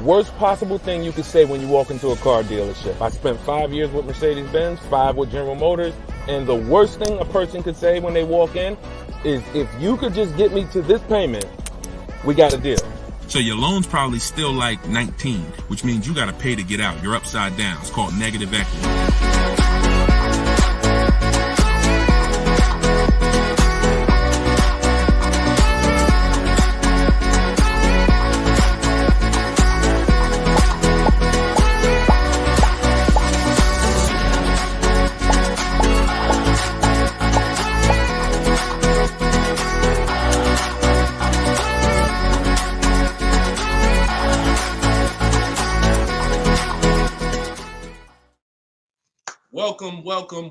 worst possible thing you could say when you walk into a car dealership. I spent 5 years with Mercedes-Benz, 5 with General Motors, and the worst thing a person could say when they walk in is, if you could just get me to this payment, we got a deal. So your loan's probably still like 19, which means you got to pay to get out. You're upside down. It's called negative equity.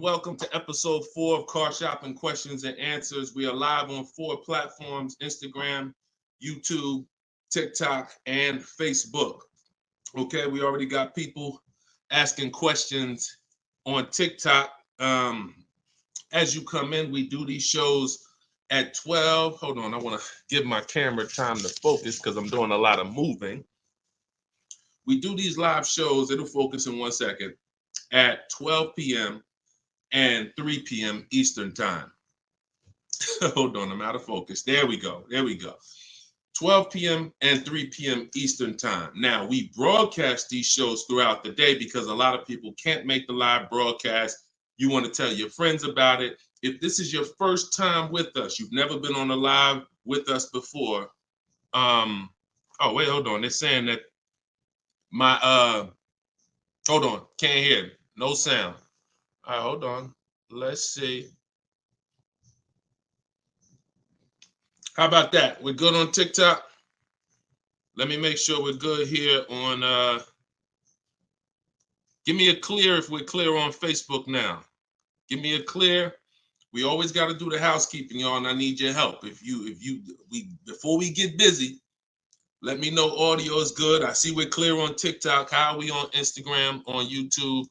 Welcome to episode 4 of Car Shopping Questions and Answers. We are live on 4 platforms: Instagram, YouTube, TikTok, and Facebook. Okay, we already got people asking questions on TikTok. As you come in, we do these shows at 12. Hold on, I want to give my camera time to focus because I'm doing a lot of moving. We do these live shows, it'll focus in 1 second, at 12 p.m. and 3 p.m. Eastern time. Hold on, I'm out of focus. There we go. 12 p.m. and 3 p.m. Eastern time. Now, we broadcast these shows throughout the day because a lot of people can't make the live broadcast. You want to tell your friends about it. If this is your first time with us, you've never been on a live with us before. Oh, wait, hold on. They're saying that hold on, can't hear. No sound. All right, hold on. Let's see. How about that? We're good on TikTok? Let me make sure we're good here on, give me a clear if we're clear on Facebook now. Give me a clear. We always got to do the housekeeping, y'all, and I need your help. Before we get busy, let me know audio is good. I see we're clear on TikTok. How are we on Instagram, on YouTube,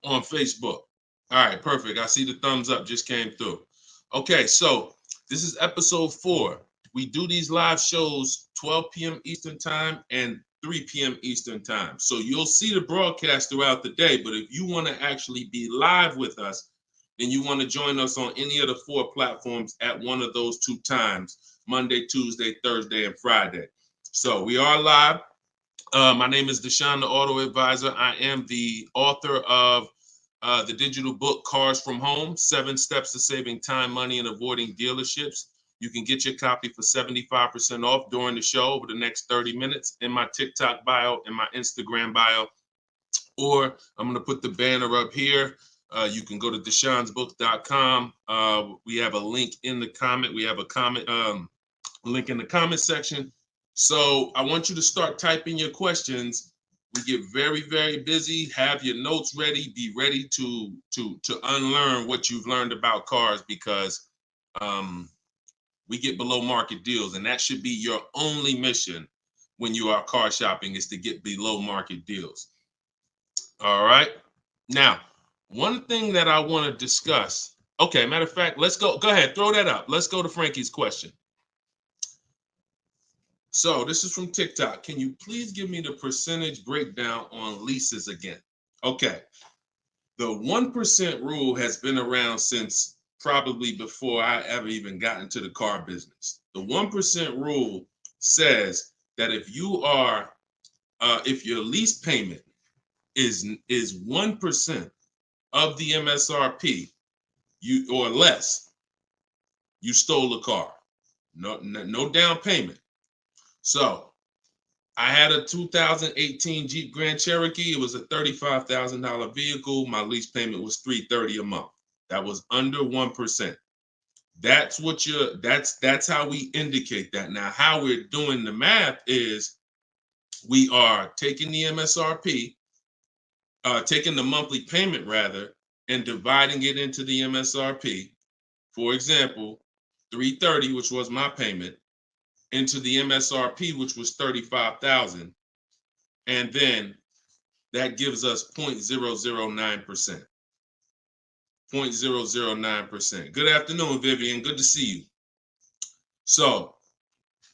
on Facebook? All right, perfect. I see the thumbs up just came through. Okay, so this is episode 4. We do these live shows 12 p.m. Eastern time and 3 p.m. Eastern time. So you'll see the broadcast throughout the day, but if you want to actually be live with us, then you want to join us on any of the 4 platforms at one of those 2 times: Monday, Tuesday, Thursday, and Friday. So we are live. My name is Deshone the Auto Advisor. I am the author of the digital book, Cars from Home, 7 Steps to Saving Time, Money, and Avoiding Dealerships. You can get your copy for 75% off during the show over the next 30 minutes in my TikTok bio, in my Instagram bio, or I'm going to put the banner up here. You can go to deshonsbook.com. We have a link in the comment. We have a comment link in the comment section. So I want you to start typing your questions. We get very, very busy. Have your notes ready. Be ready to unlearn what you've learned about cars, because we get below market deals, and that should be your only mission when you are car shopping, is to get below market deals. All right. Now, one thing that I want to discuss. Okay, matter of fact, let's go. Go ahead, throw that up. Let's go to Frankie's question. So this is from TikTok. Can you please give me the percentage breakdown on leases again? Okay. The 1% rule has been around since probably before I ever even got into the car business. The 1% rule says that if your lease payment is 1% of the MSRP, or less, you stole a car. No down payment. So I had a 2018 Jeep Grand Cherokee. It was a $35,000 vehicle. My lease payment was $330 a month. That was under 1%. That's how we indicate that. Now, how we're doing the math is we are taking the MSRP, taking the monthly payment rather, and dividing it into the MSRP. For example, $330, which was my payment, into the MSRP, which was $35,000, and then that gives us 0.009%. 0.009%. Good afternoon, Vivian. Good to see you. So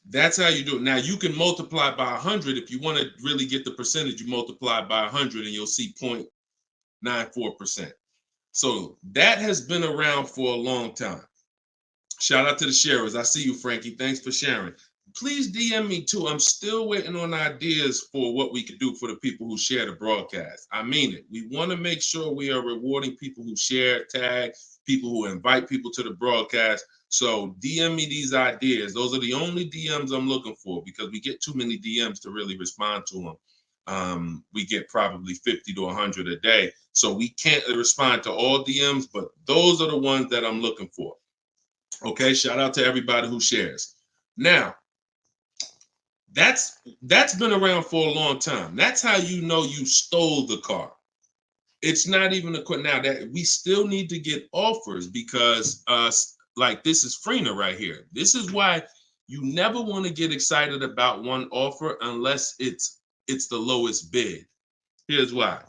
That's how you do it. Now you can multiply by 100 if you want to really get the percentage. You multiply by 100 and you'll see 0.94%. So that has been around for a long time. Shout out to the sharers. I see you, Frankie. Thanks for sharing. Please DM me too. I'm still waiting on ideas for what we could do for the people who share the broadcast. I mean it. We want to make sure we are rewarding people who share, tag, people who invite people to the broadcast. So DM me these ideas. Those are the only DMs I'm looking for because we get too many DMs to really respond to them. We get probably 50 to 100 a day. So we can't respond to all DMs, but those are the ones that I'm looking for. Okay, shout out to everybody who shares. Now, that's been around for a long time. That's how you know you stole the car. It's not even a question now that we still need to get offers because like this is Freener right here. This is why you never want to get excited about one offer unless it's the lowest bid. Here's why.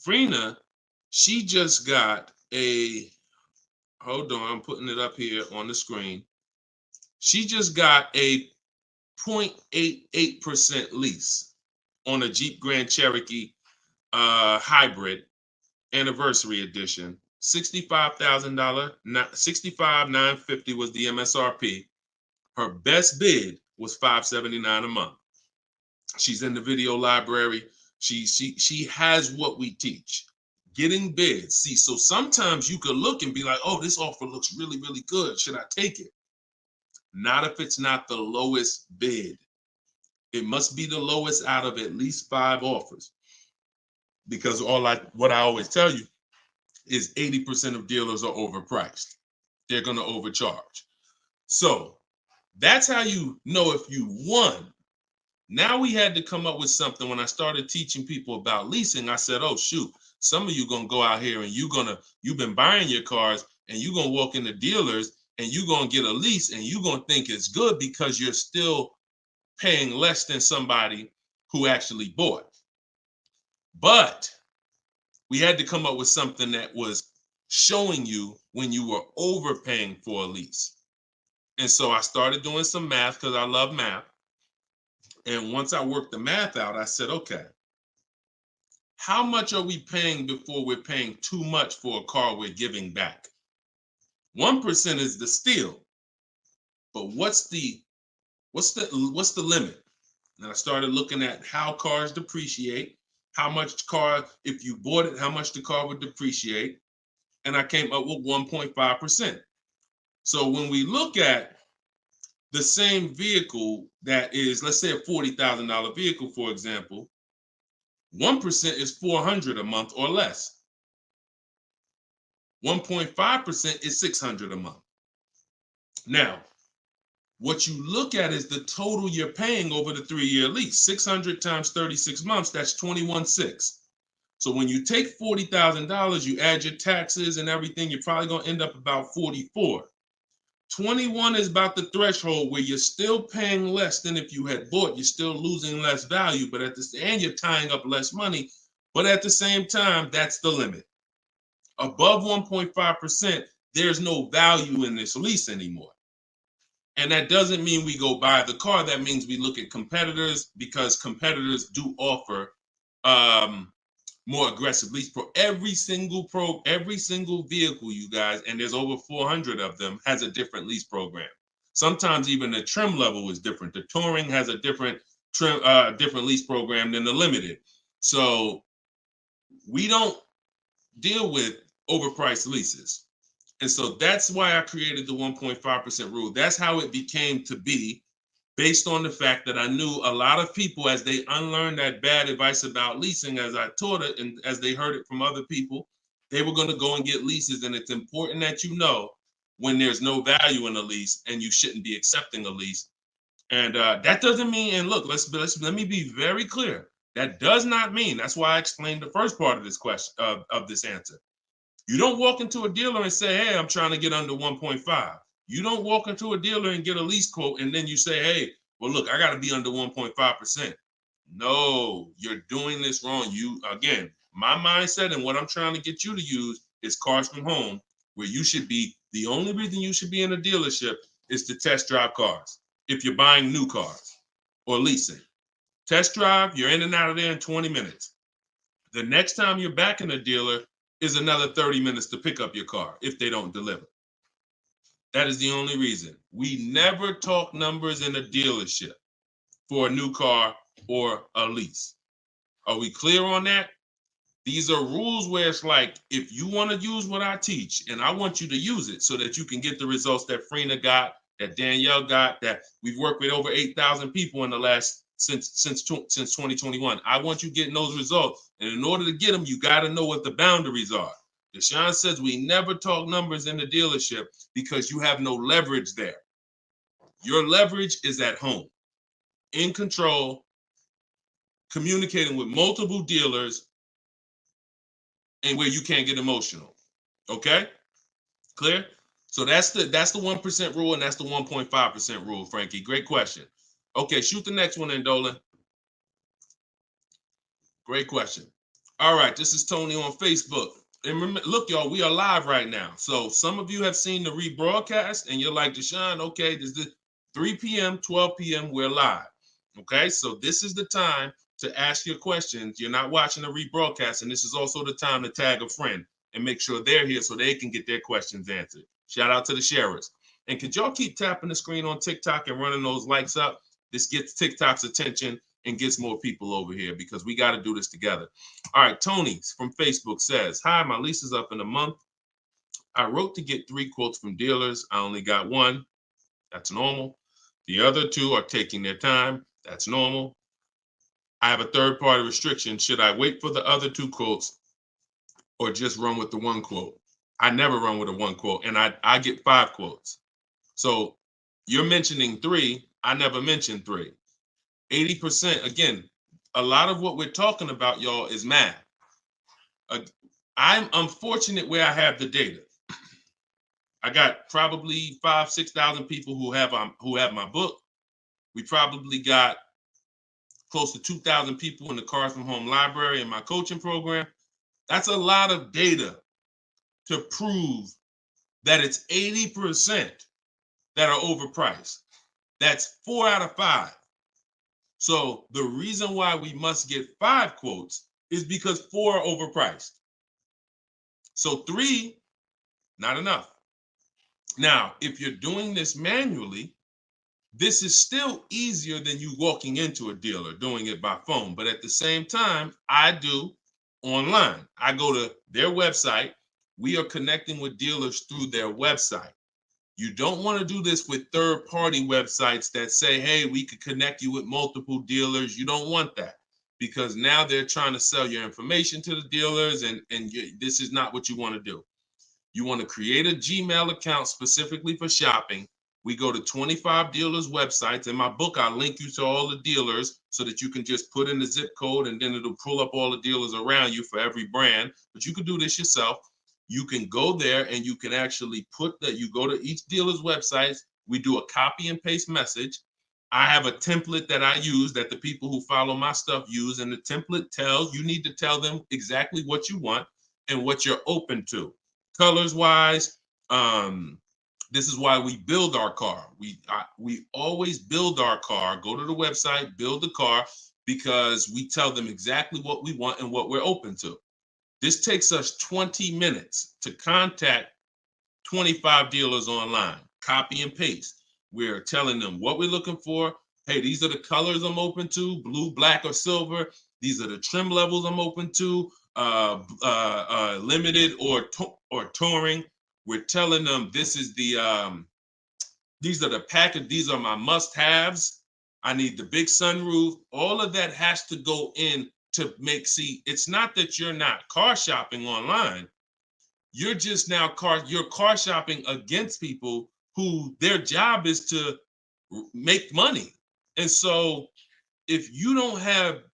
Freener, she just got a, hold on, I'm putting it up here on the screen. She just got a 0.88% lease on a Jeep Grand Cherokee hybrid anniversary edition. $65,000, $65,950 was the MSRP. Her best bid was $579 a month. She's in the video library. She has what we teach. Getting bids. See, so sometimes you could look and be like, oh, this offer looks really, really good. Should I take it? Not if it's not the lowest bid. It must be the lowest out of at least 5 offers. Because what I always tell you is 80% of dealers are overpriced. They're going to overcharge. So that's how you know if you won. Now we had to come up with something. When I started teaching people about leasing, I said, oh, shoot, some of you going to go out here and you've been buying your cars and you're going to walk into dealers and you're going to get a lease and you're going to think it's good because you're still paying less than somebody who actually bought. But we had to come up with something that was showing you when you were overpaying for a lease. And so I started doing some math because I love math. And once I worked the math out, I said, okay, how much are we paying before we're paying too much for a car we're giving back? 1% is the steal. But what's the limit? And I started looking at how cars depreciate, how much car, if you bought it, how much the car would depreciate. And I came up with 1.5%. So when we look at the same vehicle that is, let's say a $40,000 vehicle, for example, 1% is $400 a month or less. 1.5% is $600 a month. Now, what you look at is the total you're paying over the 3-year lease. 600 times 36 months, that's 21.6. So when you take $40,000, you add your taxes and everything, you're probably going to end up about 44. 21 is about the threshold where you're still paying less than if you had bought. You're still losing less value, but and you're tying up less money. But at the same time, that's the limit. Above 1.5%, there's no value in this lease anymore. And that doesn't mean we go buy the car. That means we look at competitors because competitors do offer more aggressive lease pro. Every single vehicle, you guys, and there's over 400 of them, has a different lease program. Sometimes even the trim level is different. The Touring has a different lease program than the Limited. So we don't deal with overpriced leases. And so that's why I created the 1.5% rule. That's how it became to be, based on the fact that I knew a lot of people, as they unlearned that bad advice about leasing, as I taught it and as they heard it from other people, they were going to go and get leases. And it's important that you know when there's no value in a lease and you shouldn't be accepting a lease. And that doesn't mean, and look, let me be very clear. That does not mean, that's why I explained the first part of this question, of this answer. You don't walk into a dealer and say, hey, I'm trying to get under 1.5. You don't walk into a dealer and get a lease quote and then you say, hey, well, look, I got to be under 1.5%. No, you're doing this wrong. Again, my mindset and what I'm trying to get you to use is Cars from Home, where you should be, the only reason you should be in a dealership is to test drive cars. if you're buying new cars or leasing. Test drive, you're in and out of there in 20 minutes. The next time you're back in a dealer is another 30 minutes to pick up your car if they don't deliver. That is the only reason. We never talk numbers in a dealership for a new car or a lease. Are we clear on that? These are rules where it's like, if you want to use what I teach, and I want you to use it so that you can get the results that Frina got, that Danielle got, that we've worked with over 8,000 people in the last since 2021. I want you getting those results. And in order to get them, you got to know what the boundaries are. Deshone says we never talk numbers in the dealership because you have no leverage there. Your leverage is at home, in control, communicating with multiple dealers, and where you can't get emotional. Okay? Clear? So that's the 1% rule, and that's the 1.5% rule, Frankie. Great question. Okay, shoot the next one in, Dolan. Great question. All right, this is Tony on Facebook. And remember, look, y'all, we are live right now. So some of you have seen the rebroadcast, and you're like, Deshone, okay, this is 3 p.m., 12 p.m., we're live. Okay, so this is the time to ask your questions. You're not watching the rebroadcast, and this is also the time to tag a friend and make sure they're here so they can get their questions answered. Shout out to the sharers. And could y'all keep tapping the screen on TikTok and running those likes up? This gets TikTok's attention and gets more people over here because we got to do this together. All right, Tony from Facebook says, hi, my lease is up in a month. I wrote to get 3 quotes from dealers. I only got 1. That's normal. The other 2 are taking their time. That's normal. I have a third-party restriction. Should I wait for the other 2 quotes or just run with the 1 quote? I never run with a 1 quote, and I get 5 quotes. So you're mentioning 3. I never mentioned 3. 80%, again, a lot of what we're talking about, y'all, is math. I'm unfortunate where I have the data. I got probably 5,000-6,000 people who have my book. We probably got close to 2,000 people in the Cars from Home library in my coaching program. That's a lot of data to prove that it's 80% that are overpriced. That's 4 out of 5. So the reason why we must get 5 quotes is because 4 are overpriced. So 3, not enough. Now, if you're doing this manually, this is still easier than you walking into a dealer doing it by phone. But at the same time, I do online. I go to their website. We are connecting with dealers through their website. You don't want to do this with third-party websites that say, hey, we could connect you with multiple dealers. You don't want that because now they're trying to sell your information to the dealers, and this is not what you want to do. You want to create a Gmail account specifically for shopping. We go to 25 dealers' websites. In my book, I link you to all the dealers so that you can just put in the zip code, and then it'll pull up all the dealers around you for every brand. But you can do this yourself. You can go there and you can actually you go to each dealer's websites. We do a copy and paste message. I have a template that I use that the people who follow my stuff use. And the template you need to tell them exactly what you want and what you're open to. Colors wise, this is why we build our car. We always build our car, go to the website, build the car, because we tell them exactly what we want and what we're open to. This takes us 20 minutes to contact 25 dealers online, copy and paste. We're telling them what we're looking for. Hey, these are the colors I'm open to, blue, black, or silver. These are the trim levels I'm open to, limited or touring. We're telling them this is these are the package. These are my must-haves. I need the big sunroof. All of that has to go in to it's not that you're not car shopping online. You're just now you're car shopping against people who their job is to make money. And so if you don't have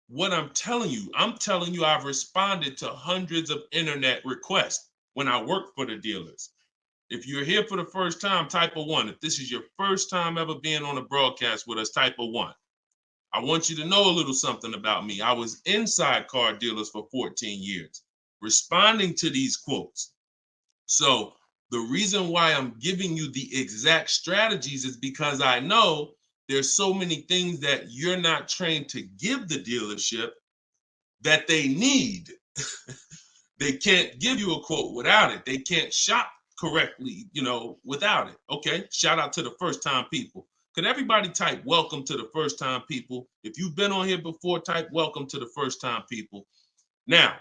what I'm telling you I've responded to hundreds of internet requests when I work for the dealers. If you're here for the first time, type a 1. If this is your first time ever being on a broadcast with us, type a 1. I want you to know a little something about me. I was inside car dealers for 14 years, responding to these quotes. So The reason why I'm giving you the exact strategies is because I know there's so many things that you're not trained to give the dealership that they need. They can't give you a quote without it. They can't shop correctly, without it. Okay, shout out to the first time people. Could everybody type welcome to the first time people? If you've been on here before, type welcome to the first time people. Now,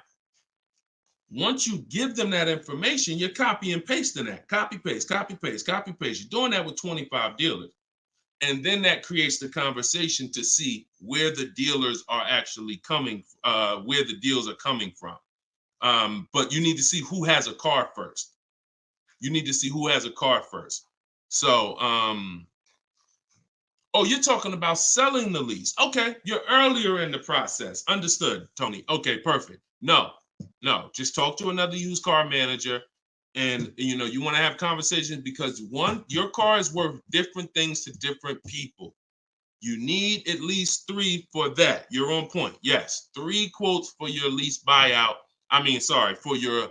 once you give them that information, you're copy and pasting that. Copy, paste, copy, paste, copy, paste. You're doing that with 25 dealers. And then that creates the conversation to see where the dealers are actually coming, where the deals are coming from. But you need to see who has a car first. You need to see who has a car first. So, oh, you're talking about selling the lease. Okay, you're earlier in the process. Understood, Tony. Okay, perfect. No, just talk to another used car manager. And you want to have conversations because one, your car is worth different things to different people. You need at least 3 for that. You're on point. Yes, 3 quotes for your lease buyout. For your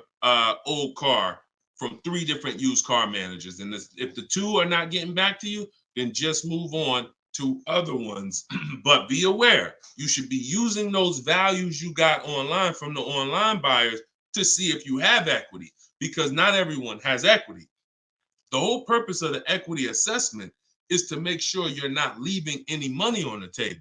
old car from 3 different used car managers. And if the 2 are not getting back to you, then just move on to other ones. But be aware, you should be using those values you got online from the online buyers to see if you have equity, because not everyone has equity. The whole purpose of the equity assessment is to make sure you're not leaving any money on the table.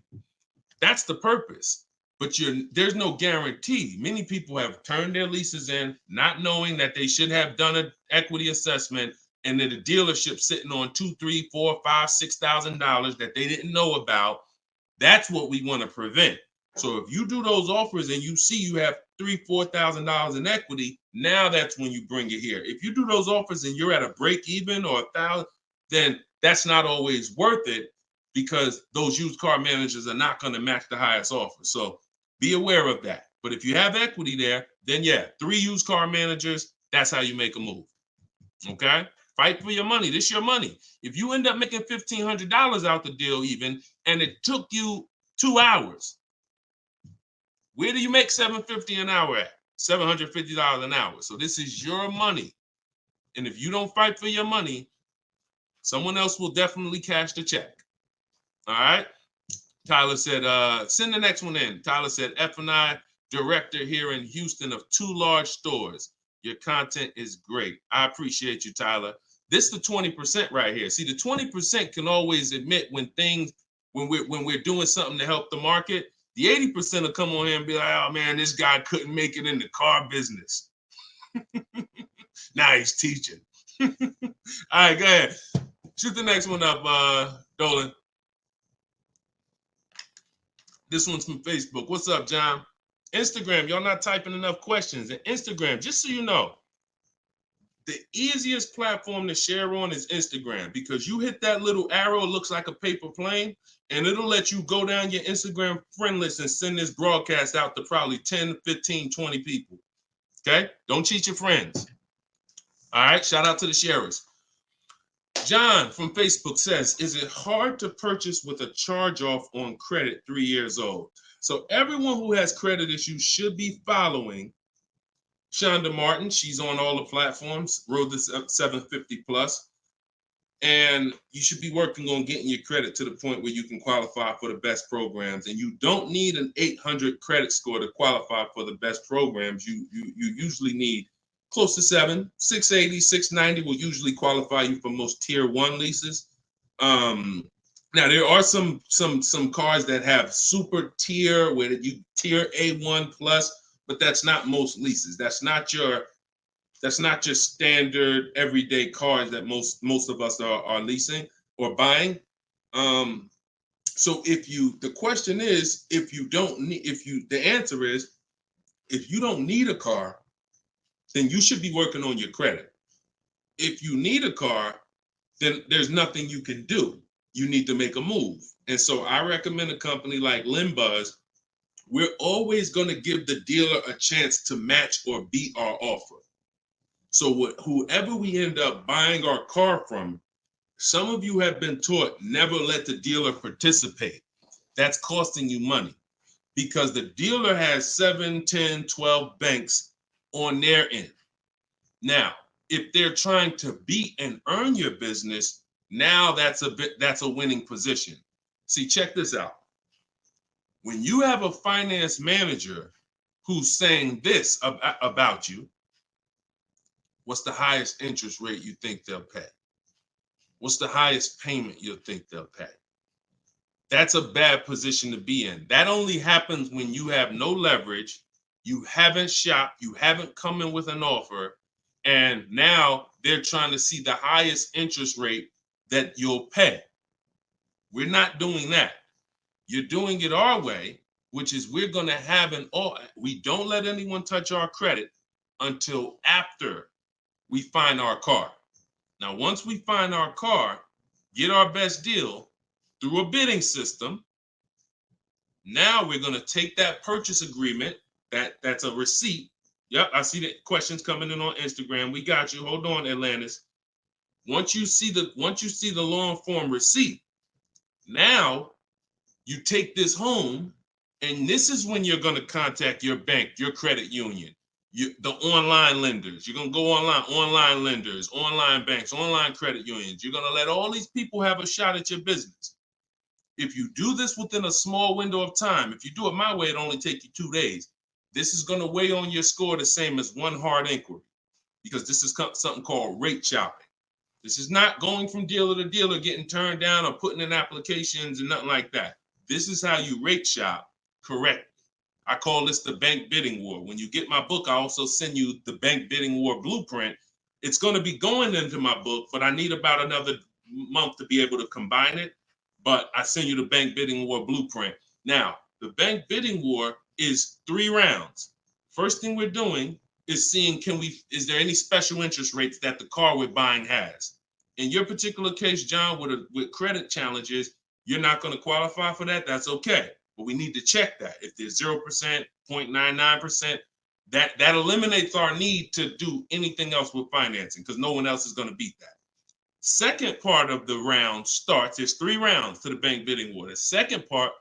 That's the purpose. But there's no guarantee. Many people have turned their leases in not knowing that they should have done an equity assessment, and then the dealership sitting on $2,000, $3,000, $4,000, $5,000, $6,000 that they didn't know about. That's what we want to prevent. So if you do those offers and you see you have $3,000, $4,000 in equity, now that's when you bring it here. If you do those offers and you're at a break even or $1,000, then that's not always worth it, because those used car managers are not going to match the highest offer. So be aware of that. But if you have equity there, then yeah, 3 used car managers, that's how you make a move. Okay? Fight for your money. This is your money. If you end up making $1,500 out the deal even, and it took you 2 hours, where do you make $750 an hour at? $750 an hour. So this is your money. And if you don't fight for your money, someone else will definitely cash the check. All right? Tyler said, send the next one in. Tyler said, F&I director here in Houston of 2 large stores. Your content is great. I appreciate you, Tyler. This is the 20% right here. See, the 20% can always admit when we're doing something to help the market. The 80% will come on here and be like, oh man, this guy couldn't make it in the car business. Now he's teaching. All right, go ahead. Shoot the next one up, Dolan. This one's from Facebook. What's up, John? Instagram, y'all not typing enough questions. And Instagram, just so you know, the easiest platform to share on is Instagram, because you hit that little arrow, it looks like a paper plane, and it'll let you go down your Instagram friend list and send this broadcast out to probably 10, 15, 20 people. Okay? Don't cheat your friends. All right? Shout out to the sharers. John from Facebook says, is it hard to purchase with a charge-off on credit 3 years old? So everyone who has credit issues should be following Shonda Martin. She's on all the platforms, Road to 750 plus. And you should be working on getting your credit to the point where you can qualify for the best programs. And you don't need an 800 credit score to qualify for the best programs. You usually need close to 680, 690 will usually qualify you for most tier 1 leases. Now there are some cars that have super tier where you tier A1 plus, but that's not most leases. That's not your standard everyday cars that most of us are leasing or buying. So the question is, the answer is, if you don't need a car, then you should be working on your credit. If you need a car, then there's nothing you can do. You need to make a move. And so I recommend a company like Limbuzz. We're always going to give the dealer a chance to match or beat our offer. So whoever we end up buying our car from, some of you have been taught never let the dealer participate. That's costing you money, because the dealer has 7, 10, 12 banks on their end. Now, If they're trying to beat and earn your business, now that's a winning position. See, check this out. When you have a finance manager who's saying this about you, what's the highest interest rate you think they'll pay? What's the highest payment you think they'll pay? That's a bad position to be in. That only happens when you have no leverage, you haven't shopped, you haven't come in with an offer, and now they're trying to see the highest interest rate that you'll pay. We're not doing that. You're doing it our way, which is we're going to have we don't let anyone touch our credit until after we find our car. Now, once we find our car, get our best deal through a bidding system, now we're going to take that purchase agreement, that's a receipt. Yep, I see the questions coming in on Instagram. We got you. Hold on, Atlantis. Once you see the long form receipt, now you take this home, and this is when you're going to contact your bank, your credit union, the online lenders. You're going to go online lenders, online banks, online credit unions. You're going to let all these people have a shot at your business. If you do this within a small window of time, if you do it my way, it only take you 2 days. This is going to weigh on your score the same as one hard inquiry, because this is something called rate shopping. This is not going from dealer to dealer, getting turned down or putting in applications and nothing like that. This is how you rate shop correctly. I call this the bank bidding war. When you get my book, I also send you the bank bidding war blueprint. It's going to be going into my book, but I need about another month to be able to combine it. But I send you the bank bidding war blueprint. Now, the bank bidding war is 3 rounds. First thing we're doing is seeing, is there any special interest rates that the car we're buying has? In your particular case, John, with credit challenges, you're not going to qualify for that. That's okay. But we need to check that. If there's 0%, 0.99%, that eliminates our need to do anything else with financing, because no one else is going to beat that. Second part of the round starts, there's 3 rounds to the bank bidding war. The second part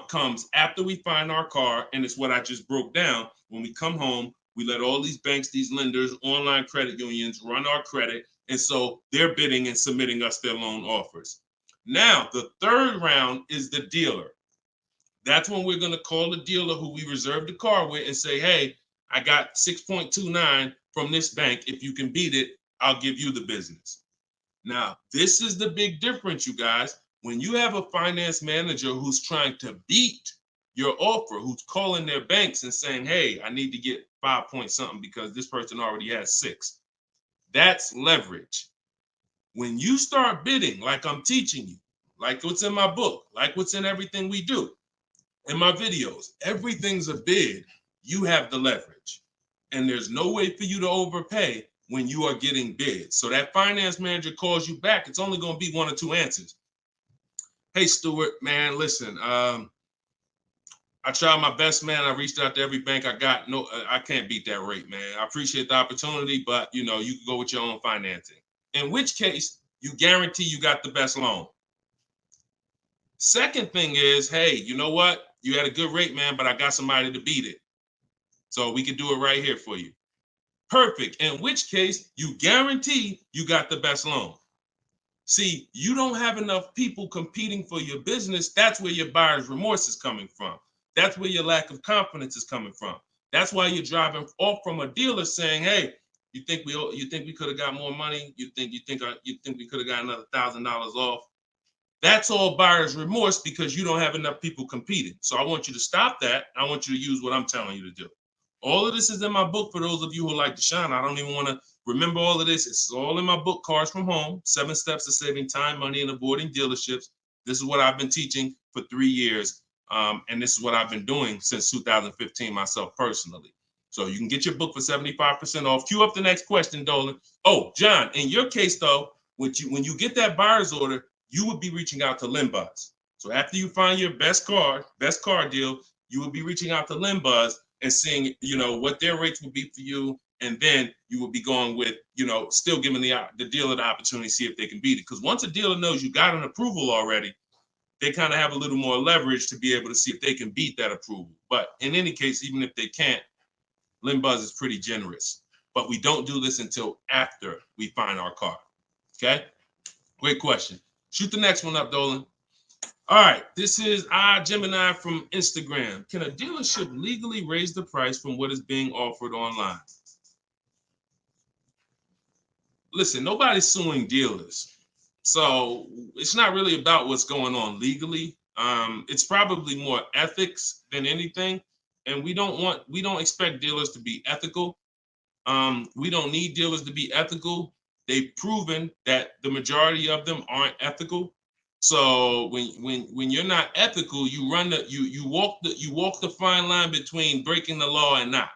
comes after we find our car, and it's what I just broke down. When we come home, we let all these banks, these lenders, online credit unions run our credit, and so they're bidding and submitting us their loan offers. Now, the third round is the dealer. That's when we're going to call the dealer who we reserved the car with and say, hey, I got 6.29 from this bank. If you can beat it, I'll give you the business. Now, this is the big difference, you guys. When you have a finance manager who's trying to beat your offer, who's calling their banks and saying, hey, I need to get 5 point something because this person already has 6. That's leverage. When you start bidding, like I'm teaching you, like what's in my book, like what's in everything we do, in my videos, everything's a bid. You have the leverage. And there's no way for you to overpay when you are getting bids. So that finance manager calls you back, it's only going to be 1 or 2 answers. Hey, Stuart, man, listen, I tried my best, man. I reached out to every bank I got. No, I can't beat that rate, man. I appreciate the opportunity, but you can go with your own financing. In which case, you guarantee you got the best loan. Second thing is, hey, you know what? You had a good rate, man, but I got somebody to beat it. So we can do it right here for you. Perfect. In which case, you guarantee you got the best loan. See, you don't have enough people competing for your business. That's where your buyer's remorse is coming from. That's where your lack of confidence is coming from. That's why you're driving off from a dealer saying, hey, you think we could have got more money? You think we could have got another $1,000 off? That's all buyer's remorse because you don't have enough people competing. So I want you to stop that. I want you to use what I'm telling you to do. All of this is in my book for those of you who like Deshone. I don't even want to remember all of this. It's all in my book, Cars from Home, 7 Steps to Saving Time, Money, and Avoiding Dealerships. This is what I've been teaching for 3 years. And this is what I've been doing since 2015 myself personally. So you can get your book for 75% off. Cue up the next question, Dolan. Oh, John, in your case, though, when you get that buyer's order, you would be reaching out to LendBuzz. So after you find your best car deal, you would be reaching out to LendBuzz and seeing, what their rates would be for you. And then you would be going with, still giving the dealer the opportunity to see if they can beat it. Because once a dealer knows you got an approval already, they kind of have a little more leverage to be able to see if they can beat that approval. But in any case, even if they can't, LendBuzz is pretty generous. but we don't do this until after we find our car. Okay? Great question. Shoot the next one up, Dolan. All right, this is Gemini from Instagram. Can a dealership legally raise the price from what is being offered online? Listen, nobody's suing dealers. So it's not really about what's going on legally. It's probably more ethics than anything. And we don't expect dealers to be ethical. We don't need dealers to be ethical. They've proven that the majority of them aren't ethical. So when you're not ethical, you walk the fine line between breaking the law and not.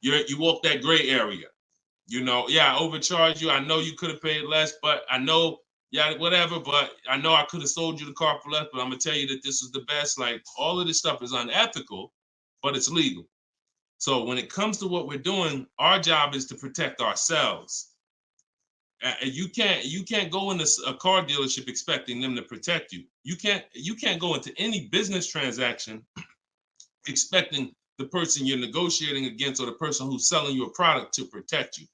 You walk that gray area. You know, yeah, I overcharged you. I know you could have paid less, but I know, yeah, whatever. But I know I could have sold you the car for less. But I'm gonna tell you that this is the best. Like, all of this stuff is unethical, but it's legal. So when it comes to what we're doing, our job is to protect ourselves. You can't go into a car dealership expecting them to protect you. You can't go into any business transaction expecting the person you're negotiating against or the person who's selling you a product to protect you.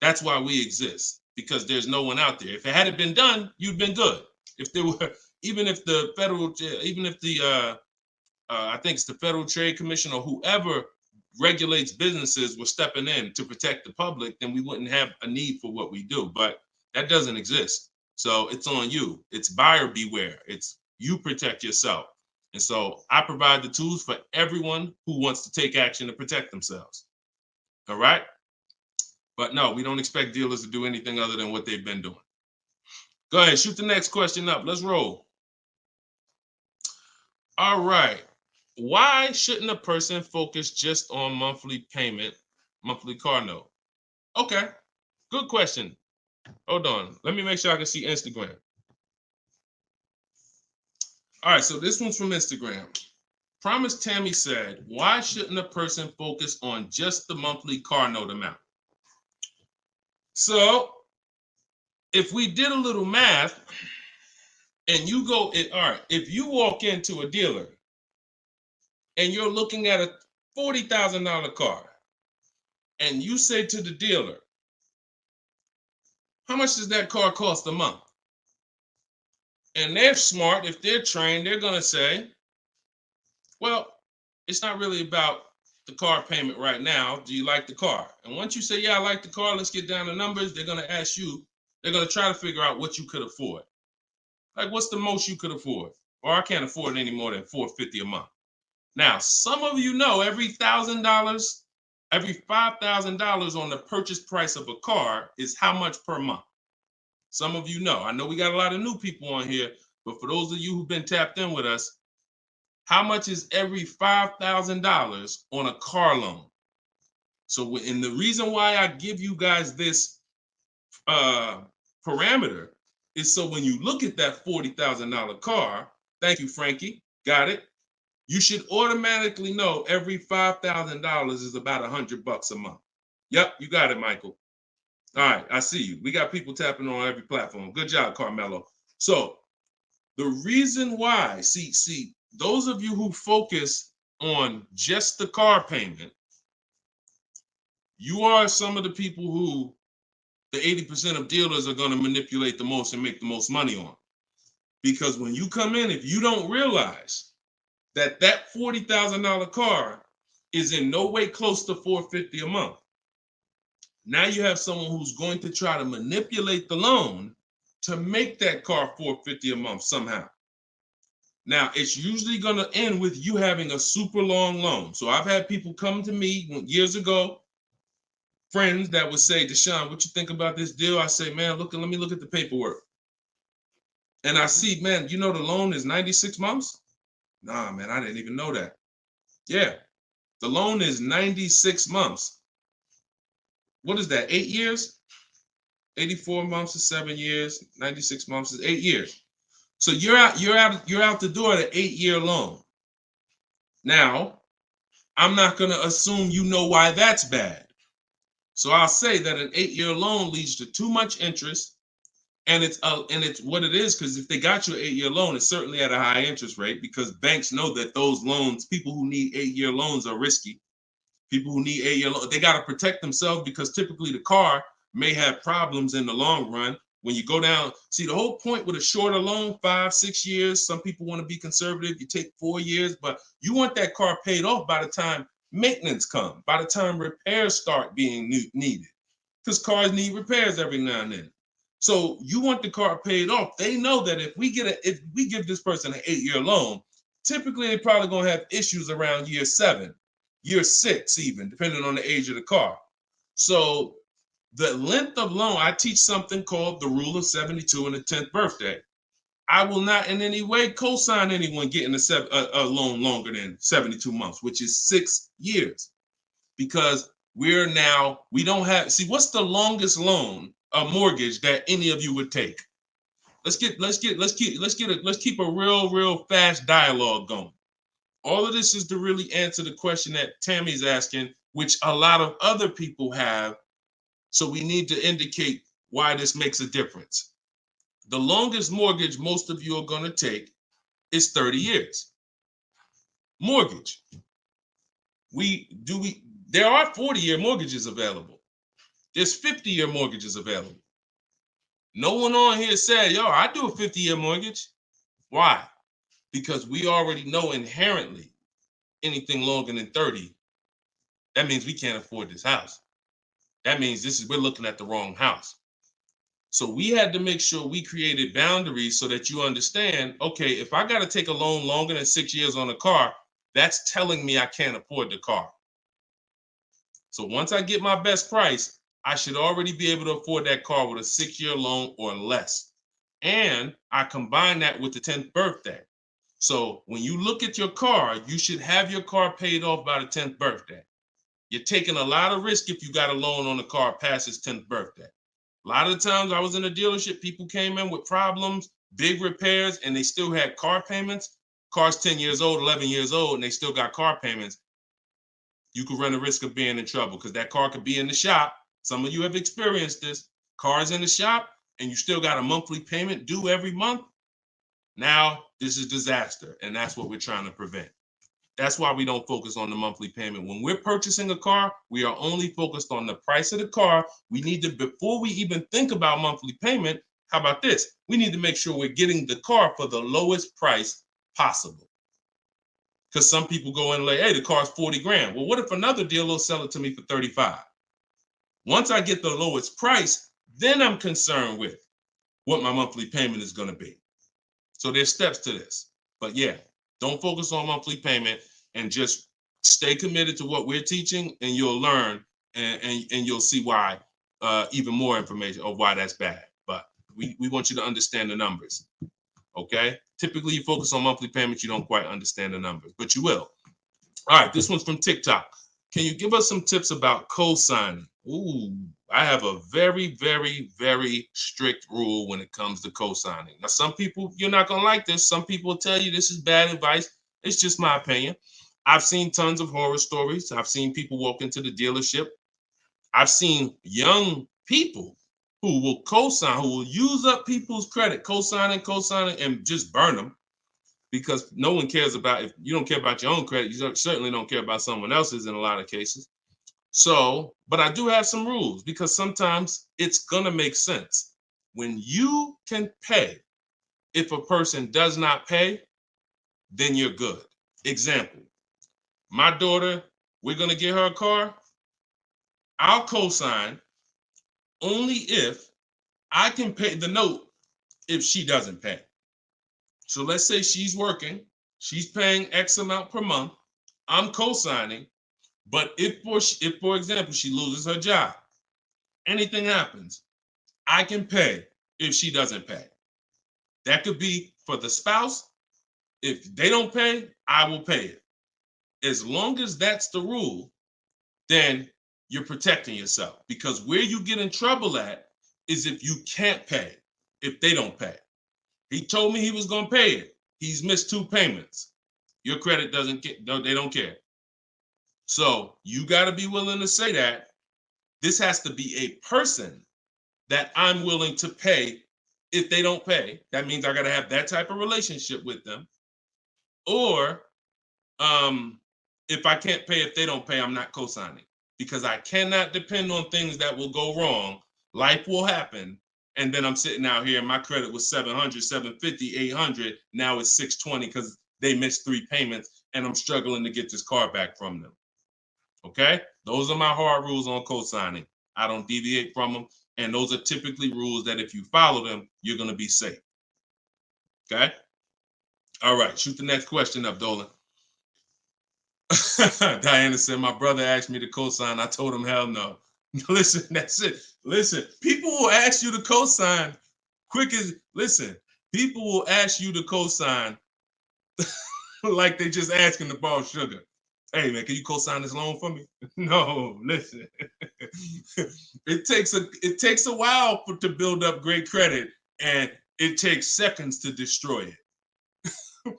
That's why we exist, because there's no one out there. If it hadn't been done, you'd been good. If there were, even if the I think it's the Federal Trade Commission or whoever regulates businesses were stepping in to protect the public, then we wouldn't have a need for what we do. But that doesn't exist. So it's on you. It's buyer beware. It's you protect yourself. And so I provide the tools for everyone who wants to take action to protect themselves. All right? But no, we don't expect dealers to do anything other than what they've been doing. Go ahead, shoot the next question up. Let's roll. All right. Why shouldn't a person focus just on monthly payment, monthly car note? Okay, good question. Hold on. Let me make sure I can see Instagram. All right, so this one's from Instagram. Promise Tammy said, why shouldn't a person focus on just the monthly car note amount? So if we did a little math and you go, all right, if you walk into a dealer and you're looking at a $40,000 car and you say to the dealer, how much does that car cost a month? And they're smart, if they're trained, they're gonna say, well, it's not really about the car payment right now. Do you like the car? And once you say, yeah, I like the car, let's get down to numbers, they're gonna ask you, they're gonna try to figure out what you could afford. Like, what's the most you could afford? Or I can't afford any more than $450 a month. Now, some of you know every $1,000, every $5,000 on the purchase price of a car is how much per month. Some of you know. I know we got a lot of new people on here, but for those of you who've been tapped in with us, how much is every $5,000 on a car loan? So, and the reason why I give you guys this parameter is so when you look at that $40,000 car, thank you, Frankie, got it. You should automatically know every $5,000 is about $100 a month. Yep, you got it, Michael. All right, I see you. We got people tapping on every platform. Good job, Carmelo. So the reason why, see, those of you who focus on just the car payment, you are some of the people who the 80% of dealers are going to manipulate the most and make the most money on. Because when you come in, if you don't realize that that $40,000 car is in no way close to $450 a month, now you have someone who's going to try to manipulate the loan to make that car $450 a month somehow. Now, it's usually going to end with you having a super long loan. So I've had people come to me years ago, friends that would say, Deshone, what you think about this deal? I say, man, let me look at the paperwork. And I see, man, you know the loan is 96 months? Nah, man, I didn't even know that. Yeah, the loan is 96 months. What is that, 8 years? 84 months is 7 years, 96 months is 8 years. So you're out the door at an 8-year loan. Now, I'm not going to assume you know why that's bad. So I'll say that an 8-year loan leads to too much interest, and it's what it is, because if they got you an 8-year loan, it's certainly at a high interest rate, because banks know that those loans, people who need 8-year loans, are risky. People who need 8-year loan, they got to protect themselves because typically the car may have problems in the long run. When you go down, see the whole point with a shorter loan, 5-6 years. Some people want to be conservative. You take 4 years, but you want that car paid off by the time maintenance comes, by the time repairs start being needed, because cars need repairs every now and then. So you want the car paid off. They know that if we give this person an 8-year loan, typically they're probably gonna have issues around year 7, year 6, even depending on the age of the car. So the length of loan, I teach something called the rule of 72 and the 10th birthday. I will not in any way co-sign anyone getting a loan longer than 72 months, which is 6 years, because we don't have, see, what's the longest loan, a mortgage that any of you would take? Let's keep a real fast dialogue going. All of this is to really answer the question that Tammy's asking, which a lot of other people have. So we need to indicate why this makes a difference. The longest mortgage most of you are going to take is 30 years. Mortgage. There are 40-year mortgages available. There's 50-year mortgages available. No one on here said, yo, I do a 50-year mortgage. Why? Because we already know inherently anything longer than 30, that means we can't afford this house. That means we're looking at the wrong house. So we had to make sure we created boundaries so that you understand, okay, if I got to take a loan longer than 6 years on a car, that's telling me I can't afford the car. So once I get my best price, I should already be able to afford that car with a 6-year loan or less. And I combine that with the 10th birthday. So when you look at your car, you should have your car paid off by the 10th birthday. You're taking a lot of risk if you got a loan on the car past its 10th birthday. A lot of the times I was in a dealership, people came in with problems, big repairs, and they still had car payments. Car's 10 years old, 11 years old, and they still got car payments. You could run the risk of being in trouble because that car could be in the shop. Some of you have experienced this. Car's in the shop and you still got a monthly payment due every month. Now, this is disaster, and that's what we're trying to prevent. That's why we don't focus on the monthly payment. When we're purchasing a car, we are only focused on the price of the car. We need to, before we even think about monthly payment, how about this? We need to make sure we're getting the car for the lowest price possible. Because some people go in and like, hey, the car's 40 grand. Well, what if another dealer will sell it to me for 35? Once I get the lowest price, then I'm concerned with what my monthly payment is going to be. So there's steps to this. But yeah, don't focus on monthly payment and just stay committed to what we're teaching, and you'll learn and you'll see why, even more information of why that's bad. But we want you to understand the numbers. Okay? Typically, you focus on monthly payments, you don't quite understand the numbers, but you will. All right, this one's from TikTok. Can you give us some tips about co-signing? Ooh, I have a very, very, very strict rule when it comes to co-signing. Now, some people, you're not going to like this. Some people will tell you this is bad advice. It's just my opinion. I've seen tons of horror stories. I've seen people walk into the dealership. I've seen young people who will co-sign, who will use up people's credit, co-signing, and just burn them, because no one cares about, if you don't care about your own credit, you certainly don't care about someone else's in a lot of cases. So, but I do have some rules, because sometimes it's gonna make sense. When you can pay, if a person does not pay, then you're good. Example, my daughter, we're gonna get her a car. I'll co-sign only if I can pay the note if she doesn't pay. So let's say she's working, she's paying X amount per month, I'm co-signing, but if for example, she loses her job, anything happens, I can pay if she doesn't pay. That could be for the spouse. If they don't pay, I will pay it. As long as that's the rule, then you're protecting yourself, because where you get in trouble at is if you can't pay, if they don't pay. He told me he was going to pay it. He's missed 2 payments. Your credit doesn't get, no, they don't care. So you got to be willing to say that. This has to be a person that I'm willing to pay if they don't pay. That means I got to have that type of relationship with them. Or if I can't pay, if they don't pay, I'm not co-signing, because I cannot depend on things that will go wrong. Life will happen. And then I'm sitting out here and my credit was 700, 750, 800. Now it's 620 because they missed 3 payments and I'm struggling to get this car back from them. Okay? Those are my hard rules on co-signing. I don't deviate from them. And those are typically rules that if you follow them, you're going to be safe. Okay? All right. Shoot the next question up, Dolan. Diana said, my brother asked me to co-sign. I told him, hell no. Listen, that's it. Listen, people will ask you to co-sign quick as, listen, people will ask you to co-sign like they just asking to borrow sugar. Hey man, can you co-sign this loan for me? No, listen. It takes a while to build up great credit, and it takes seconds to destroy it.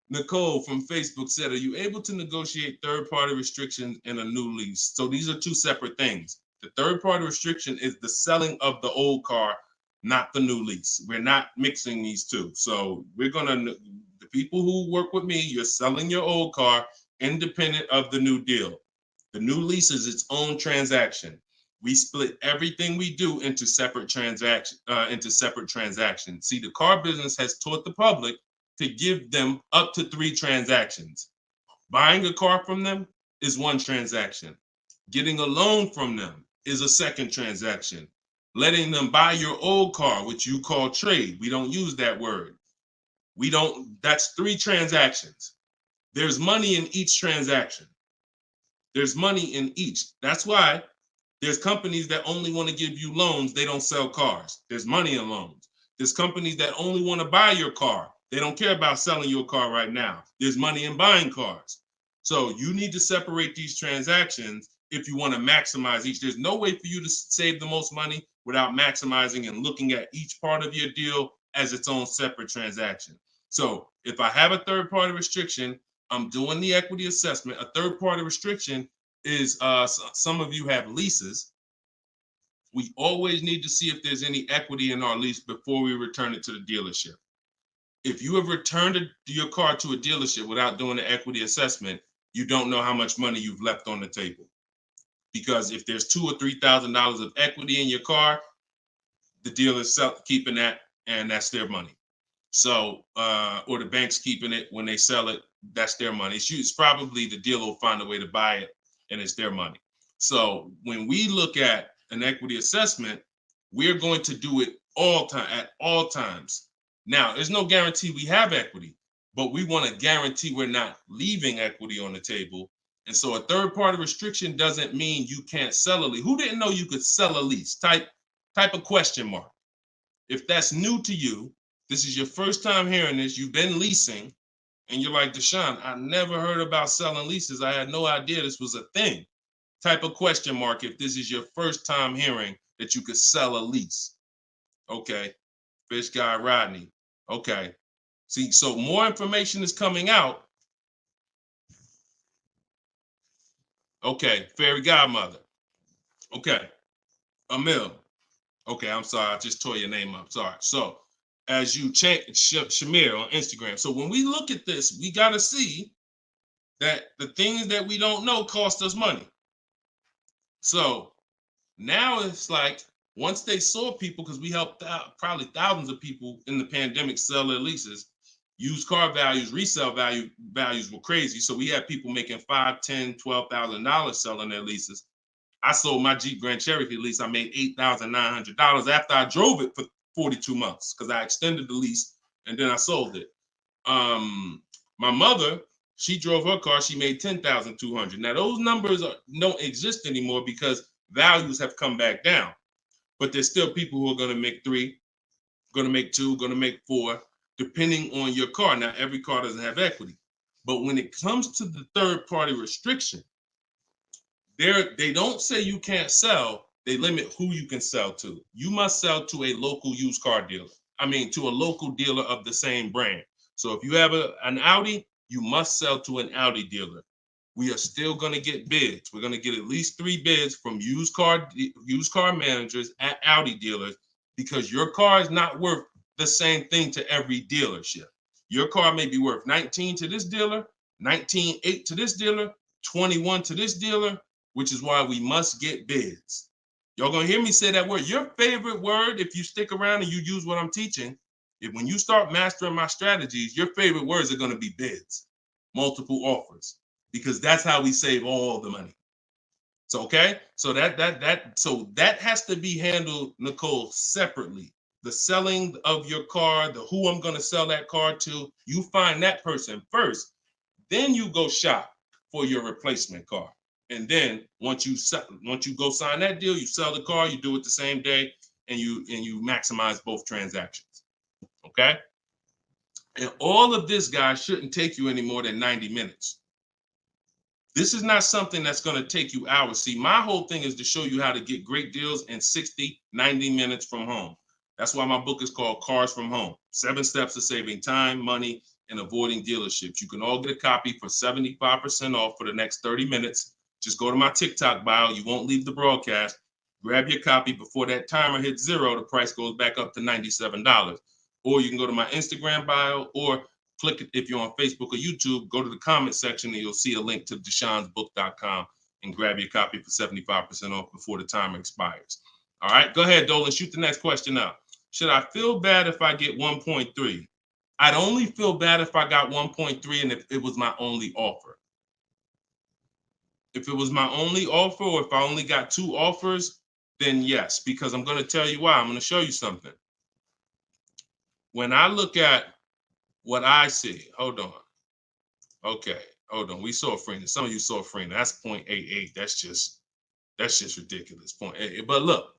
Nicole from Facebook said, are you able to negotiate third-party restrictions in a new lease? So these are two separate things. The third-party restriction is the selling of the old car, not the new lease. We're not mixing these two. So we're the people who work with me, you're selling your old car independent of the new deal. The new lease is its own transaction. We split everything we do into separate transactions. See, the car business has taught the public to give them up to 3 transactions. Buying a car from them is 1 transaction. Getting a loan from them is a 2nd transaction. Letting them buy your old car, which you call trade. We don't use that word. That's 3 transactions. There's money in each transaction. There's money in each. That's why there's companies that only want to give you loans. They don't sell cars. There's money in loans. There's companies that only want to buy your car. They don't care about selling your car right now. There's money in buying cars. So you need to separate these transactions if you want to maximize each. There's no way for you to save the most money without maximizing and looking at each part of your deal as its own separate transaction. So if I have a third-party restriction, I'm doing the equity assessment. A third-party restriction is, some of you have leases. We always need to see if there's any equity in our lease before we return it to the dealership. If you have returned your car to a dealership without doing the equity assessment, you don't know how much money you've left on the table. Because if there's $2,000 or $3,000 of equity in your car, the dealer's keeping that, and that's their money. So, or the bank's keeping it when they sell it, that's their money. It's probably the dealer will find a way to buy it, and it's their money. So when we look at an equity assessment, we're going to do it at all times. Now, there's no guarantee we have equity, but we want to guarantee we're not leaving equity on the table. And so a third-party restriction doesn't mean you can't sell a lease. Who didn't know you could sell a lease? Type a question mark. If that's new to you, this is your first time hearing this, you've been leasing, and you're like, Deshone, I never heard about selling leases. I had no idea this was a thing. Type a question mark if this is your first time hearing that you could sell a lease. Okay. Fish Guy Rodney. Okay. See, so more information is coming out. Okay. Fairy Godmother. Okay. Emil. Okay, I'm sorry. I just tore your name up. Sorry. So as you change Shamir on Instagram. So when we look at this, we got to see that the things that we don't know cost us money. So now it's like, once they saw people, because we helped out probably thousands of people in the pandemic sell their leases, used car values, resale values were crazy. So we had people making $5,000, $10,000, $12,000 selling their leases. I sold my Jeep Grand Cherokee lease. I made $8,900 after I drove it for 42 months because I extended the lease and then I sold it. My mother, she drove her car. She made $10,200. Now those numbers don't exist anymore because values have come back down. But there's still people who are going to make 3, going to make 2, going to make 4, depending on your car. Now, every car doesn't have equity. But when it comes to the third-party restriction, they don't say you can't sell. They limit who you can sell to. You must sell to a local used car dealer. To a local dealer of the same brand. So if you have an Audi, you must sell to an Audi dealer. We are still going to get bids. We're going to get at least 3 bids from used car managers at Audi dealers because your car is not worth the same thing to every dealership. Your car may be worth 19 to this dealer, 19.8 to this dealer, 21 to this dealer, which is why we must get bids. Y'all gonna hear me say that word. Your favorite word, if you stick around and you use what I'm teaching, when you start mastering my strategies, your favorite words are gonna be bids, multiple offers, because that's how we save all the money. So okay, so that has to be handled, Nicole, separately. The selling of your car, the who I'm gonna sell that car to, you find that person first. Then you go shop for your replacement car. And then once you go sign that deal, you sell the car, you do it the same day, and you maximize both transactions. Okay? And all of this, guys, shouldn't take you any more than 90 minutes. This is not something that's going to take you hours. See, my whole thing is to show you how to get great deals in 60, 90 minutes from home. That's why my book is called Cars from Home. 7 Steps to Saving Time, Money, and Avoiding Dealerships. You can all get a copy for 75% off for the next 30 minutes. Just go to my TikTok bio. You won't leave the broadcast. Grab your copy before that timer hits 0. The price goes back up to $97. Or you can go to my Instagram bio, or click it if you're on Facebook or YouTube. Go to the comment section and you'll see a link to deshonsbook.com and grab your copy for 75% off before the timer expires. All right, go ahead, Dolan. Shoot the next question out. Should I feel bad if I get 1.3? I'd only feel bad if I got 1.3 and if it was my only offer. If it was my only offer, or if I only got 2 offers, then yes, because I'm going to tell you why. I'm going to show you something. When I look at what I see, hold on. Okay, hold on. We saw Freener. Some of you saw Freener. That's 0.88. That's just ridiculous. 0.88. But look,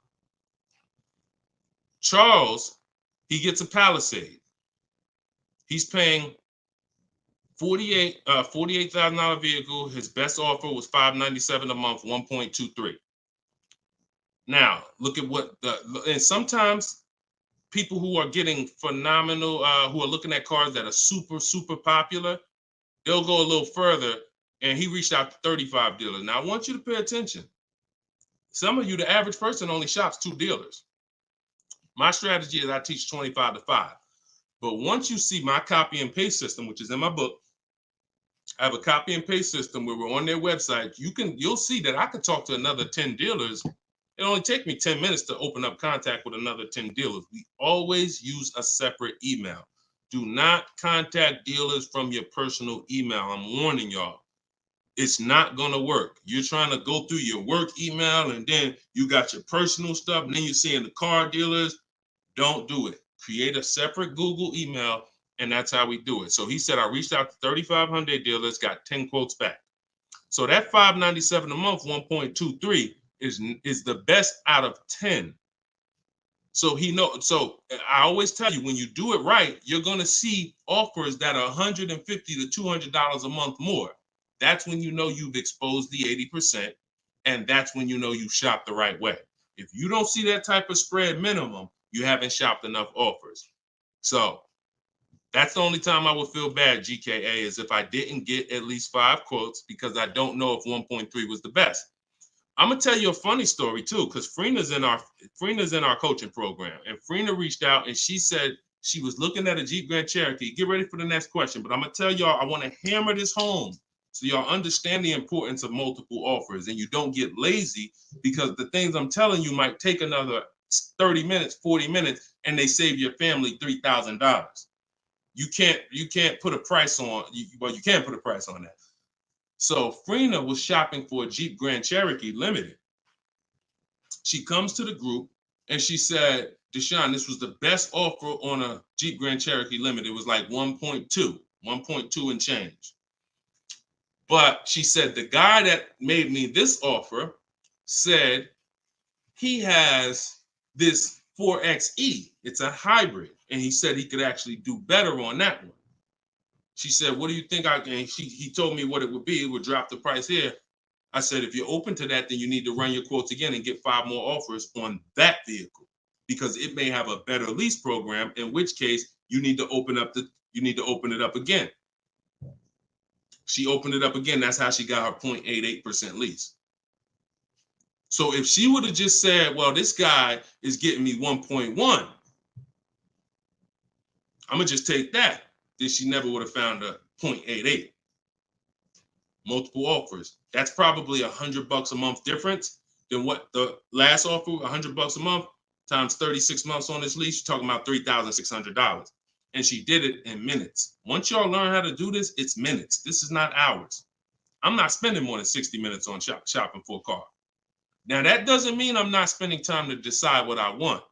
Charles, he gets a Palisade. He's paying $48,000 vehicle. His best offer was $597 a month, 1.23. Now, look at and sometimes people who are getting phenomenal, who are looking at cars that are super, super popular, they'll go a little further, and he reached out to 35 dealers. Now, I want you to pay attention. Some of you, the average person only shops 2 dealers. My strategy is I teach 25 to 5. But once you see my copy and paste system, which is in my book, I have a copy and paste system where we're on their website. You'll see that I could talk to another 10 dealers. It only take me 10 minutes to open up contact with another 10 dealers. We always use a separate email. Do not contact dealers from your personal email. I'm warning y'all. It's not going to work. You're trying to go through your work email, and then you got your personal stuff, and then you're seeing the car dealers. Don't do it. Create a separate Google email, and that's how we do it. So he said, I reached out to 3,500 dealers, got 10 quotes back. So that $597 a month, 1.23 is the best out of 10. So so I always tell you, when you do it right, you're going to see offers that are $150 to $200 a month more. That's when you know you've exposed the 80%, and that's when you know you shop the right way. If you don't see that type of spread minimum, you haven't shopped enough offers. So that's the only time I would feel bad, GKA, is if I didn't get at least 5 quotes, because I don't know if 1.3 was the best. I'm gonna tell you a funny story too, because Freena's in our coaching program, and Freena reached out and she said she was looking at a Jeep Grand Cherokee. Get ready for the next question, but I'm gonna tell y'all, I want to hammer this home so y'all understand the importance of multiple offers and you don't get lazy, because the things I'm telling you might take another 30 minutes, 40 minutes, and they save your family $3,000. You can't put a price on. Well, you can put a price on that. So Freena was shopping for a Jeep Grand Cherokee Limited. She comes to the group and she said, Deshone, this was the best offer on a Jeep Grand Cherokee Limited. It was like 1.2 and change. But she said, the guy that made me this offer said he has this 4XE. It's a hybrid. And he said he could actually do better on that one. She said, what do you think he told me what it would be. It would drop the price here. I said, if you're open to that, then you need to run your quotes again and get 5 more offers on that vehicle, because it may have a better lease program, in which case you need to open it up again. She opened it up again. That's how she got her 0.88% lease. So if she would have just said, well, this guy is getting me 1.1, I'm gonna just take that, then she never would have found a 0.88. multiple offers. That's probably $100 a month difference than what the last offer, $100 a month times 36 months on this lease. You're talking about $3,600. And she did it in minutes. Once y'all learn how to do this, it's minutes. This is not hours. I'm not spending more than 60 minutes on shopping for a car. Now, that doesn't mean I'm not spending time to decide what I want.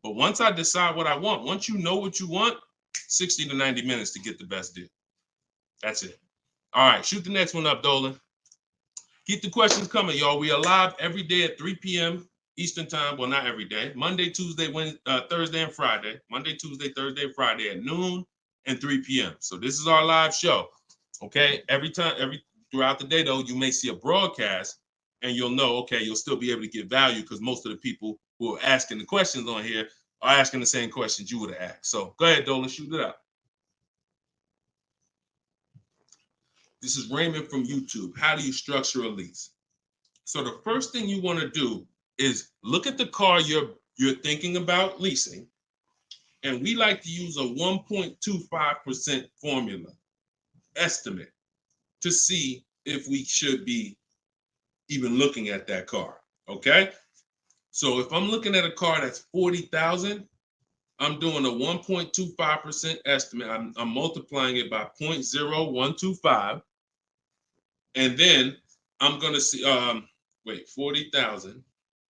But once I decide what I want, once you know what you want, 60 to 90 minutes to get the best deal. That's it. All right, shoot the next one up, Dolan. Keep the questions coming, y'all. We are live every day at 3 p.m. Eastern time. Well, not every day. Monday, Tuesday, Wednesday, Thursday, and Friday. Monday, Tuesday, Thursday, and Friday at noon and 3 p.m. So this is our live show. Okay. Throughout the day, though, you may see a broadcast and you'll know, okay, you'll still be able to get value because most of the people who are asking the questions on here are asking the same questions you would have asked. So go ahead, Dolan, shoot it out. This is Raymond from YouTube. How do you structure a lease? So the first thing you want to do is look at the car you're thinking about leasing. And we like to use a 1.25% formula estimate to see if we should be even looking at that car. Okay. So if I'm looking at a car that's $40,000, I'm doing a 1.25% estimate. I'm multiplying it by 0.0125. And then I'm going to see, 40,000.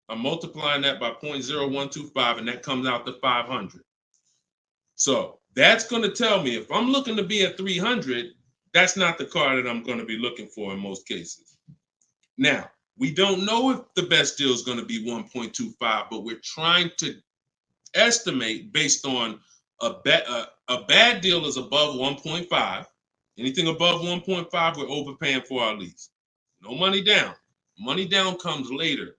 I'm multiplying that by 0.0125, and that comes out to 500. So that's going to tell me if I'm looking to be at 300, that's not the car that I'm going to be looking for in most cases. Now, we don't know if the best deal is going to be 1.25, but we're trying to estimate based on a bad deal is above 1.5. Anything above 1.5, we're overpaying for our lease. No money down. Money down comes later.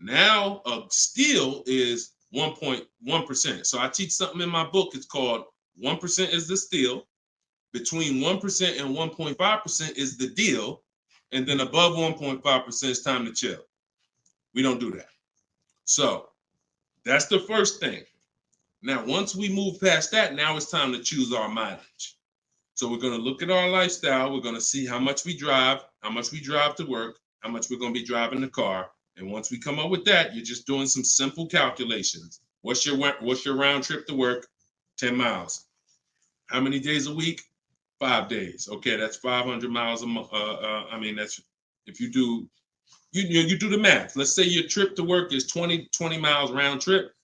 Now a steal is 1.1%. So I teach something in my book. It's called 1% is the steal. Between 1% and 1.5% is the deal. And then above 1.5% is time to chill. We don't do that. So that's the first thing. Now, once we move past that, now it's time to choose our mileage. So we're going to look at our lifestyle. We're going to see how much we drive to work, how much we're going to be driving the car. And once we come up with that, you're just doing some simple calculations. What's your round trip to work? 10 miles. How many days a week? 5 days. Okay, that's 500 miles a month. That's if you do the math. Let's say your trip to work is 20 miles round trip,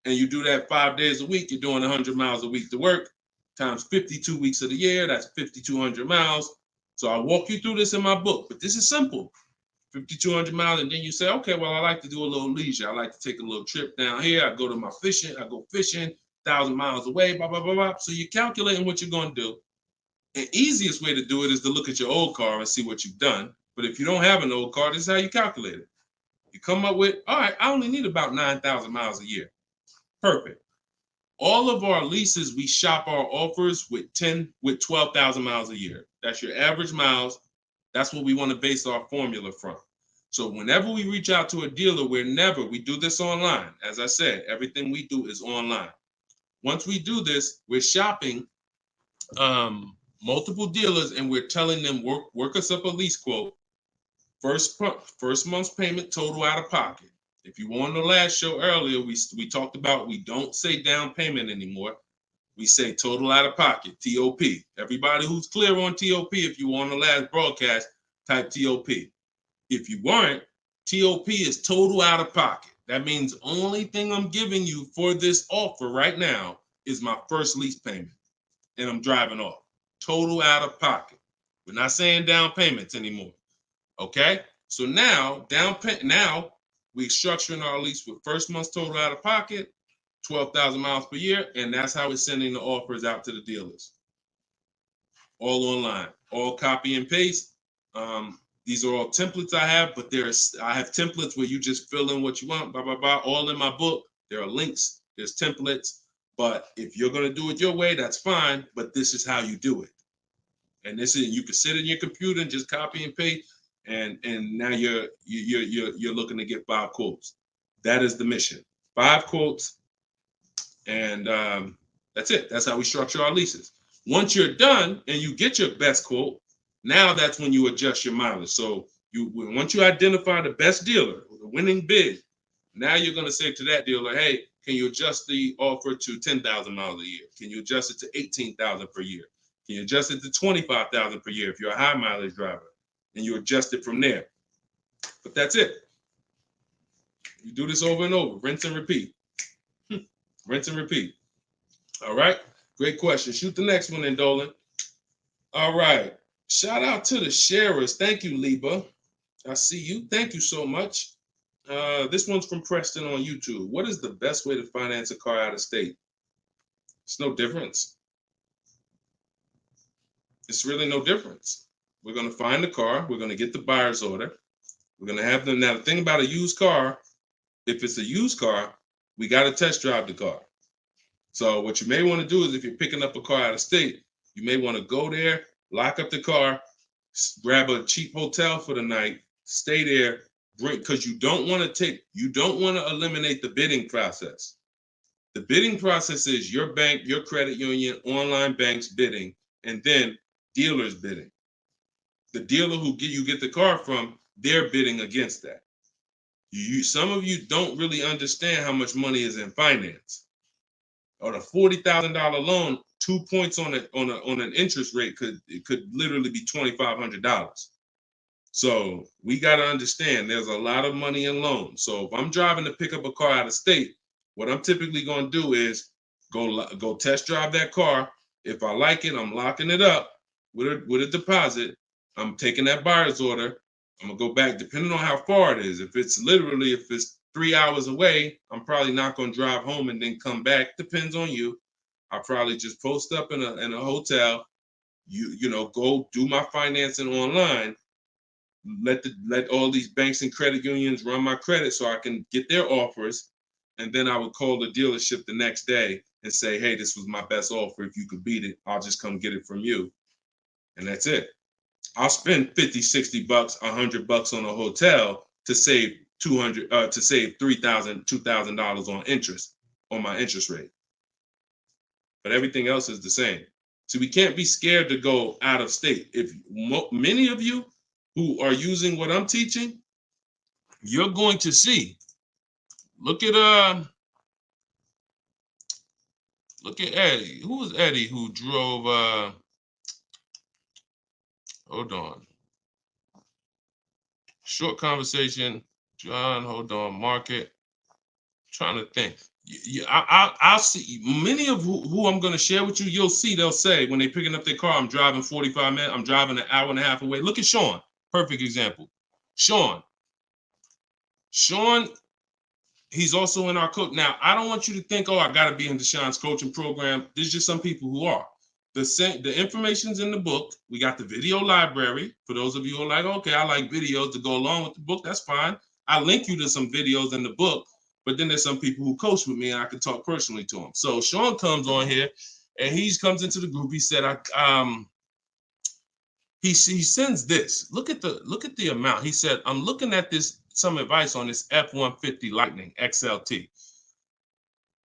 and you do that 5 days a week. You're doing 100 miles a week to work. Times 52 weeks of the year, that's 5,200 miles. So I walk you through this in my book, but this is simple. 5,200 miles, and then you say, okay, well, I like to do a little leisure. I like to take a little trip down here. I go fishing, 1,000 miles away, blah, blah, blah, blah. So you're calculating what you're going to do. The easiest way to do it is to look at your old car and see what you've done. But if you don't have an old car, this is how you calculate it. You come up with, all right, I only need about 9,000 miles a year. Perfect. All of our leases, we shop our offers with 12,000 miles a year. That's your average miles. That's what we want to base our formula from. So whenever we reach out to a dealer, we do this online. As I said, everything we do is online. Once we do this, we're shopping multiple dealers and we're telling them, work us up a lease quote. First month's payment, total out of pocket. If you were on the last show earlier, we talked about we don't say down payment anymore. We say total out of pocket, TOP. Everybody who's clear on TOP, if you were on the last broadcast, type TOP. If you weren't, TOP is total out of pocket. That means only thing I'm giving you for this offer right now is my first lease payment, and I'm driving off. Total out of pocket. We're not saying down payments anymore. Okay? So now, we're structuring our lease with first month's total out of pocket, 12,000 miles per year, and that's how we're sending the offers out to the dealers. All online, all copy and paste. These are all templates I have, but I have templates where you just fill in what you want, blah, blah, blah, all in my book. There are links, there's templates, but if you're going to do it your way, that's fine, but this is how you do it. And you can sit in your computer and just copy and paste. And now you're looking to get 5 quotes. That is the mission. 5 quotes, and that's it. That's how we structure our leases. Once you're done and you get your best quote, Now that's when you adjust your mileage. So once you identify the best dealer, the winning bid, now you're going to say to that dealer, hey, can you adjust the offer to 10,000 miles a year? Can you adjust it to 18,000 per year? Can you adjust it to 25,000 per year if you're a high mileage driver? And you adjust it from there. But that's it. You do this over and over, rinse and repeat. Rinse and repeat. All right. Great question. Shoot the next one in, Dolan. All right. Shout out to the sharers. Thank you, Liba. I see you. Thank you so much. This one's from Preston on YouTube. What is the best way to finance a car out of state? It's no difference. It's really no difference. We're going to find the car. We're going to get the buyer's order. We're going to have them. Now, the thing about a used car, if it's a used car, we got to test drive the car. So what you may want to do is if you're picking up a car out of state, you may want to go there, lock up the car, grab a cheap hotel for the night, stay there, because you don't want to eliminate the bidding process. The bidding process is your bank, your credit union, online banks bidding, and then dealers bidding. The dealer who you get the car from, they're bidding against that. Some of you don't really understand how much money is in finance. On a $40,000 loan, 2 points on an interest rate could literally be $2,500. So we got to understand there's a lot of money in loans. So if I'm driving to pick up a car out of state, what I'm typically going to do is go test drive that car. If I like it, I'm locking it up with a deposit. I'm taking that buyer's order. I'm gonna go back, depending on how far it is. If it's 3 hours away, I'm probably not gonna drive home and then come back. Depends on you. I'll probably just post up in a hotel. Go do my financing online. Let all these banks and credit unions run my credit so I can get their offers, and then I would call the dealership the next day and say, hey, this was my best offer. If you could beat it, I'll just come get it from you, and that's it. I'll spend $50, $60, $100 on a hotel to save $3,000, $2,000 on interest on my interest rate. But everything else is the same. So we can't be scared to go out of state. If many of you who are using what I'm teaching, you're going to see. Look at Eddie. Who was Eddie who drove? Hold on. Short conversation. John, hold on. Market. Trying to think. I'll see. Many of who I'm going to share with you, you'll see they'll say when they're picking up their car, I'm driving 45 minutes. I'm driving an hour and a half away. Look at Sean. Perfect example. Sean, he's also in our coach. Now, I don't want you to think, I got to be in Deshaun's coaching program. There's just some people who are. The information's in the book. We got the video library. For those of you who are like, okay, I like videos to go along with the book, that's fine. I link you to some videos in the book, but then there's some people who coach with me and I can talk personally to them. So Sean comes on here and he comes into the group. He said, he sends this. Look at the amount. He said, I'm looking at some advice on this F-150 Lightning XLT.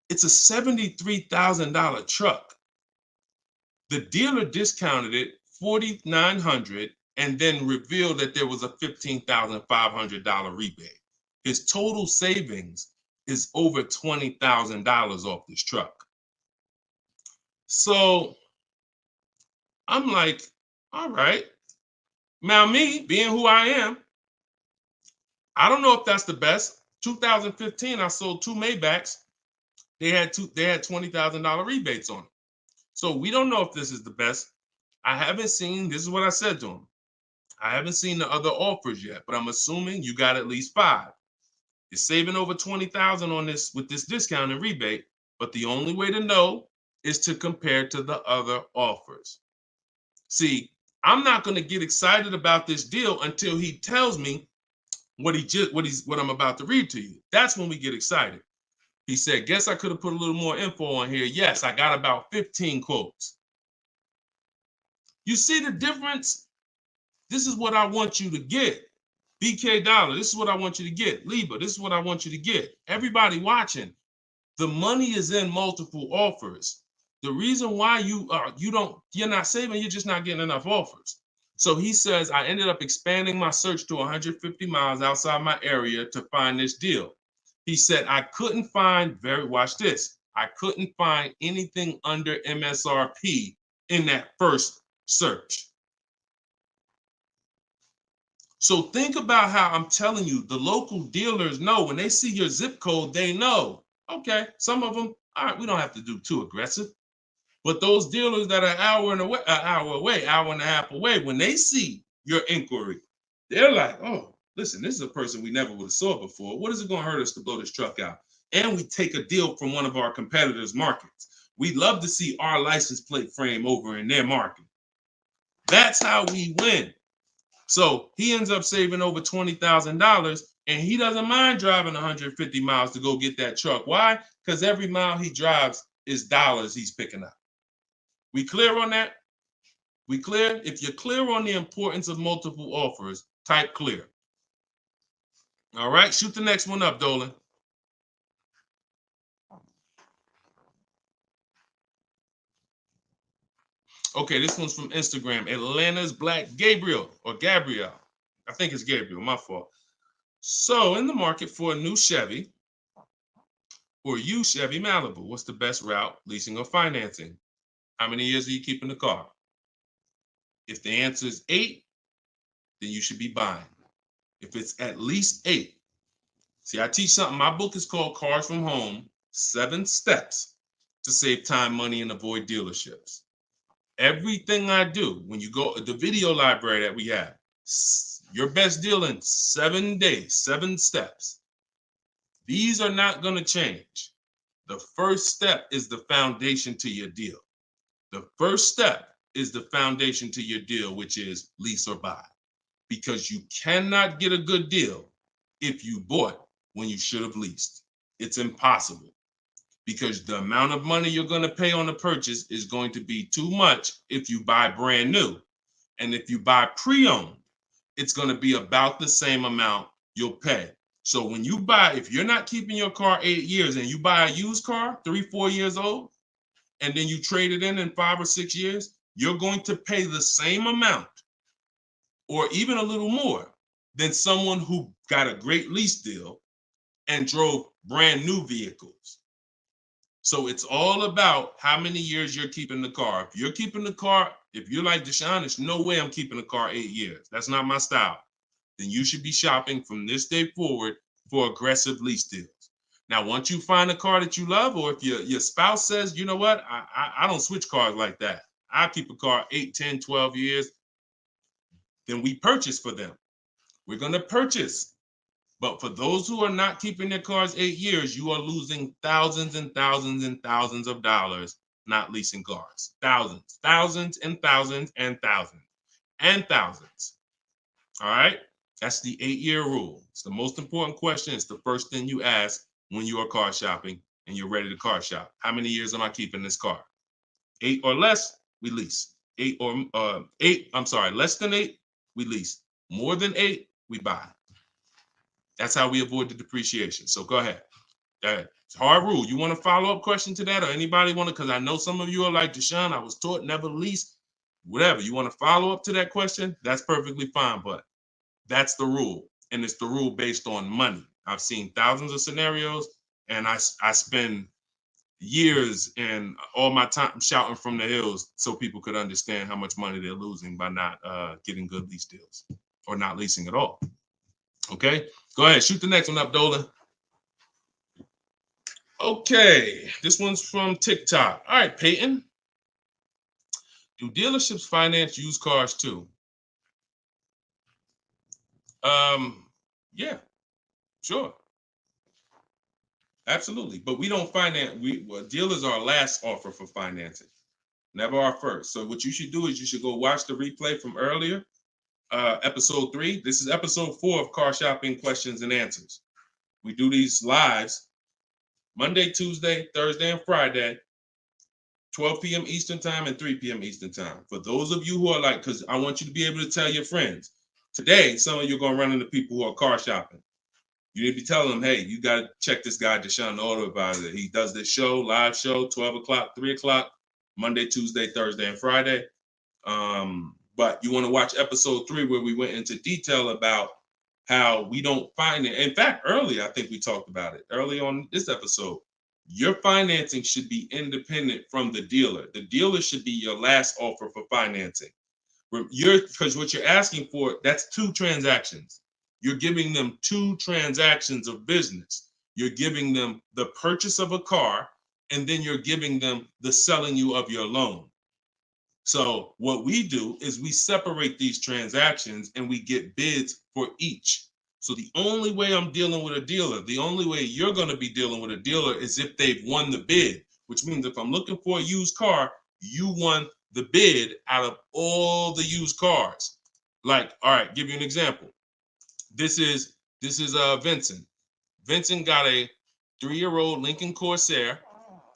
It's a $73,000 truck. The dealer discounted it $4,900 and then revealed that there was a $15,500 rebate. His total savings is over $20,000 off this truck. So I'm like, all right. Now me, being who I am, I don't know if that's the best. 2015, I sold 2 Maybachs. They had $20,000 rebates on it. So we don't know if this is the best. I haven't seen, this is what I said to him. I haven't seen the other offers yet, but I'm assuming you got at least 5. You're saving over $20,000 on this with this discount and rebate, but the only way to know is to compare to the other offers. See, I'm not going to get excited about this deal until he tells me what I'm about to read to you. That's when we get excited. He said, guess I could have put a little more info on here. Yes, I got about 15 quotes. You see the difference? This is what I want you to get. BK Dollar, this is what I want you to get. Liba, this is what I want you to get. Everybody watching, the money is in multiple offers. The reason why you're not saving, you're just not getting enough offers. So he says, I ended up expanding my search to 150 miles outside my area to find this deal. He said, I couldn't find, watch this, I couldn't find anything under MSRP in that first search. So think about how I'm telling you, the local dealers know when they see your zip code, they know, okay, some of them, all right, we don't have to do too aggressive. But those dealers that are an hour and a half away, when they see your inquiry, they're like, oh, listen, this is a person we never would have saw before. What is it going to hurt us to blow this truck out? And we take a deal from one of our competitors' markets. We love to see our license plate frame over in their market. That's how we win. So he ends up saving over $20,000, and he doesn't mind driving 150 miles to go get that truck. Why? Because every mile he drives is dollars he's picking up. We clear on that? We clear? If you're clear on the importance of multiple offers, type clear. All right, shoot the next one up, Dolan. Okay, this one's from Instagram. Atlanta's Black Gabriel, or Gabrielle. I think it's Gabriel, my fault. So, in the market for a new Chevy or used Chevy Malibu, what's the best route, leasing or financing? How many years are you keeping the car? If the answer is 8, then you should be buying. If it's at least 8. See, I teach something. My book is called Cars from Home, 7 Steps to Save Time, Money, and Avoid Dealerships. Everything I do, when you go, the video library that we have, your best deal in 7 days, 7 steps. These are not going to change. The first step is the foundation to your deal. The first step is the foundation to your deal, which is lease or buy. Because you cannot get a good deal if you bought when you should have leased. It's impossible. Because the amount of money you're going to pay on the purchase is going to be too much if you buy brand new. And if you buy pre-owned, it's going to be about the same amount you'll pay. So when you buy, if you're not keeping your car 8 years and you buy a used car, 3-4 years old, and then you trade it in 5 or 6 years, you're going to pay the same amount or even a little more than someone who got a great lease deal and drove brand new vehicles. So it's all about how many years you're keeping the car. If you're keeping the car, if you're like Deshone, there's no way I'm keeping the car 8 years. That's not my style. Then you should be shopping from this day forward for aggressive lease deals. Now, once you find a car that you love, or if your spouse says, you know what, I don't switch cars like that. I keep a car 8, 10, 12 years. Then we purchase for them. We're going to purchase. But for those who are not keeping their cars 8 years, you are losing thousands and thousands and thousands of dollars not leasing cars. Thousands, thousands and thousands and thousands and thousands. All right? That's the 8-year rule. It's the most important question. It's the first thing you ask when you are car shopping and you're ready to car shop. How many years am I keeping this car? 8 or less, we lease. Less than 8, we lease. More than 8, we buy. That's how we avoid the depreciation. So go ahead. It's a hard rule. You want a follow-up question to that, or anybody want to? Because I know some of you are like, Deshone, I was taught never lease. Whatever. You want to follow up to that question? That's perfectly fine. But that's the rule. And it's the rule based on money. I've seen thousands of scenarios, and I spend years and all my time shouting from the hills so people could understand how much money they're losing by not getting good lease deals or not leasing at all. Okay, go ahead, shoot the next one up, Dolan. Okay, this one's from TikTok. All right, Peyton. Do dealerships finance used cars too? Yeah, sure. Absolutely. But we don't finance, dealers are our last offer for financing, never our first. So what you should do is you should go watch the replay from earlier, episode 3. This is episode 4 of Car Shopping Questions and Answers. We do these lives Monday, Tuesday, Thursday, and Friday, 12 p.m. Eastern time and 3 p.m. Eastern time. For those of you who are like, because I want you to be able to tell your friends. Today, some of you are going to run into people who are car shopping. You need to be telling them, hey, you got to check this guy, Deshone the Auto Advisor. He does this show, live show, 12 o'clock, 3 o'clock, Monday, Tuesday, Thursday, and Friday. But you want to watch episode 3 where we went into detail about how we don't finance. In fact, early, I think we talked about it early on this episode. Your financing should be independent from the dealer. The dealer should be your last offer for financing. Because what you're asking for, that's 2 transactions. You're giving them 2 transactions of business. You're giving them the purchase of a car, and then you're giving them the selling you of your loan. So what we do is we separate these transactions and we get bids for each. So the only way I'm dealing with a dealer, the only way you're going to be dealing with a dealer is if they've won the bid, which means if I'm looking for a used car, you won the bid out of all the used cars. Like, all right, give you an example. This is Vincent. Vincent got a 3-year-old Lincoln Corsair,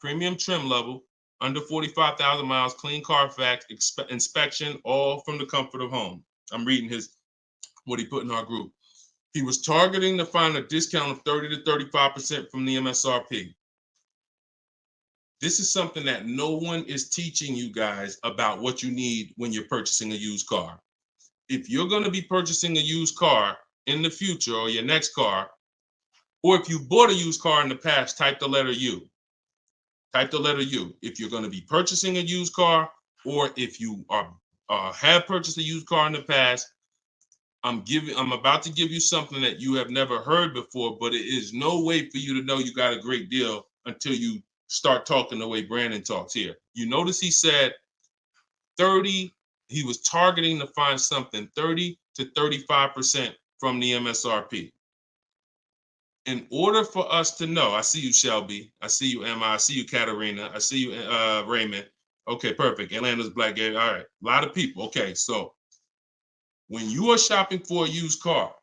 premium trim level, under 45,000 miles, clean Carfax, inspection, all from the comfort of home. I'm reading what he put in our group. He was targeting to find a discount of 30 to 35% from the MSRP. This is something that no one is teaching you guys about what you need when you're purchasing a used car. If you're going to be purchasing a used car in the future or your next car, or if you bought a used car in the past, type the letter U. Type the letter U. If you're going to be purchasing a used car, or if you have purchased a used car in the past, I'm about to give you something that you have never heard before, but it is no way for you to know you got a great deal until you start talking the way Brandon talks here. You notice he said 30, he was targeting to find something 30 to 35% from the MSRP. In order for us to know, I see you, Shelby. I see you, Emma. I see you, Katarina. I see you, Raymond. Okay, perfect. Atlanta's Black Gate. All right, a lot of people. Okay, so when you are shopping for a used car,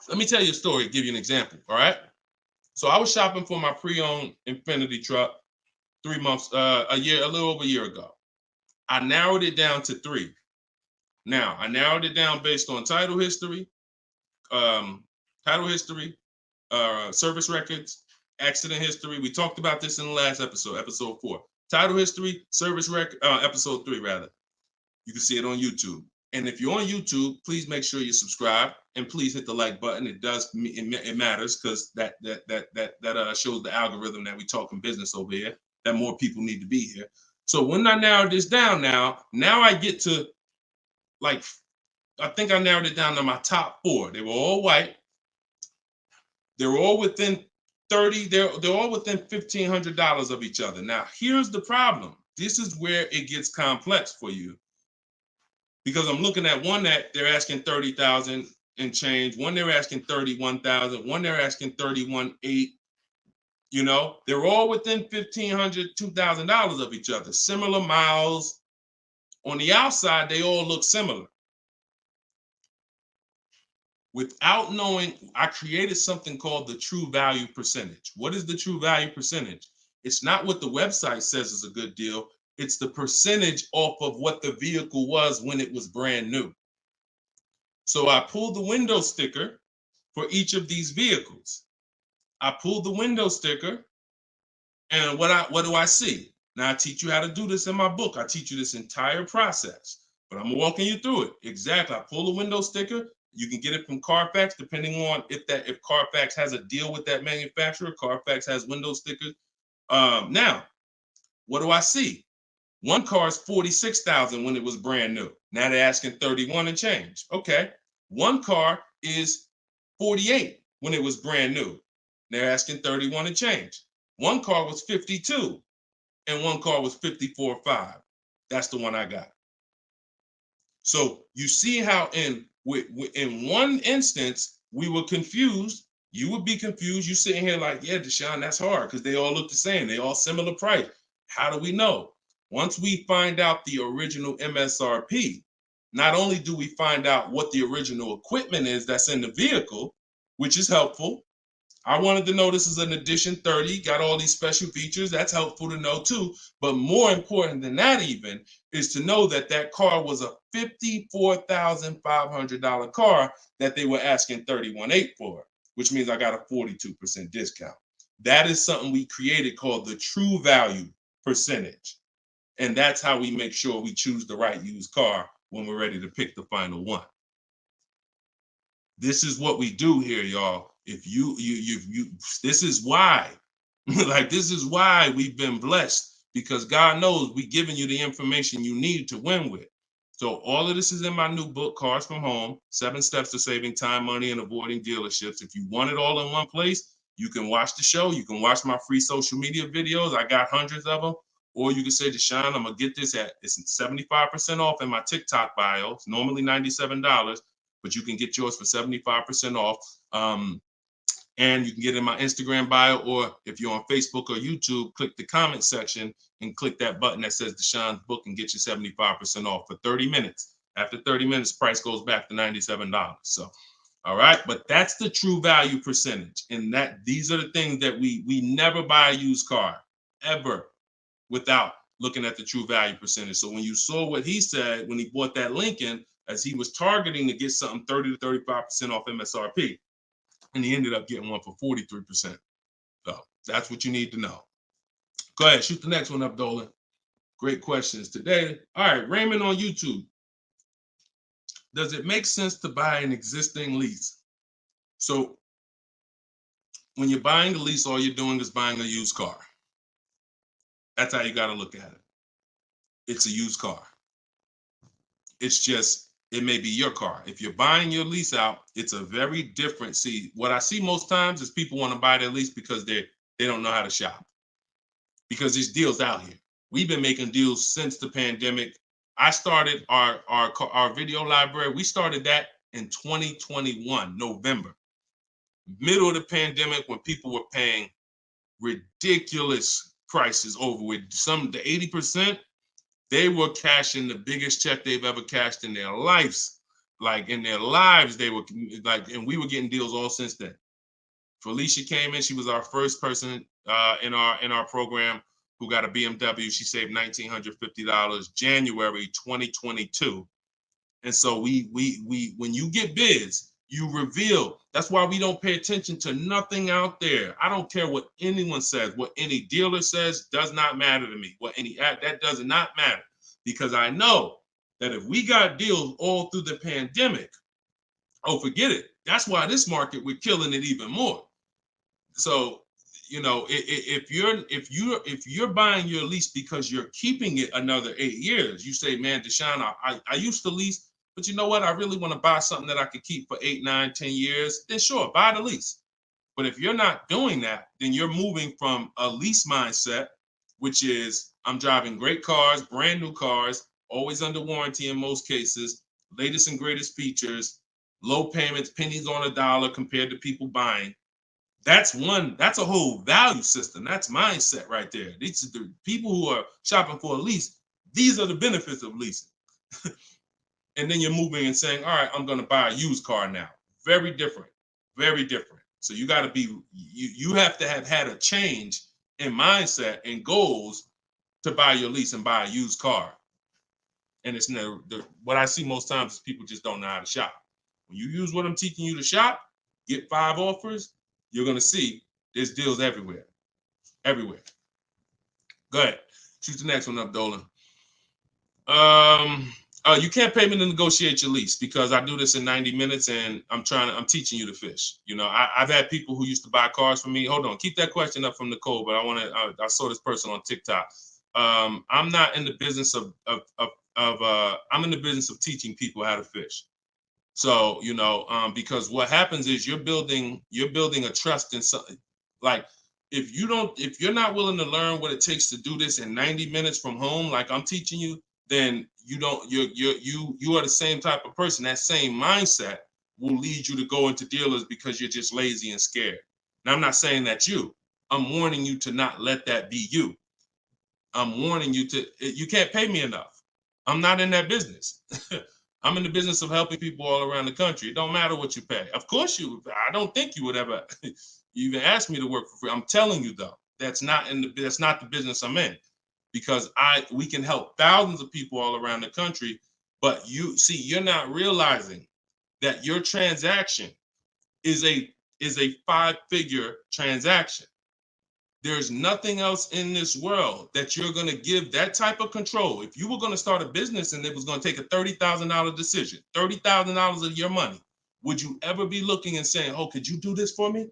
let me tell you a story, give you an example, all right? So I was shopping for my pre-owned Infiniti truck 3 months, a little over a year ago. I narrowed it down to 3. Now, I narrowed it down based on title history, service records, accident history. We talked about this in the last episode, episode 4. Title history, service record, episode 3 rather. You can see it on YouTube. And if you're on YouTube, please make sure you subscribe and please hit the like button. It matters because that shows the algorithm that we talking business over here, that more people need to be here. So when I narrowed this down now I get to I think I narrowed it down to my top 4. They were all white. They were all within 30, they're all within $1,500 of each other. Now, here's the problem. This is where it gets complex for you. Because I'm looking at one that they're asking 30,000 and change, one they're asking 31,000, one they're asking 31,800. You know, they're all within $1,500, $2,000 of each other. Similar miles. On the outside, they all look similar. Without knowing, I created something called the true value percentage. What is the true value percentage? It's not what the website says is a good deal. It's the percentage off of what the vehicle was when it was brand new. So I pulled the window sticker for each of these vehicles. I pulled the window sticker, and what do I see? Now I teach you how to do this in my book. I teach you this entire process, but I'm walking you through it. Exactly. I pull the window sticker. You can get it from Carfax, depending on if Carfax has a deal with that manufacturer. Carfax has window stickers. Now, what do I see? One car is 46,000 when it was brand new. Now they're asking 31 and change. Okay. One car is 48 when it was brand new. They're asking 31 and change. One car was 52 and one car was 54.5. That's the one I got. So you see how in one instance we were confused. You would be confused. You sitting here like, yeah, Deshone, that's hard because they all look the same. They all similar price. How do we know? Once we find out the original MSRP, not only do we find out what the original equipment is that's in the vehicle, which is helpful. I wanted to know this is an Edition 30, got all these special features. That's helpful to know too. But more important than that even is to know that that car was a $54,500 car that they were asking $31,800 for, which means I got a 42% discount. That is something we created called the true value percentage. And that's how we make sure we choose the right used car when we're ready to pick the final one. This is what we do here, y'all. If you this is why, like, this is why we've been blessed, because God knows we're giving you the information you need to win with. So all of this is in my new book, Cars from Home, 7 Steps to Saving Time, Money, and Avoiding Dealerships. If you want it all in one place, you can watch the show. You can watch my free social media videos. I got hundreds of them. Or you can say, Deshone, I'm going to get this it's 75% off in my TikTok bio. It's normally $97, but you can get yours for 75% off. And you can get it in my Instagram bio, or if you're on Facebook or YouTube, click the comment section and click that button that says Deshone's book and get you 75% off for 30 minutes. After 30 minutes, price goes back to $97. So, all right, but that's the true value percentage. And these are the things that we never buy a used car ever without looking at the true value percentage. So when you saw what he said when he bought that Lincoln, as he was targeting to get something 30 to 35% off MSRP, and he ended up getting one for 43%. So that's what you need to know. Go ahead, shoot the next one up, Dolan. Great questions today. All right, Raymond on YouTube. Does it make sense to buy an existing lease? So when you're buying a lease, all you're doing is buying a used car. That's how you got to look at it. It's a used car. It's just, it may be your car. If you're buying your lease out, it's a very different. See, what I see most times is people want to buy their lease because they don't know how to shop. Because there's deals out here. We've been making deals since the pandemic. I started our video library. We started that in 2021, November. Middle of the pandemic, when people were paying ridiculous prices over with the 80%. They were cashing the biggest check they've ever cashed in their lives. Like in their lives, they were like, and we were getting deals all since then. Felicia came in. She was our first person in our program who got a BMW. She saved $1,950 January 2022. And so we when you get bids, you reveal. That's why we don't pay attention to nothing out there. I don't care what anyone says, what any dealer says does not matter to me. That does not matter, because I know that if we got deals all through the pandemic, oh, forget it. That's why this market, we're killing it even more. So, you know, if you're buying your lease because you're keeping it another 8 years, you say, man, Deshone, I used to lease, but you know what? I really want to buy something that I could keep for 8, 9, 10 years. Then sure, buy the lease. But if you're not doing that, then you're moving from a lease mindset, which is I'm driving great cars, brand new cars, always under warranty in most cases, latest and greatest features, low payments, pennies on a dollar compared to people buying. That's a whole value system. That's mindset right there. These are the people who are shopping for a lease. These are the benefits of leasing. And then you're moving and saying, all right, I'm going to buy a used car now. Very different, very different. So you got to be, you have to have had a change in mindset and goals to buy your lease and buy a used car. And it's never, what I see most times is people just don't know how to shop. When you use what I'm teaching you to shop, get 5 offers, you're going to see there's deals everywhere. Everywhere. Go ahead. Shoot the next one up, Dolan. You can't pay me to negotiate your lease, because I do this in 90 minutes and I'm teaching you to fish. You know, I've had people who used to buy cars from me. Hold on, keep that question up from Nicole, but I saw this person on TikTok. I'm not in the business I'm in the business of teaching people how to fish. So, you know, because what happens is you're building a trust in something. Like, if you're not willing to learn what it takes to do this in 90 minutes from home, like I'm teaching you, then you are the same type of person. That same mindset will lead you to go into dealers because you're just lazy and scared. Now, I'm not saying that's you. I'm warning you to not let that be you. I'm warning you you can't pay me enough. I'm not in that business. I'm in the business of helping people all around the country. It don't matter what you pay. Of course I don't think you would ever even ask me to work for free. I'm telling you though, that's not the business I'm in, because we can help thousands of people all around the country. But you're not realizing that your transaction is a 5-figure transaction. There's nothing else in this world that you're going to give that type of control. If you were going to start a business and it was going to take a $30,000 decision, $30,000 of your money, would you ever be looking and saying, oh, could you do this for me?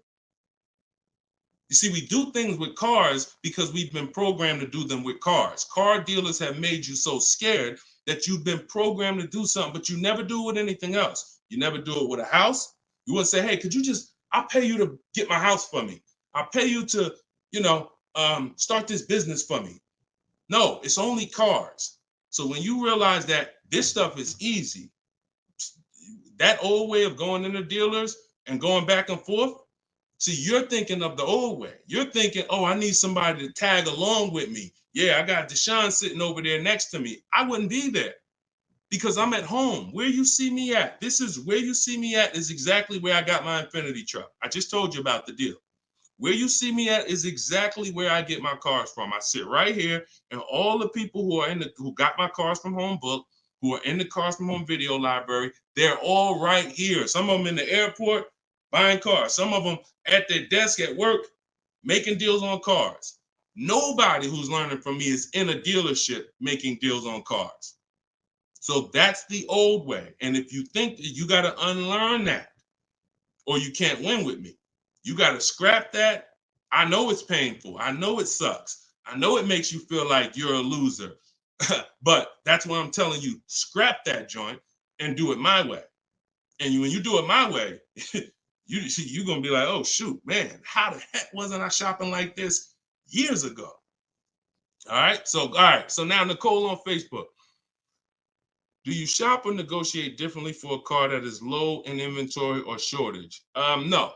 You see, we do things with cars because we've been programmed to do them with cars. Car dealers have made you so scared that you've been programmed to do something, but you never do it with anything else. You never do it with a house. You wouldn't say, hey, could you just, I'll pay you to get my house for me. I'll pay you to, start this business for me. No, it's only cars. So when you realize that this stuff is easy, that old way of going into dealers and going back and forth, see, you're thinking of the old way. You're thinking, oh, I need somebody to tag along with me. Yeah, I got Deshone sitting over there next to me. I wouldn't be there because I'm at home. Where you see me at, this is where you see me at is exactly where I got my Infinity truck. I just told you about the deal. Where you see me at is exactly where I get my cars from. I sit right here, and all the people who got my Cars from Home book, who are in the Cars from Home video library, they're all right here. Some of them in the airport buying cars. Some of them at their desk at work making deals on cars. Nobody who's learning from me is in a dealership making deals on cars. So that's the old way. And if you think that you got to unlearn that or you can't win with me, you got to scrap that. I know it's painful. I know it sucks. I know it makes you feel like you're a loser. But that's what I'm telling you. Scrap that joint and do it my way. And when you do it my way, you're going to be like, oh, shoot, man, how the heck wasn't I shopping like this years ago? All right. So now Nicole on Facebook. Do you shop or negotiate differently for a car that is low in inventory or shortage? No.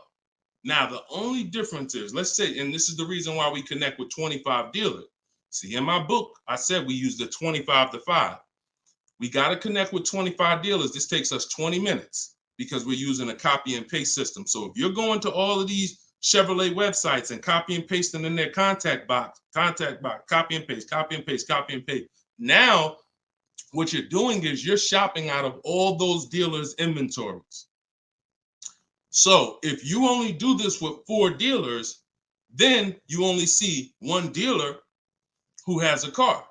Now, the only difference is, let's say, and this is the reason why we connect with 25 dealers. See, in my book, I said we use the 25 to 5. We got to connect with 25 dealers. This takes us 20 minutes because we're using a copy and paste system. So if you're going to all of these Chevrolet websites and copy and pasting in their contact box, copy and paste, copy and paste, copy and paste. Now, what you're doing is you're shopping out of all those dealers' inventories. So if you only do this with 4 dealers, then you only see one dealer who has a car.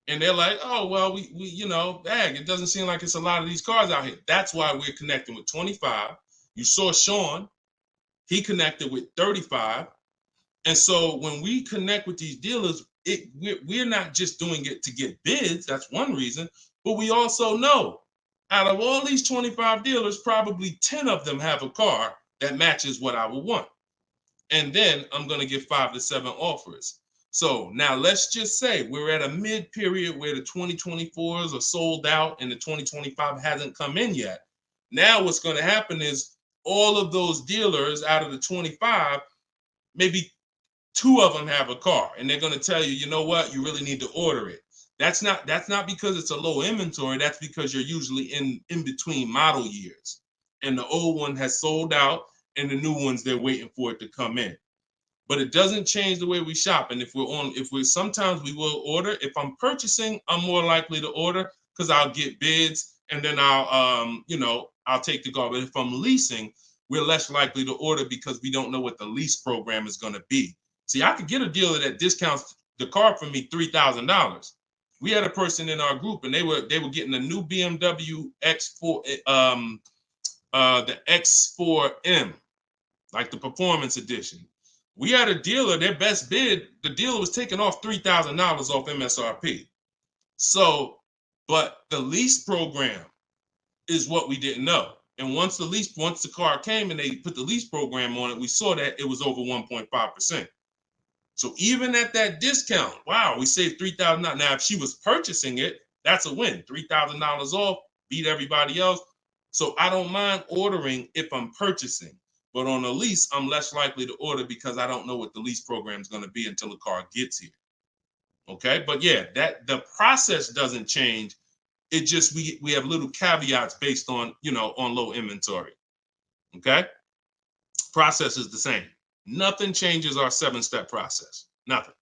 And they're like, oh, well, we it doesn't seem like it's a lot of these cars out here. That's why we're connecting with 25. You saw Sean, he connected with 35. And so when we connect with these dealers, we're not just doing it to get bids. That's one reason. But we also know out of all these 25 dealers, probably 10 of them have a car that matches what I would want. And then I'm going to get 5 to 7 offers. So now let's just say we're at a mid period where the 2024s are sold out and the 2025 hasn't come in yet. Now what's going to happen is all of those dealers out of the 25, maybe 2 of them have a car, and they're going to tell you, you know what, you really need to order it. That's not because it's a low inventory. That's because you're usually in between model years, and the old one has sold out, and the new ones they're waiting for it to come in. But it doesn't change the way we shop. And sometimes we will order. If I'm purchasing, I'm more likely to order because I'll get bids, and then I'll take the car. But if I'm leasing, we're less likely to order because we don't know what the lease program is going to be. See, I could get a dealer that discounts the car for me $3,000. We had a person in our group, and they were getting a new BMW X4, the X4M, like the performance edition. We had a dealer, their best bid, the dealer was taking off $3,000 off MSRP. So, but the lease program is what we didn't know. And once the car came and they put the lease program on it, we saw that it was over 1.5%. So even at that discount, wow, we saved $3,000. Now, if she was purchasing it, that's a win. $3,000 off, beat everybody else. So I don't mind ordering if I'm purchasing. But on a lease, I'm less likely to order because I don't know what the lease program is going to be until the car gets here. Okay, but yeah, that the process doesn't change. It just we have little caveats based on on low inventory. Okay, process is the same. Nothing changes our 7-step process. Nothing.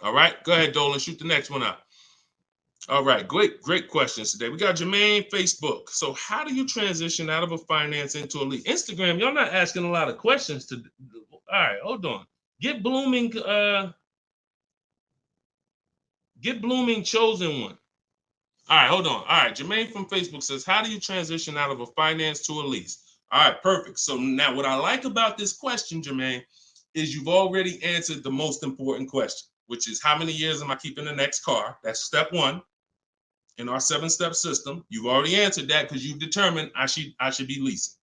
All right, go ahead, Dolan. Shoot the next one up. All right, great questions today. We got Jermaine, Facebook. So how do you transition out of a finance into a lease? Instagram, y'all not asking a lot of questions. All right, hold on. Get Blooming chosen one. All right, hold on. All right, Jermaine from Facebook says, how do you transition out of a finance to a lease? All right, perfect. So now what I like about this question, Jermaine, is you've already answered the most important question, which is how many years am I keeping the next car? That's step one in our 7-step system. You've already answered that because you've determined I should be leasing.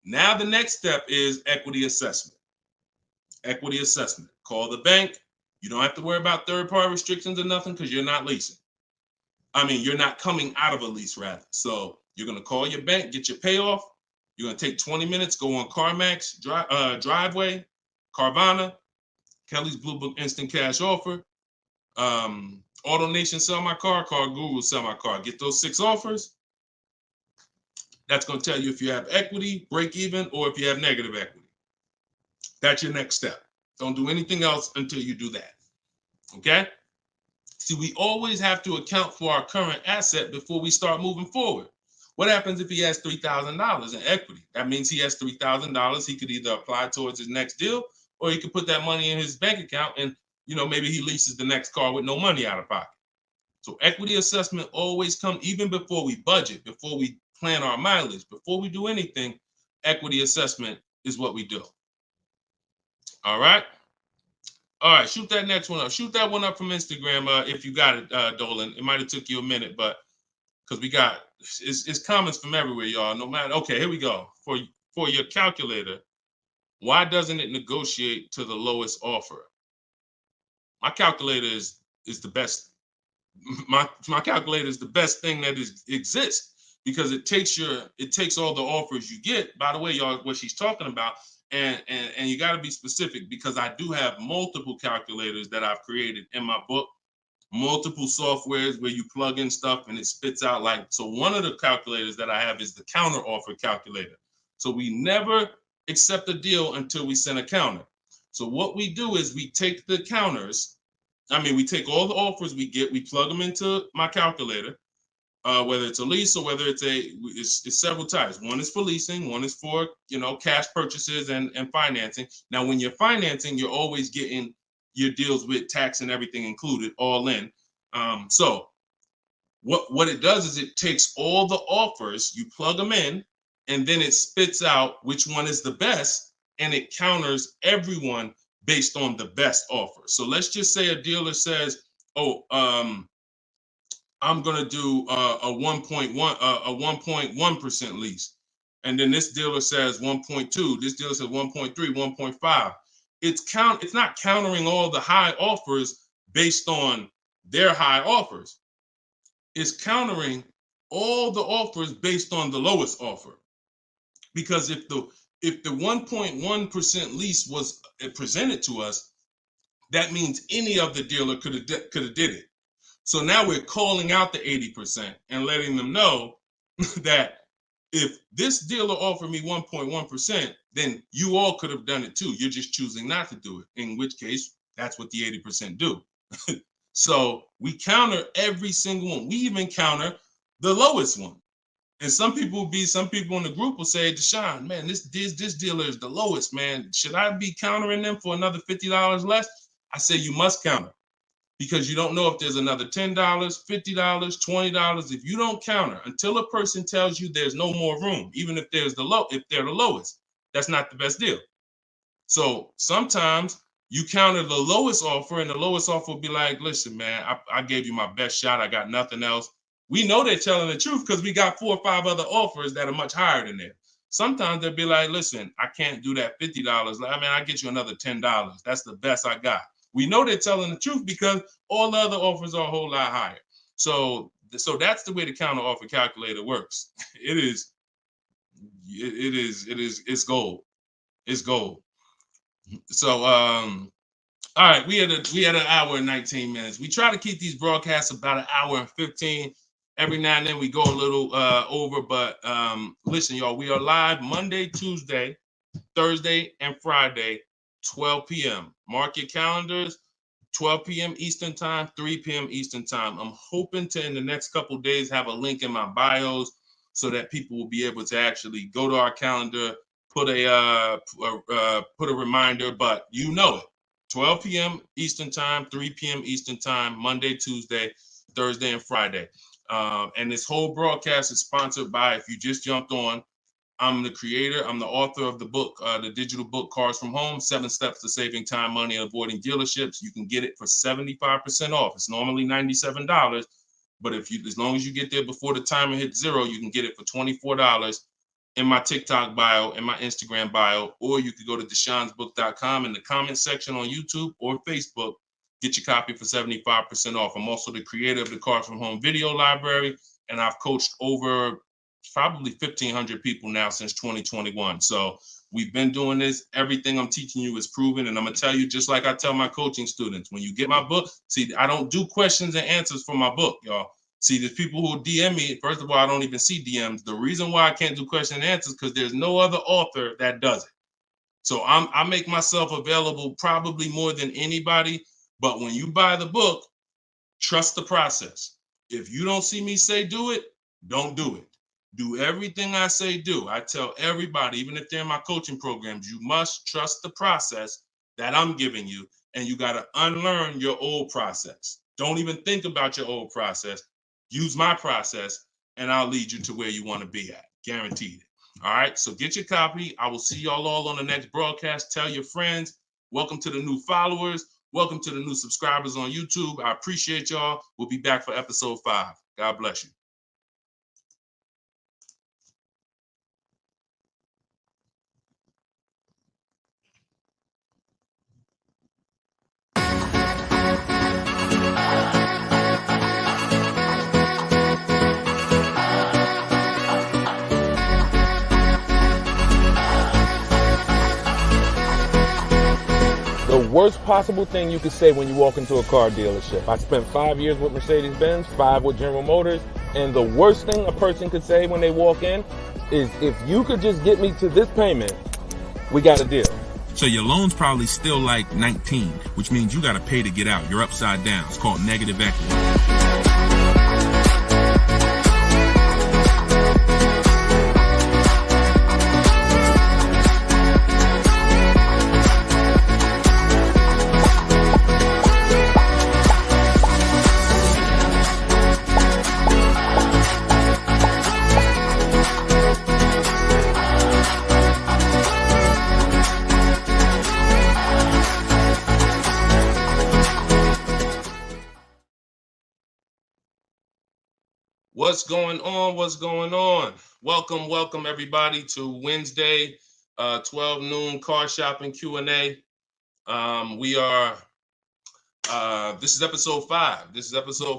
Now the next step is equity assessment. Equity assessment. Call the bank. You don't have to worry about third-party restrictions or nothing because you're not leasing. I mean, you're not coming out of a lease, rather. So you're going to call your bank, get your payoff. You're going to take 20 minutes, go on CarMax, Driveway, Carvana, Kelly's Blue Book Instant Cash Offer, AutoNation Sell My Car, Car Guru Sell My Car. Get those 6 offers. That's going to tell you if you have equity, break even, or if you have negative equity. That's your next step. Don't do anything else until you do that. Okay? See, we always have to account for our current asset before we start moving forward. What happens if he has $3,000 in equity? That means he has $3,000. He could either apply towards his next deal, or he could put that money in his bank account and, maybe he leases the next car with no money out of pocket. So equity assessment always comes even before we budget, before we plan our mileage, before we do anything. Equity assessment is what we do. All right. All right, shoot that next one up. Shoot that one up from Instagram if you got it, Dolan. It might have took you a minute, but because we got it's comments from everywhere, y'all. No matter. Okay, here we go. For your calculator, why doesn't it negotiate to the lowest offer? My calculator is the best. My calculator is the best thing that exists because it takes all the offers you get. By the way, y'all, what she's talking about. And you got to be specific because I do have multiple calculators that I've created in my book, multiple softwares where you plug in stuff and it spits out so one of the calculators that I have is the counter offer calculator. So we never accept a deal until we send a counter. So what we do is we take the counters. We take all the offers we get, we plug them into my calculator. Whether it's a lease or whether it's several types. One is for leasing, one is for cash purchases and financing. Now, when you're financing, you're always getting your deals with tax and everything included, all in. So what it does is it takes all the offers, you plug them in, and then it spits out which one is the best, and it counters everyone based on the best offer. So let's just say a dealer says, I'm gonna do a 1.1% lease, and then this dealer says 1.2. This dealer says 1.3, 1.5. It's not countering all the high offers based on their high offers. It's countering all the offers based on the lowest offer. Because if the 1.1% lease was presented to us, that means any of the dealer could have did it. So now we're calling out the 80% and letting them know that if this dealer offered me 1.1%, then you all could have done it too. You're just choosing not to do it, in which case that's what the 80% do. So we counter every single one. We even counter the lowest one. And some people in the group will say, Deshone, man, this dealer is the lowest, man. Should I be countering them for another $50 less? I say you must counter. Because you don't know if there's another $10, $50, $20. If you don't counter until a person tells you there's no more room, even if they're the lowest, that's not the best deal. So sometimes you counter the lowest offer, and the lowest offer will be like, listen, man, I gave you my best shot. I got nothing else. We know they're telling the truth because we got 4 or 5 other offers that are much higher than that. Sometimes they'll be like, listen, I can't do that $50. I'll get you another $10. That's the best I got. We know they're telling the truth because all the other offers are a whole lot higher. So that's the way the counter offer calculator works. It's gold. It's gold. So all right, we had an hour and 19 minutes. We try to keep these broadcasts about an hour and 15. Every now and then we go a little over, but listen, y'all, we are live Monday, Tuesday, Thursday, and Friday, 12 p.m. Mark your calendars, 12 p.m. Eastern time, 3 p.m. Eastern time. I'm hoping to, in the next couple of days, have a link in my bios so that people will be able to actually go to our calendar, put a reminder, but you know it. 12 p.m. Eastern time, 3 p.m. Eastern time, Monday, Tuesday, Thursday, and Friday. And this whole broadcast is sponsored by, if you just jumped on, I'm the creator, I'm the author of the book, the digital book, Cars from Home, 7 Steps to Saving Time, Money, and Avoiding Dealerships. You can get it for 75% off. It's normally $97, but as long as you get there before the timer hits 0, you can get it for $24 in my TikTok bio, in my Instagram bio, or you could go to deshonesbook.com in the comment section on YouTube or Facebook, get your copy for 75% off. I'm also the creator of the Cars from Home video library, and I've coached over probably 1,500 people now since 2021. So we've been doing this. Everything I'm teaching you is proven. And I'm going to tell you, just like I tell my coaching students, when you get my book, see, I don't do questions and answers for my book, y'all. See, there's people who DM me. First of all, I don't even see DMs. The reason why I can't do question and answers because there's no other author that does it. So I make myself available probably more than anybody. But when you buy the book, trust the process. If you don't see me say do it, don't do it. Do everything I say do. I tell everybody, even if they're in my coaching programs, you must trust the process that I'm giving you, and you got to unlearn your old process. Don't even think about your old process. Use my process, and I'll lead you to where you want to be at. Guaranteed. All right, so get your copy. I will see y'all all on the next broadcast. Tell your friends. Welcome to the new followers. Welcome to the new subscribers on YouTube. I appreciate y'all. We'll be back for episode 5. God bless you. The worst possible thing you could say when you walk into a car dealership. I spent 5 years with Mercedes-Benz, 5 with General Motors, and the worst thing a person could say when they walk in is, if you could just get me to this payment, we got a deal. So your loan's probably still like 19, which means you got to pay to get out. You're upside down. It's called negative equity. What's going on? What's going on? Welcome everybody to Wednesday, 12 noon car shopping Q&A. This is episode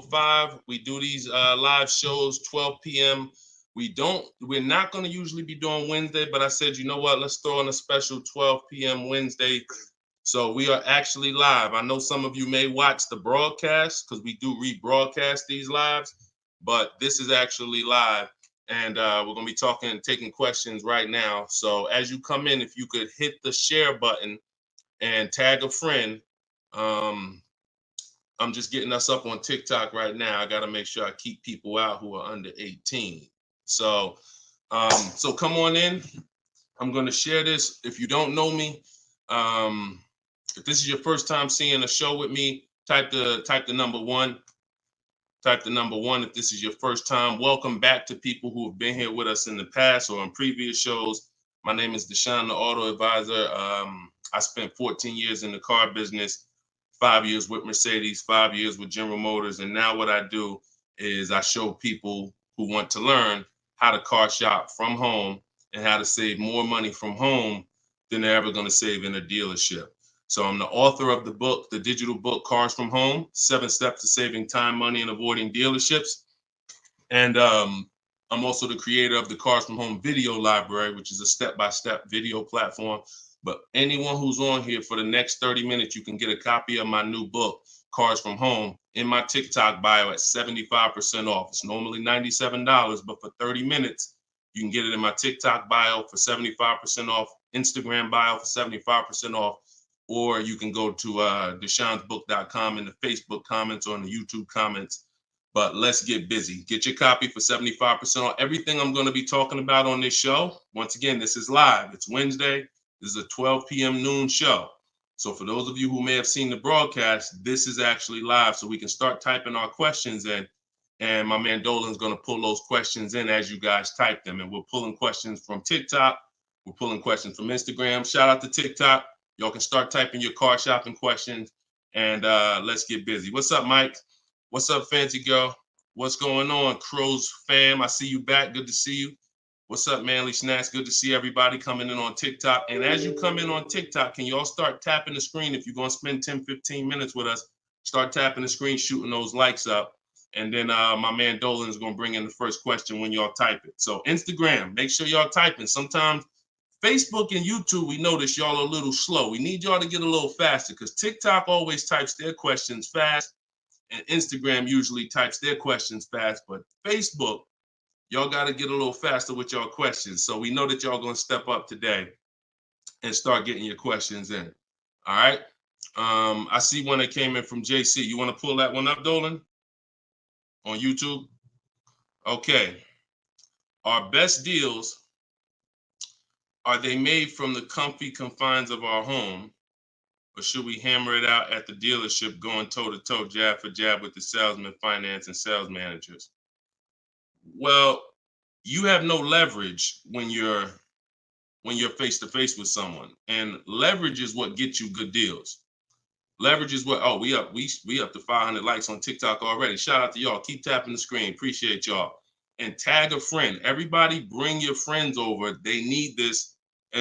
5. We do these live shows 12 p.m. We're not going to usually be doing Wednesday, but I said, you know what? Let's throw in a special 12 p.m. Wednesday. So we are actually live. I know some of you may watch the broadcast because we do rebroadcast these lives, but this is actually live, and we're going to be taking questions right now. So as you come in, if you could hit the share button and tag a friend. I'm just getting us up on TikTok right now. I got to make sure I keep people out who are under 18. So come on in. I'm going to share this. If you don't know me, if this is your first time seeing a show with me, type the number 1. Type the number 1 if this is your first time. Welcome back to people who have been here with us in the past or on previous shows. My name is Deshone the Auto Advisor. I spent 14 years in the car business, 5 years with Mercedes, 5 years with General Motors. And now what I do is I show people who want to learn how to car shop from home and how to save more money from home than they're ever going to save in a dealership. So I'm the author of the book, the digital book, Cars from Home, 7 Steps to Saving Time, Money, and Avoiding Dealerships. And I'm also the creator of the Cars from Home video library, which is a step-by-step video platform. But anyone who's on here for the next 30 minutes, you can get a copy of my new book, Cars from Home, in my TikTok bio at 75% off. It's normally $97, but for 30 minutes, you can get it in my TikTok bio for 75% off, Instagram bio for 75% off. Or you can go to deshonesbook.com in the Facebook comments or in the YouTube comments. But let's get busy. Get your copy for 75% off. Everything I'm going to be talking about on this show, once again, this is live. It's Wednesday. This is a 12 p.m. noon show. So for those of you who may have seen the broadcast, this is actually live, so we can start typing our questions in. And my man Dolan's going to pull those questions in as you guys type them. And we're pulling questions from TikTok. We're pulling questions from Instagram. Shout out to TikTok. Y'all can start typing your car shopping questions, and let's get busy. What's up, Mike? What's up, Fancy Girl? What's going on, Crows fam? I see you back. Good to see you. What's up, Manly Snacks? Good to see everybody coming in on TikTok. And as you come in on TikTok, can y'all start tapping the screen? If you're going to spend 10, 15 minutes with us, start tapping the screen, shooting those likes up. And then my man Dolan is going to bring in the first question when y'all type it. So Instagram, make sure y'all typing. Sometimes Facebook and YouTube, we notice y'all are a little slow. We need y'all to get a little faster because TikTok always types their questions fast and Instagram usually types their questions fast. But Facebook, y'all got to get a little faster with y'all questions. So we know that y'all going to step up today and start getting your questions in. All right. I see one that came in from JC. You want to pull that one up, Dolan? On YouTube? Okay. Our best deals, are they made from the comfy confines of our home, or should we hammer it out at the dealership going toe-to-toe, jab for jab with the salesman, finance, and sales managers? Well, you have no leverage when you're face-to-face with someone. And leverage is what gets you good deals. Leverage is what, oh, we up to 500 likes on TikTok already. Shout out to y'all. Keep tapping the screen. Appreciate y'all. And tag a friend. Everybody bring your friends over. They need this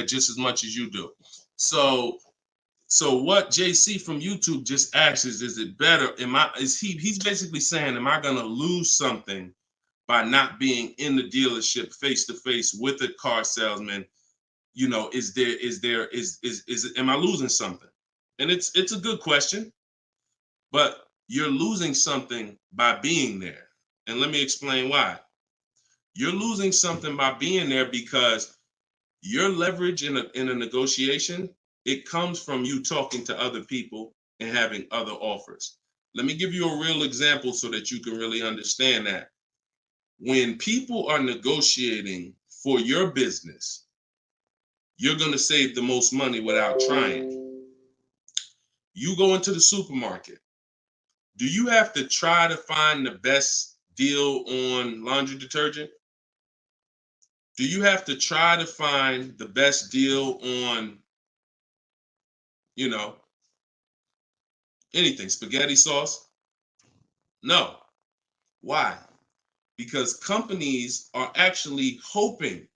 just as much as you do. So what JC from YouTube just asks is it better? He's basically saying, am I gonna lose something by not being in the dealership face-to-face with a car salesman? You know, am I losing something? And it's a good question, but you're losing something by being there. And let me explain why. You're losing something by being there because your leverage in a negotiation, it comes from you talking to other people and having other offers. Let me give you a real example so that you can really understand that. When people are negotiating for your business, you're going to save the most money without trying. You go into the supermarket. Do you have to try to find the best deal on laundry detergent? Do you have to try to find the best deal on, anything, spaghetti sauce? No. Why? Because companies are actually hoping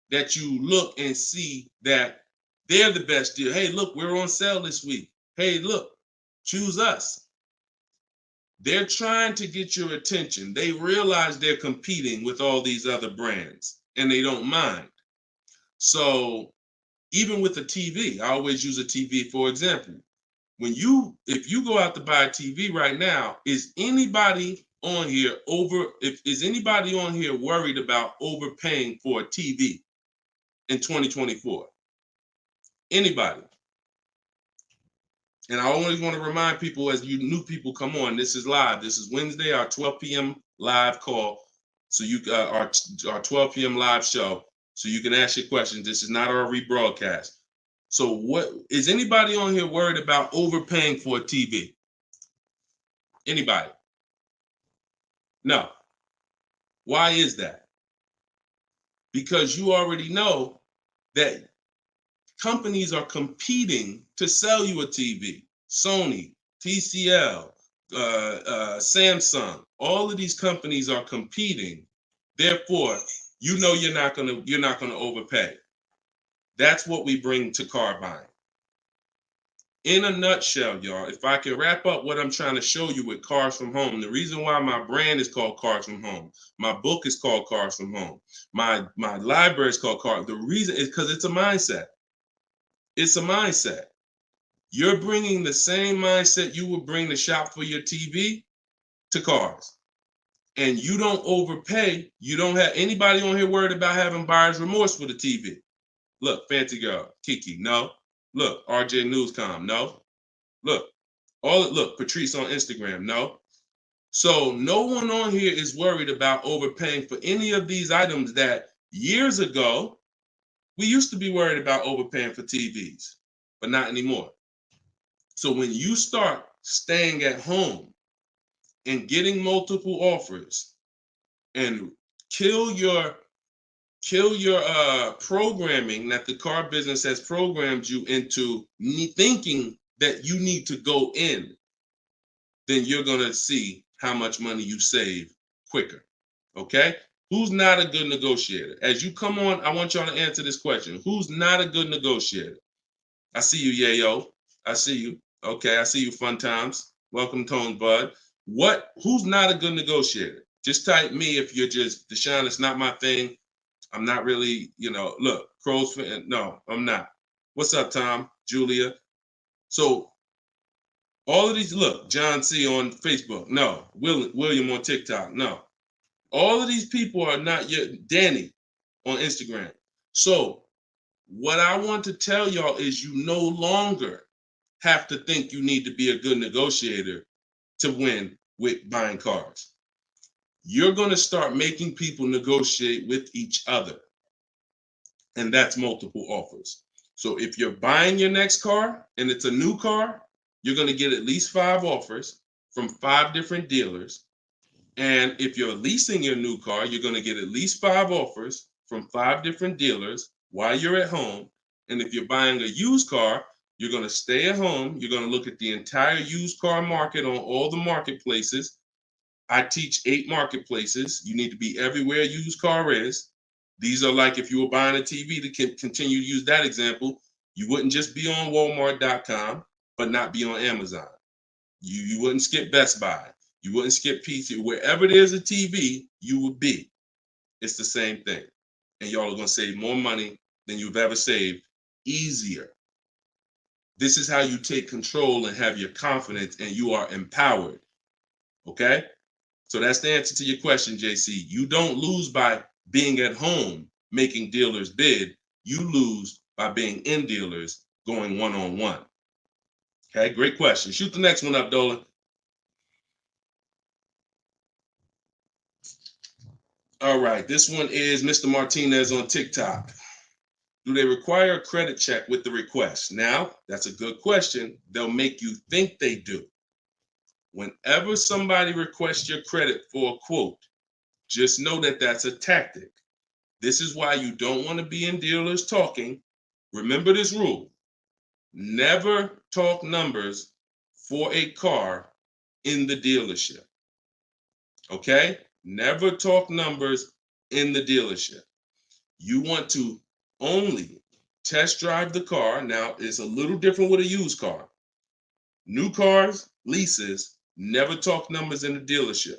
that you look and see that they're the best deal. Hey, look, we're on sale this week. Hey, look, choose us. They're trying to get your attention. They realize they're competing with all these other brands and they don't mind. So even with a TV, I always use a TV for example. If you go out to buy a TV right now, is anybody on here worried about overpaying for a TV in 2024? Anybody? And I always want to remind people, as you new people come on, this is live. This is Wednesday, our 12 p.m. live call. So our 12 p.m. live show. So you can ask your questions. This is not our rebroadcast. So what is anybody on here worried about overpaying for a TV? Anybody? No. Why is that? Because you already know that companies are competing to sell you a TV. Sony, TCL, Samsung, all of these companies are competing. Therefore, you're not gonna overpay. That's what we bring to car buying. In a nutshell, y'all, if I can wrap up what I'm trying to show you with Cars from Home, the reason why my brand is called Cars from Home, my book is called Cars from Home, my library is called Cars. The reason is because it's a mindset. It's a mindset. You're bringing the same mindset you would bring to shop for your TV to cars. And you don't overpay. You don't have anybody on here worried about having buyer's remorse for the TV. Look, Fancy Girl, Kiki, no. Look, RJ Newscom, no. Look, Patrice on Instagram, no. So no one on here is worried about overpaying for any of these items that years ago, we used to be worried about overpaying for TVs, but not anymore. So when you start staying at home and getting multiple offers and kill your programming that the car business has programmed you into thinking that you need to go in, then you're going to see how much money you save quicker. Okay? Who's not a good negotiator? As you come on, I want y'all to answer this question. Who's not a good negotiator? I see you, Yayo. I see you. Okay, I see you, Fun Times. Welcome, Tone Bud. Who's not a good negotiator? Just type me if you're just, Deshone, it's not my thing. I'm not really, look, Crow's fan. No, I'm not. What's up, Tom? Julia? So all of these, look, John C. on Facebook. No. William on TikTok. No. All of these people are not yet. Danny on Instagram. So what I want to tell y'all is you no longer have to think you need to be a good negotiator to win with buying cars. You're going to start making people negotiate with each other. And that's multiple offers. So if you're buying your next car and it's a new car, you're going to get at least 5 offers from 5 different dealers. And if you're leasing your new car, you're going to get at least 5 offers from 5 different dealers while you're at home. And if you're buying a used car, you're going to stay at home. You're going to look at the entire used car market on all the marketplaces. I teach 8 marketplaces. You need to be everywhere a used car is. These are like if you were buying a TV, to continue to use that example, you wouldn't just be on Walmart.com, but not be on Amazon. You wouldn't skip Best Buy. You wouldn't skip PC. Wherever there's a TV, you would be. It's the same thing. And y'all are going to save more money than you've ever saved, easier. This is how you take control and have your confidence, and you are empowered. Okay? So that's the answer to your question, JC. You don't lose by being at home making dealers bid. You lose by being in dealers going one-on-one. Okay, great question. Shoot the next one up, Dolan. All right, this one is Mr. Martinez on TikTok. Do they require a credit check with the request? Now, that's a good question. They'll make you think they do. Whenever somebody requests your credit for a quote, just know that that's a tactic. This is why you don't want to be in dealers talking. Remember this rule. Never talk numbers for a car in the dealership. Okay? Never talk numbers in the dealership. You want to only test drive the car. Now, it's a little different with a used car. New cars, leases, never talk numbers in the dealership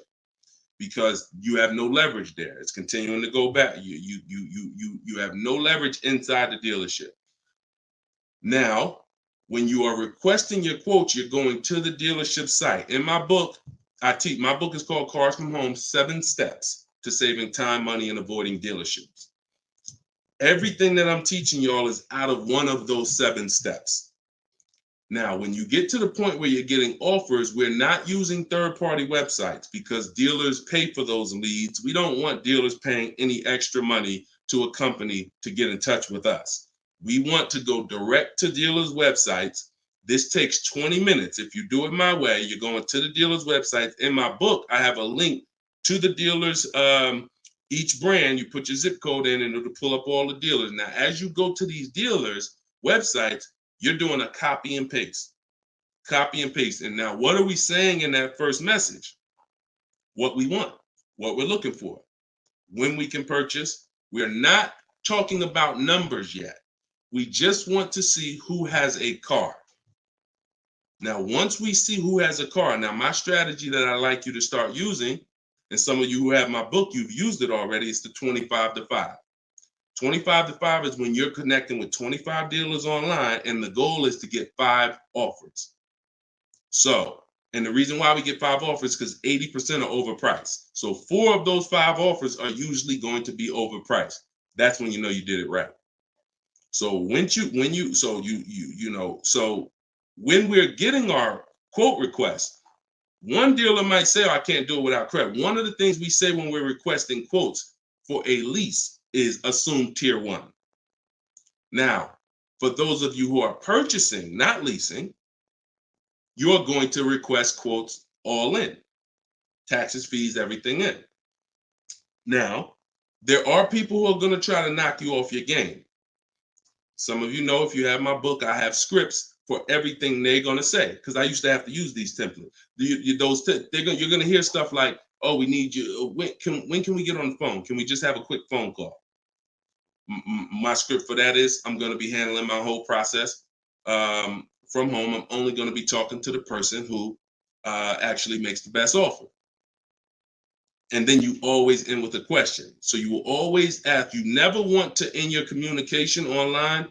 because you have no leverage there. It's continuing to go back. You have no leverage inside the dealership. Now, when you are requesting your quote, you're going to the dealership site. In my book, my book is called Cars from Home, 7 Steps to Saving Time, Money, and Avoiding Dealerships. Everything that I'm teaching y'all is out of one of those 7 steps. Now, when you get to the point where you're getting offers, we're not using third-party websites because dealers pay for those leads. We don't want dealers paying any extra money to a company to get in touch with us. We want to go direct to dealers' websites. This takes 20 minutes. If you do it my way, you're going to the dealer's website. In my book, I have a link to the dealers, each brand. You put your zip code in and it'll pull up all the dealers. Now, as you go to these dealers' websites, you're doing a copy and paste. Copy and paste. And now, what are we saying in that first message? What we want, what we're looking for, when we can purchase. We're not talking about numbers yet. We just want to see who has a car. Now, once we see who has a car, now my strategy that I like you to start using, and some of you who have my book, you've used it already, is the 25 to 5. 25 to 5 is when you're connecting with 25 dealers online, and the goal is to get 5 offers. So, and the reason why we get 5 offers is because 80% are overpriced. So 4 of those 5 offers are usually going to be overpriced. That's when you know you did it right. So when we're getting our quote request, one dealer might say, oh, I can't do it without credit. One of the things we say when we're requesting quotes for a lease is assume tier 1. Now, for those of you who are purchasing, not leasing, you're going to request quotes all in, taxes, fees, everything in. Now, there are people who are going to try to knock you off your game. Some of you know, if you have my book, I have scripts for everything they're going to say, because I used to have to use these templates. You're going to hear stuff like, oh, we need you. When can we get on the phone? Can we just have a quick phone call? My script for that is, I'm going to be handling my whole process from home. I'm only going to be talking to the person who actually makes the best offer. And then you always end with a question. So you will always ask. You never want to end your communication online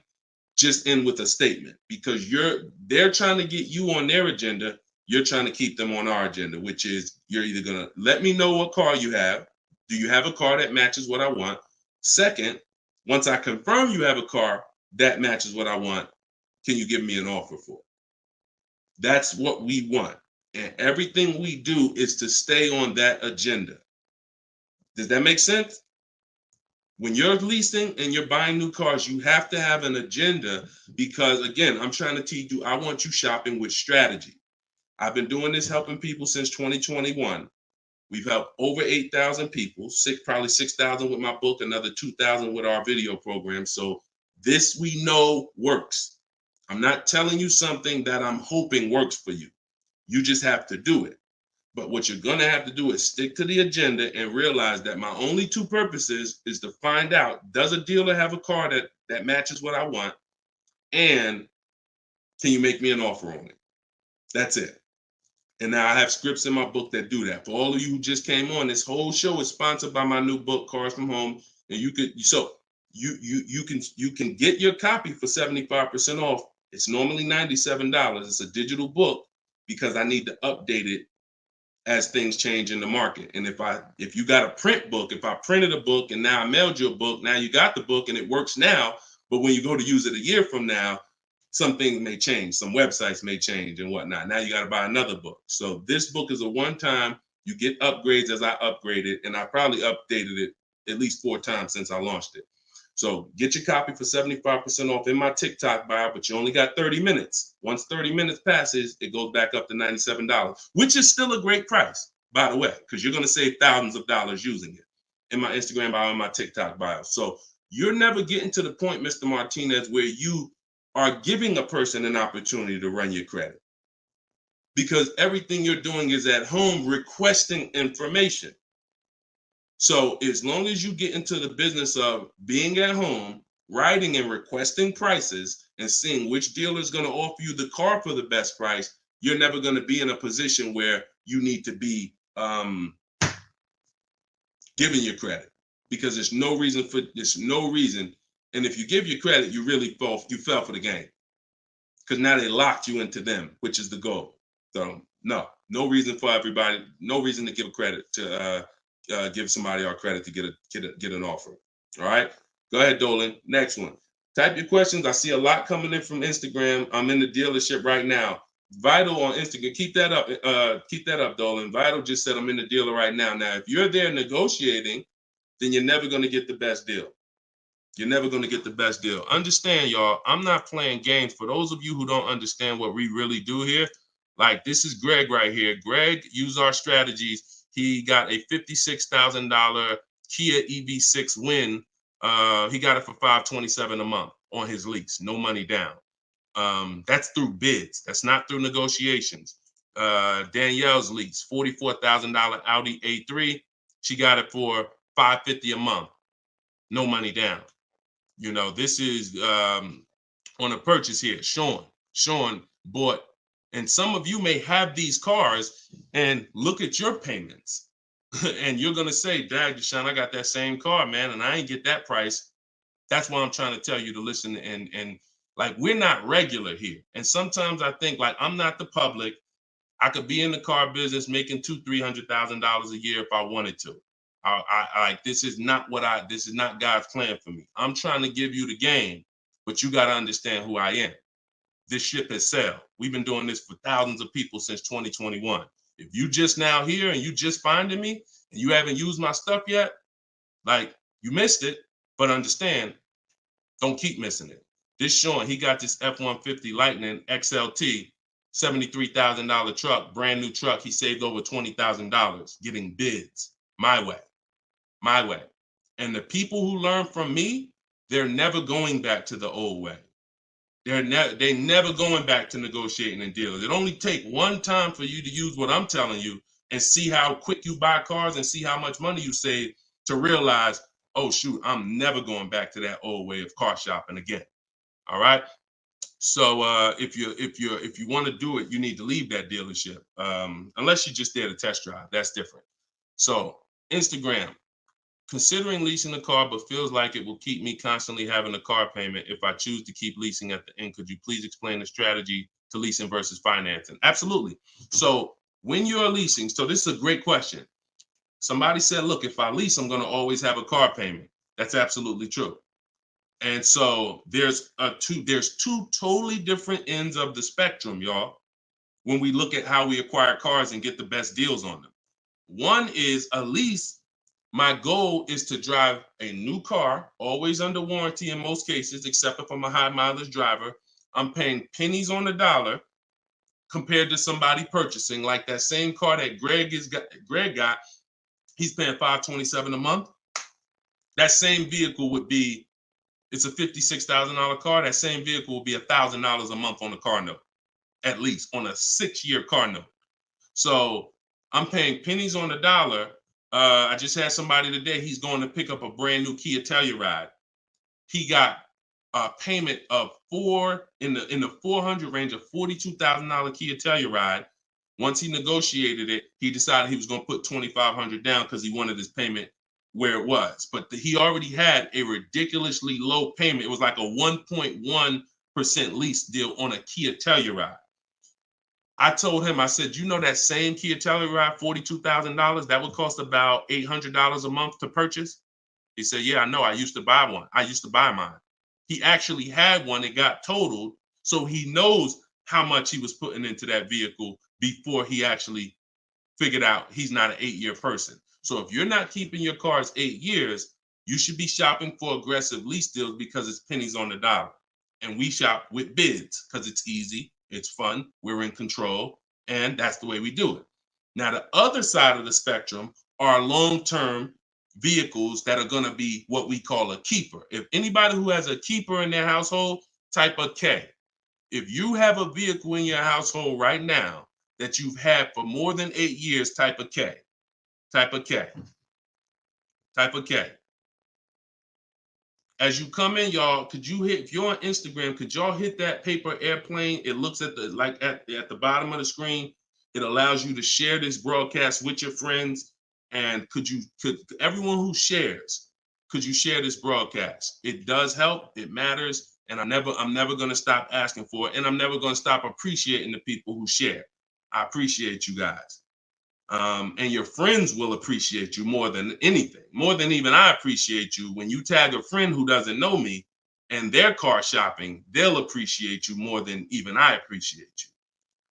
just end with a statement, because they're trying to get you on their agenda. You're trying to keep them on our agenda, which is, you're either going to let me know what car you have. Do you have a car that matches what I want? Second, once I confirm you have a car that matches what I want, can you give me an offer for it? That's what we want. And everything we do is to stay on that agenda. Does that make sense? When you're leasing and you're buying new cars, you have to have an agenda, because, again, I'm trying to teach you, I want you shopping with strategy. I've been doing this, helping people since 2021. We've helped over 8,000 people, probably 6,000 with my book, another 2,000 with our video program. So this, we know, works. I'm not telling you something that I'm hoping works for you. You just have to do it. But what you're going to have to do is stick to the agenda and realize that my only two purposes is to find out, does a dealer have a car that matches what I want? And can you make me an offer on it? That's it. And now I have scripts in my book that do that. For all of you who just came on, this whole show is sponsored by my new book, Cars from Home. And you can get your copy for 75% off. It's normally $97. It's a digital book, because I need to update it as things change in the market. And if you got a print book, if I printed a book and now I mailed you a book, now you got the book and it works now, but when you go to use it a year from now, some things may change, some websites may change and whatnot. Now you got to buy another book. So this book is a one-time, you get upgrades as I upgrade it, and I probably updated it at least 4 times since I launched it. So get your copy for 75% off in my TikTok bio, but you only got 30 minutes. Once 30 minutes passes, it goes back up to $97, which is still a great price, by the way, because you're going to save thousands of dollars using it in my Instagram bio and my TikTok bio. So you're never getting to the point, Mr. Martinez, where you are giving a person an opportunity to run your credit, because everything you're doing is at home requesting information. So as long as you get into the business of being at home, writing and requesting prices and seeing which dealer is going to offer you the car for the best price, you're never going to be in a position where you need to be giving your credit, because there's no reason. And if you give your credit, you really fell for the game, because now they locked you into them, which is the goal. So no reason for everybody, no reason to give credit to give somebody our credit to get an offer. All right, go ahead, Dolan. Next one. Type your questions. I see a lot coming in from Instagram. I'm in the dealership right now. Vital on Instagram. Keep that up, Dolan. Vital just said I'm in the dealer right now. Now, if you're there negotiating, then you're never going to get the best deal. You're never going to get the best deal. Understand, y'all, I'm not playing games. For those of you who don't understand what we really do here, like, this is Greg right here. Greg used our strategies. He got a $56,000 Kia EV6 win. He got it for $527 a month on his lease, no money down. That's through bids. That's not through negotiations. Danielle's lease, $44,000 Audi A3. She got it for $550 a month, no money down. You know, this is on a purchase here. Sean bought, and some of you may have these cars and look at your payments. And you're going to say, Dad, Deshone, I got that same car, man, and I ain't get that price. That's why I'm trying to tell you to listen. And like, we're not regular here. And sometimes I think, like, I'm not the public. I could be in the car business making $200,000-$300,000 a year if I wanted to. This is not God's plan for me. I'm trying to give you the game, but you got to understand who I am. This ship has sailed. We've been doing this for thousands of people since 2021. If you just now here and you just finding me and you haven't used my stuff yet, like, you missed it, but understand, don't keep missing it. This Sean, he got this F-150 Lightning XLT $73,000 truck, brand new truck. He saved over $20,000 getting bids my way. And the people who learn from me, they're never going back to the old way. They're never going back to negotiating and dealing. It only take one time for you to use what I'm telling you and see how quick you buy cars and see how much money you save to realize, oh shoot, I'm never going back to that old way of car shopping again. All right. So if you want to do it, you need to leave that dealership. Unless you're just there to test drive, that's different. So Instagram. Considering leasing a car, but feels like it will keep me constantly having a car payment if I choose to keep leasing at the end. Could you please explain the strategy to leasing versus financing? Absolutely. So when you're leasing, so this is a great question. Somebody said, look, if I lease, I'm going to always have a car payment. That's absolutely true. And so there's two totally different ends of the spectrum, y'all, when we look at how we acquire cars and get the best deals on them. One is a lease. My goal is to drive a new car, always under warranty in most cases, except if I'm a high mileage driver. I'm paying pennies on the dollar compared to somebody purchasing like that same car that Greg got. He's paying $527 a month. That same vehicle would be, it's a $56,000 car. That same vehicle will be $1,000 a month on the car note, at least on a 6-year car note. So I'm paying pennies on the dollar. I just had somebody today, he's going to pick up a brand new Kia Telluride. He got a payment of in the 400 range of $42,000 Kia Telluride. Once he negotiated it, he decided he was going to put $2,500 down because he wanted his payment where it was. But he already had a ridiculously low payment. It was like a 1.1% lease deal on a Kia Telluride. I told him, I said, you know that same Kia Telluride, $42,000, that would cost about $800 a month to purchase? He said, yeah, I know. I used to buy one. I used to buy mine. He actually had one. It got totaled. So he knows how much he was putting into that vehicle before he actually figured out he's not an 8-year person. So if you're not keeping your cars 8 years, you should be shopping for aggressive lease deals because it's pennies on the dollar. And we shop with bids because it's easy. It's fun. We're in control. And that's the way we do it. Now, the other side of the spectrum are long-term vehicles that are going to be what we call a keeper. If anybody who has a keeper in their household, type a K. If you have a vehicle in your household right now that you've had for more than 8 years, type a K. Type a K. Type a K. As you come in, y'all, if you're on Instagram, could y'all hit that paper airplane? It looks at the bottom of the screen. It allows you to share this broadcast with your friends. And could everyone who shares, could you share this broadcast? It does help. It matters. And I'm never going to stop asking for it. And I'm never going to stop appreciating the people who share. I appreciate you guys. And your friends will appreciate you more than anything, more than even I appreciate you. When you tag a friend who doesn't know me and they're car shopping, they'll appreciate you more than even I appreciate you.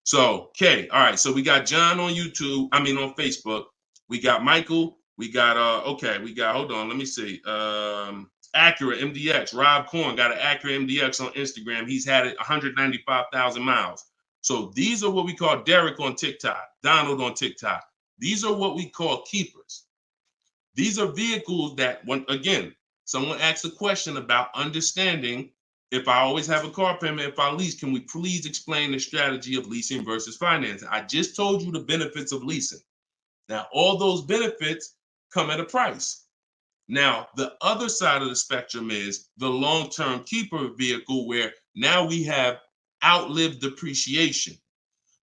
So, okay, all right. So we got John on on Facebook. We got Michael. We got hold on, let me see. Acura MDX. Rob Korn got an Acura MDX on Instagram. He's had it 195,000 miles. So these are what we call Derek on TikTok, Donald on TikTok. These are what we call keepers. These are vehicles that, someone asked a question about understanding if I always have a car payment, if I lease, can we please explain the strategy of leasing versus financing? I just told you the benefits of leasing. Now, all those benefits come at a price. Now, the other side of the spectrum is the long-term keeper vehicle where now we have outlived depreciation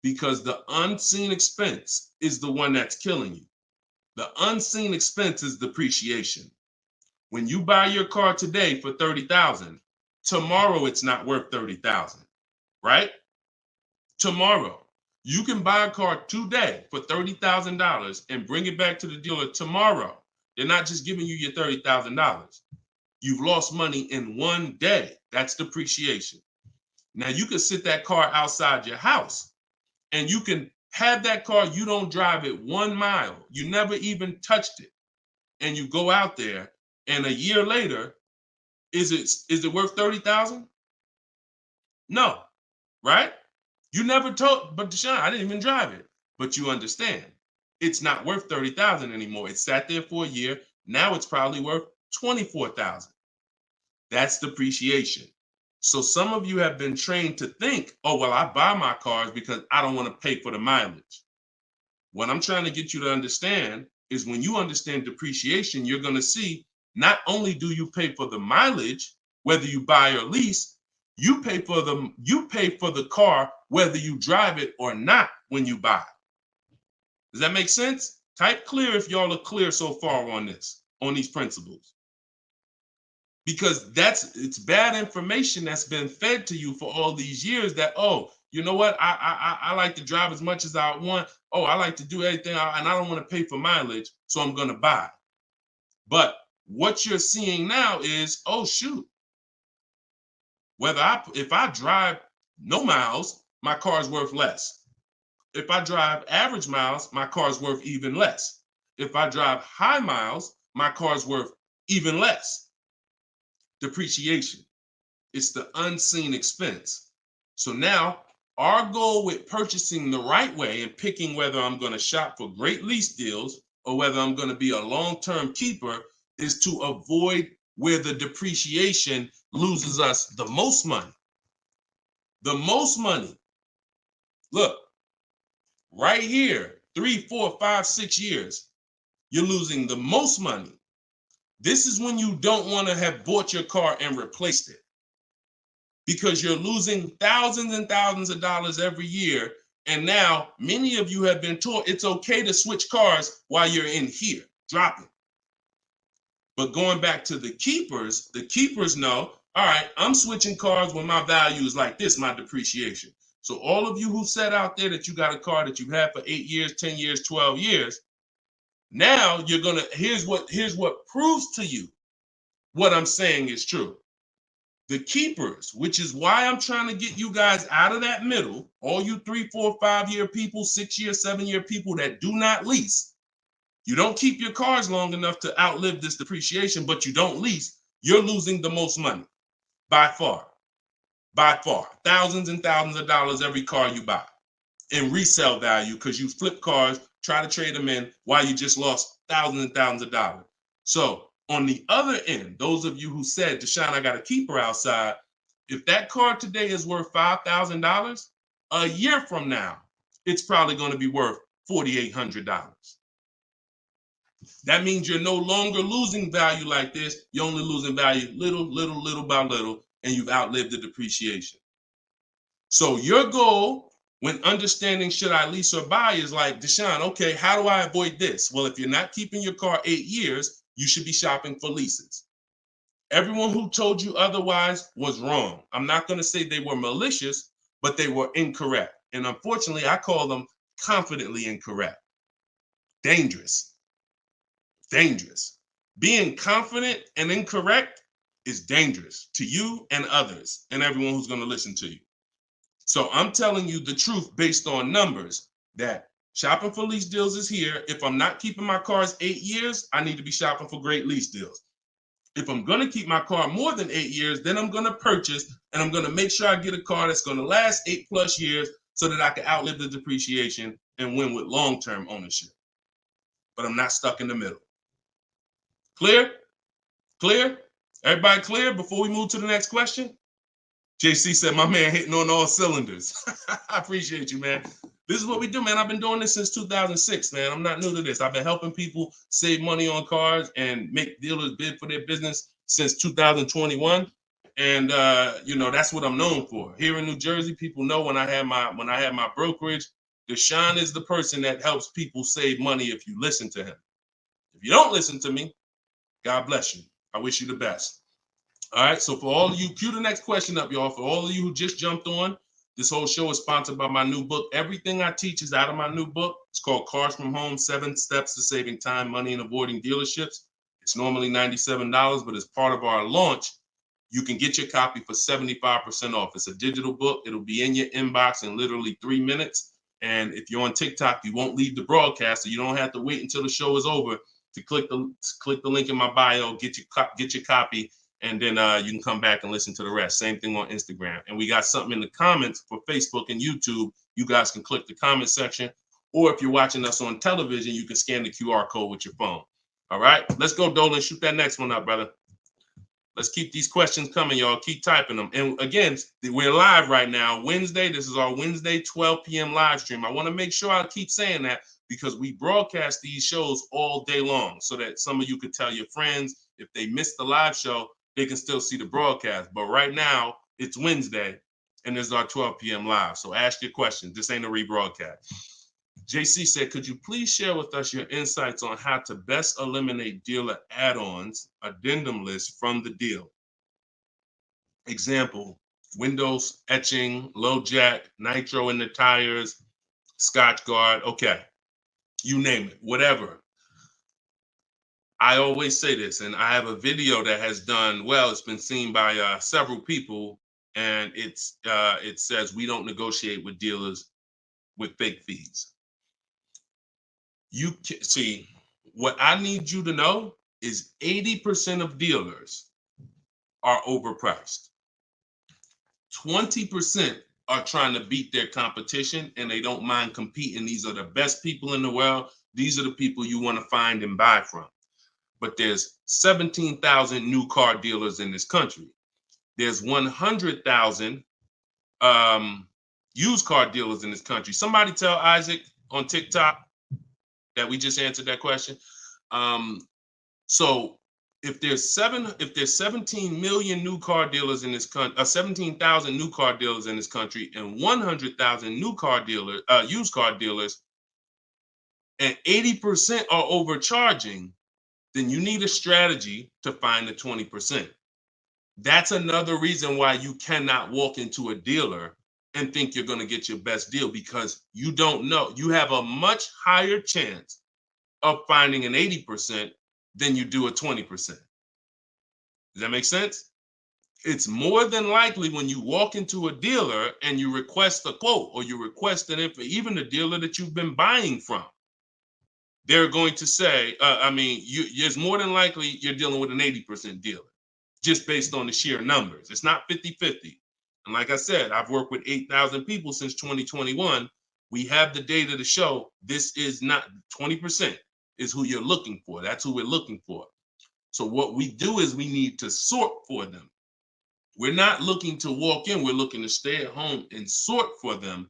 because the unseen expense is the one that's killing you. The unseen expense is depreciation. When you buy your car today for $30,000, tomorrow it's not worth $30,000, right? Tomorrow. You can buy a car today for $30,000 and bring it back to the dealer tomorrow. They're not just giving you your $30,000. You've lost money in one day. That's depreciation. Now you can sit that car outside your house and you can have that car. You don't drive it 1 mile. You never even touched it. And you go out there and a year later, is it worth $30,000? No, right? You never told, but Deshone, I didn't even drive it. But you understand, it's not worth $30,000 anymore. It sat there for a year. Now it's probably worth $24,000. That's depreciation. So some of you have been trained to think, oh, well, I buy my cars because I don't want to pay for the mileage. What I'm trying to get you to understand is when you understand depreciation, you're going to see not only do you pay for the mileage, whether you buy or lease, you pay for the car whether you drive it or not when you buy. Does that make sense? Type clear if y'all are clear so far on this, on these principles. Because it's bad information that's been fed to you for all these years that, oh, you know what? I like to drive as much as I want. Oh, I like to do everything and I don't want to pay for mileage, so I'm going to buy. But what you're seeing now is, oh, shoot. If I drive no miles, my car's worth less. If I drive average miles, my car's worth even less. If I drive high miles, my car's worth even less. Depreciation. It's the unseen expense. So now our goal with purchasing the right way and picking whether I'm going to shop for great lease deals or whether I'm going to be a long-term keeper is to avoid where the depreciation loses us the most money. The most money. Look, right here, 3, 4, 5, 6 years, you're losing the most money. This is when you don't want to have bought your car and replaced it, because you're losing thousands and thousands of dollars every year. And now many of you have been taught it's okay to switch cars while you're in here, dropping. But going back to the keepers know, all right, I'm switching cars when my value is like this, my depreciation. So all of you who said out there that you got a car that you've had for 8 years, 10 years, 12 years, now you're gonna, here's what proves to you what I'm saying is true. The keepers, which is why I'm trying to get you guys out of that middle, all you 3, 4, 5 year people, 6 year, 7 year people that do not lease. You don't keep your cars long enough to outlive this depreciation, but you don't lease. You're losing the most money by far, thousands and thousands of dollars every car you buy in resale value, because you flip cars, try to trade them in while you just lost thousands and thousands of dollars. So on the other end, those of you who said, Deshone, I got a keeper outside, if that car today is worth $5,000, a year from now, it's probably going to be worth $4,800. That means you're no longer losing value like this. You're only losing value little by little, and you've outlived the depreciation. So your goal when understanding should I lease or buy is like, Deshone, okay, how do I avoid this? Well, if you're not keeping your car 8 years, you should be shopping for leases. Everyone who told you otherwise was wrong. I'm not going to say they were malicious, but they were incorrect. And unfortunately, I call them confidently incorrect. Dangerous. Being confident and incorrect is dangerous to you and others and everyone who's going to listen to you. So I'm telling you the truth based on numbers, that shopping for lease deals is here. If I'm not keeping my cars 8 years, I need to be shopping for great lease deals. If I'm going to keep my car more than 8 years, then I'm going to purchase and I'm going to make sure I get a car that's going to last 8+ years so that I can outlive the depreciation and win with long-term ownership. But I'm not stuck in the middle. Clear? Clear? Everybody clear before we move to the next question? JC said, my man hitting on all cylinders. I appreciate you, man. This is what we do, man. I've been doing this since 2006, man. I'm not new to this. I've been helping people save money on cars and make dealers bid for their business since 2021. And that's what I'm known for. Here in New Jersey, people know when I had my brokerage, Deshone is the person that helps people save money if you listen to him. If you don't listen to me, God bless you. I wish you the best. All right, so for all of you, cue the next question up, y'all. For all of you who just jumped on, this whole show is sponsored by my new book. Everything I teach is out of my new book. It's called Cars from Home, 7 Steps to Saving Time, Money, and Avoiding Dealerships. It's normally $97, but as part of our launch, you can get your copy for 75% off. It's a digital book. It'll be in your inbox in literally 3 minutes. And if you're on TikTok, you won't leave the broadcast, so you don't have to wait until the show is over to click the link in my bio, get your copy, and then you can come back and listen to the rest. Same thing on Instagram. And we got something in the comments for Facebook and YouTube. You guys can click the comment section, or if you're watching us on television, you can scan the QR code with your phone. All right, let's go, Dolan. Shoot that next one up, brother. Let's keep these questions coming, y'all. Keep typing them. And again, we're live right now, Wednesday. This is our Wednesday 12 p.m. live stream. I want to make sure I keep saying that because we broadcast these shows all day long so that some of you could tell your friends if they missed the live show, they can still see the broadcast. But right now, it's Wednesday, and this is our 12 p.m. live. So ask your questions. This ain't a rebroadcast. JC said, could you please share with us your insights on how to best eliminate dealer add-ons, addendum lists from the deal? Example, windows etching, low jack, nitro in the tires, Scotch guard. Okay, you name it, whatever. I always say this, and I have a video that has done well. It's been seen by several people, and it says we don't negotiate with dealers with fake fees. You can see, what I need you to know is 80% of dealers are overpriced. 20% are trying to beat their competition, and they don't mind competing. These are the best people in the world. These are the people you want to find and buy from. But there's 17,000 new car dealers in this country. There's 100,000 used car dealers in this country. Somebody tell Isaac on TikTok that we just answered that question. So if there's 17 million new car dealers in this country, 17,000 new car dealers in this country, and 100,000 new car dealers, used car dealers, and 80% are overcharging, then you need a strategy to find the 20%. That's another reason why you cannot walk into a dealer and think you're going to get your best deal, because you don't know. You have a much higher chance of finding an 80% than you do a 20%. Does that make sense? It's more than likely when you walk into a dealer and you request a quote, or you request an info, even the dealer that you've been buying from, they're going to say, it's more than likely you're dealing with an 80% dealer, just based on the sheer numbers. It's not 50-50. And like I said, I've worked with 8,000 people since 2021. We have the data to show this is not 20% is who you're looking for. That's who we're looking for. So what we do is we need to sort for them. We're not looking to walk in. We're looking to stay at home and sort for them.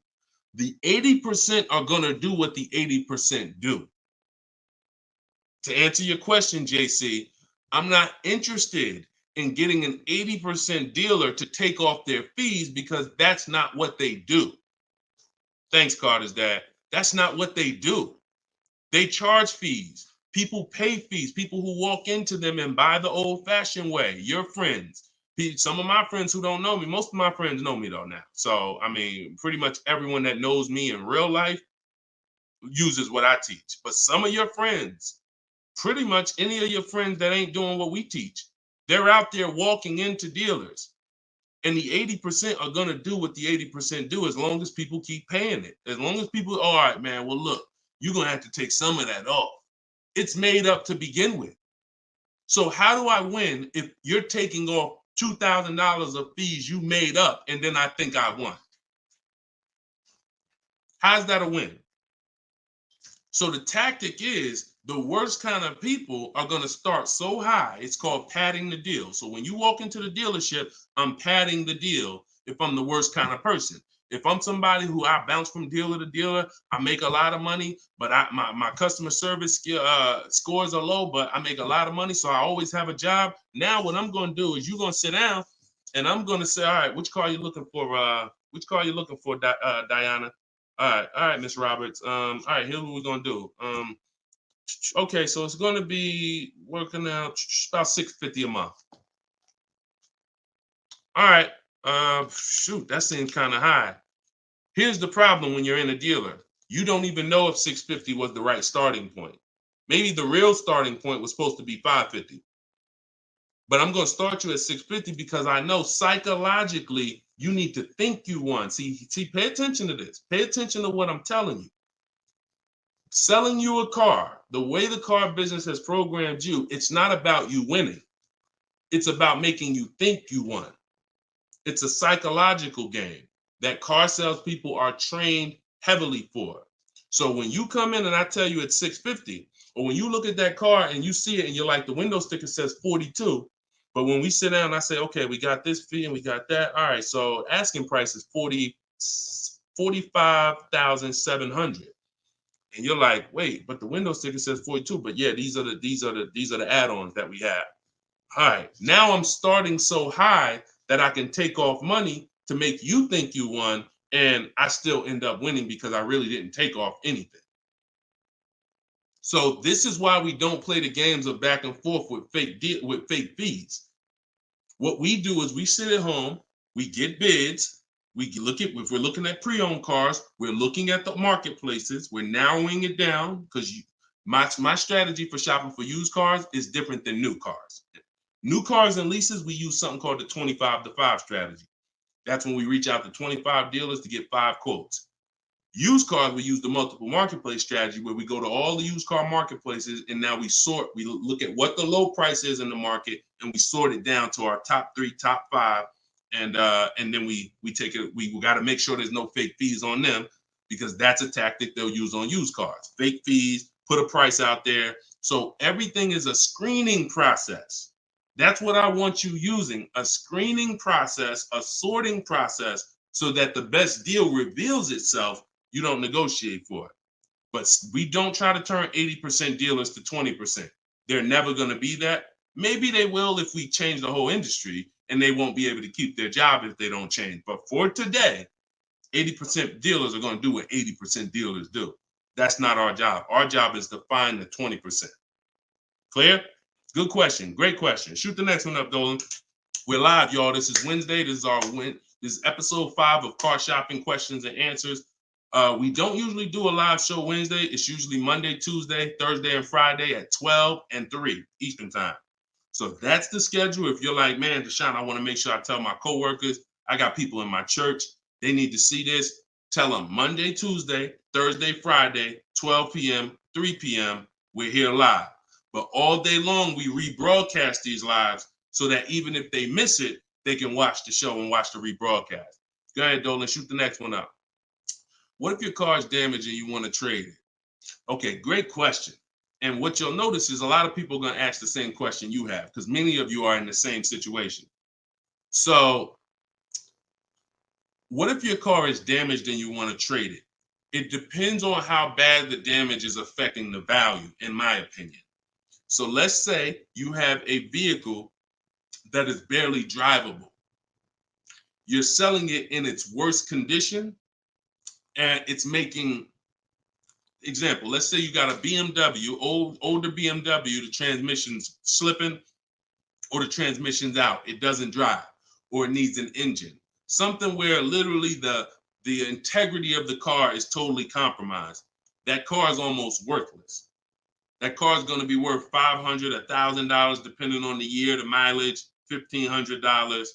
The 80% are going to do what the 80% do. To answer your question, JC, I'm not interested in getting an 80% dealer to take off their fees, because that's not what they do. Thanks, Carter's dad. That's not what they do. They charge fees. People pay fees. People who walk into them and buy the old-fashioned way. Your friends. Some of my friends who don't know me, most of my friends know me though now. So, pretty much everyone that knows me in real life uses what I teach. But some of your friends, pretty much any of your friends that ain't doing what we teach, they're out there walking into dealers. And the 80% are going to do what the 80% do, as long as people keep paying it. As long as people, all right, man, well, look, you're going to have to take some of that off. It's made up to begin with. So how do I win if you're taking off $2,000 of fees you made up, and then I think I won? How's that a win? So the tactic is, the worst kind of people are going to start so high. It's called padding the deal. So when you walk into the dealership, I'm padding the deal if I'm the worst kind of person. If I'm somebody who I bounce from dealer to dealer, I make a lot of money, but my customer service scores are low, but I make a lot of money, so I always have a job. Now what I'm going to do is, you're going to sit down, and I'm going to say, all right, which car are you looking for? Which car are you looking for, Diana? All right, Miss Roberts. All right, here's what we're going to do. Okay, so it's going to be working out about $650 a month. All right. Shoot, that seems kind of high. Here's the problem when you're in a dealer. You don't even know if $650 was the right starting point. Maybe the real starting point was supposed to be $550. But I'm going to start you at $650 because I know psychologically you need to think you won. See, pay attention to this. Pay attention to what I'm telling you. Selling you a car, the way the car business has programmed you, it's not about you winning. It's about making you think you won. It's a psychological game that car salespeople are trained heavily for. So when you come in and I tell you it's 650, or when you look at that car and you see it and you're like, the window sticker says 42, but when we sit down and I say, okay, we got this fee and we got that. All right, so asking price is 45,700. And you're like, wait, but the window sticker says 42. But yeah, these are the add-ons that we have. All right, now I'm starting so high that I can take off money to make you think you won, and I still end up winning because I really didn't take off anything. So this is why we don't play the games of back and forth with fake fees. What we do is we sit at home, we get bids, we look at, if we're looking at pre-owned cars, we're looking at the marketplaces, we're narrowing it down, because my strategy for shopping for used cars is different than new cars. New cars and leases, we use something called the 25 to 5 strategy. That's when we reach out to 25 dealers to get 5 quotes. Used cars, we use the multiple marketplace strategy, where we go to all the used car marketplaces and now we look at what the low price is in the market and we sort it down to our top 3, top 5. And then we take it, we got to make sure there's no fake fees on them, because that's a tactic they'll use on used cars. Fake fees, put a price out there. So everything is a screening process. That's what I want you using, a screening process, a sorting process, so that the best deal reveals itself. You don't negotiate for it. But we don't try to turn 80% dealers to 20%. They're never going to be that. Maybe they will if we change the whole industry, and they won't be able to keep their job if they don't change. But for today, 80% dealers are going to do what 80% dealers do. That's not our job. Our job is to find the 20%. Clear? Good question. Great question. Shoot the next one up, Dolan. We're live, y'all. This is Wednesday. This is episode 5 of Car Shopping Questions and Answers. We don't usually do a live show Wednesday. It's usually Monday, Tuesday, Thursday, and Friday at 12 and 3 Eastern time. So that's the schedule. If you're like, man, Deshone, I want to make sure I tell my coworkers, I got people in my church, they need to see this. Tell them Monday, Tuesday, Thursday, Friday, 12 p.m., 3 p.m., we're here live. But all day long, we rebroadcast these lives so that even if they miss it, they can watch the show and watch the rebroadcast. Go ahead, Dolan, shoot the next one up. What if your car is damaged and you want to trade it? Okay, great question. And what you'll notice is a lot of people are going to ask the same question you have, because many of you are in the same situation. So what if your car is damaged and you want to trade it? It depends on how bad the damage is affecting the value, in my opinion. So let's say you have a vehicle that is barely drivable. You're selling it in its worst condition, and it's making, example, let's say you got a BMW, older BMW, the transmission's slipping, or the transmission's out, it doesn't drive, or it needs an engine. Something where literally the integrity of the car is totally compromised. That car is almost worthless. That car is going to be worth $500, $1,000, depending on the year, the mileage, $1,500.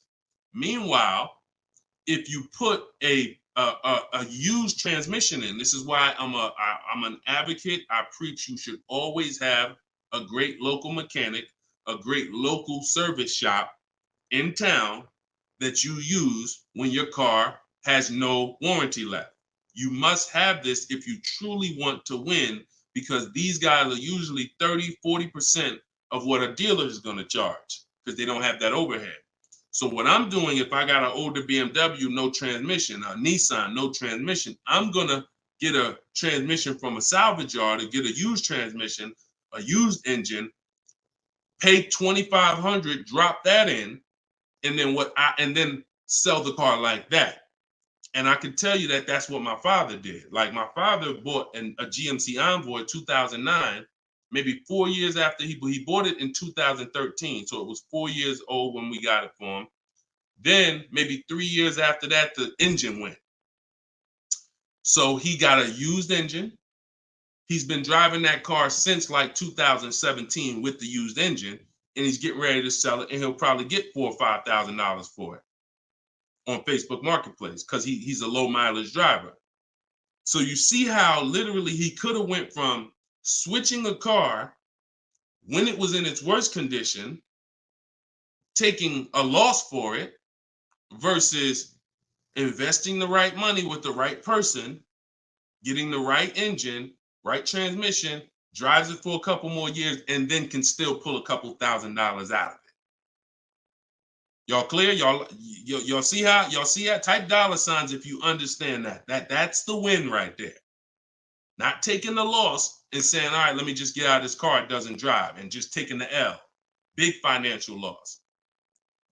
Meanwhile, if you put a used transmission in, this is why I'm an advocate. I preach you should always have a great local mechanic, a great local service shop in town that you use when your car has no warranty left. You must have this if you truly want to win, because these guys are usually 30, 40% of what a dealer is going to charge, because they don't have that overhead. So what I'm doing, if I got an older BMW, no transmission, a Nissan, no transmission, I'm going to get a transmission from a salvage yard to get a used transmission, a used engine, pay $2,500, drop that in, and then sell the car like that. And I can tell you that that's what my father did. Like, my father bought a GMC Envoy 2009, maybe 4 years after he bought it in 2013. So it was 4 years old when we got it for him. Then maybe 3 years after that, the engine went. So he got a used engine. He's been driving that car since like 2017 with the used engine, and he's getting ready to sell it, and he'll probably get $4,000 or $5,000 for it on Facebook Marketplace, because he's a low mileage driver. So you see how literally he could have went from switching a car when it was in its worst condition taking a loss for it versus investing the right money with the right person, getting the right engine, right transmission, drives it for a couple more years, and then can still pull a couple $1,000s out of it. Y'all clear? Y'all see how? Y'all see how? Type dollar signs if you understand that. That's the win right there. Not taking the loss and saying, all right, let me just get out of this car, it doesn't drive, and just taking the L. Big financial loss.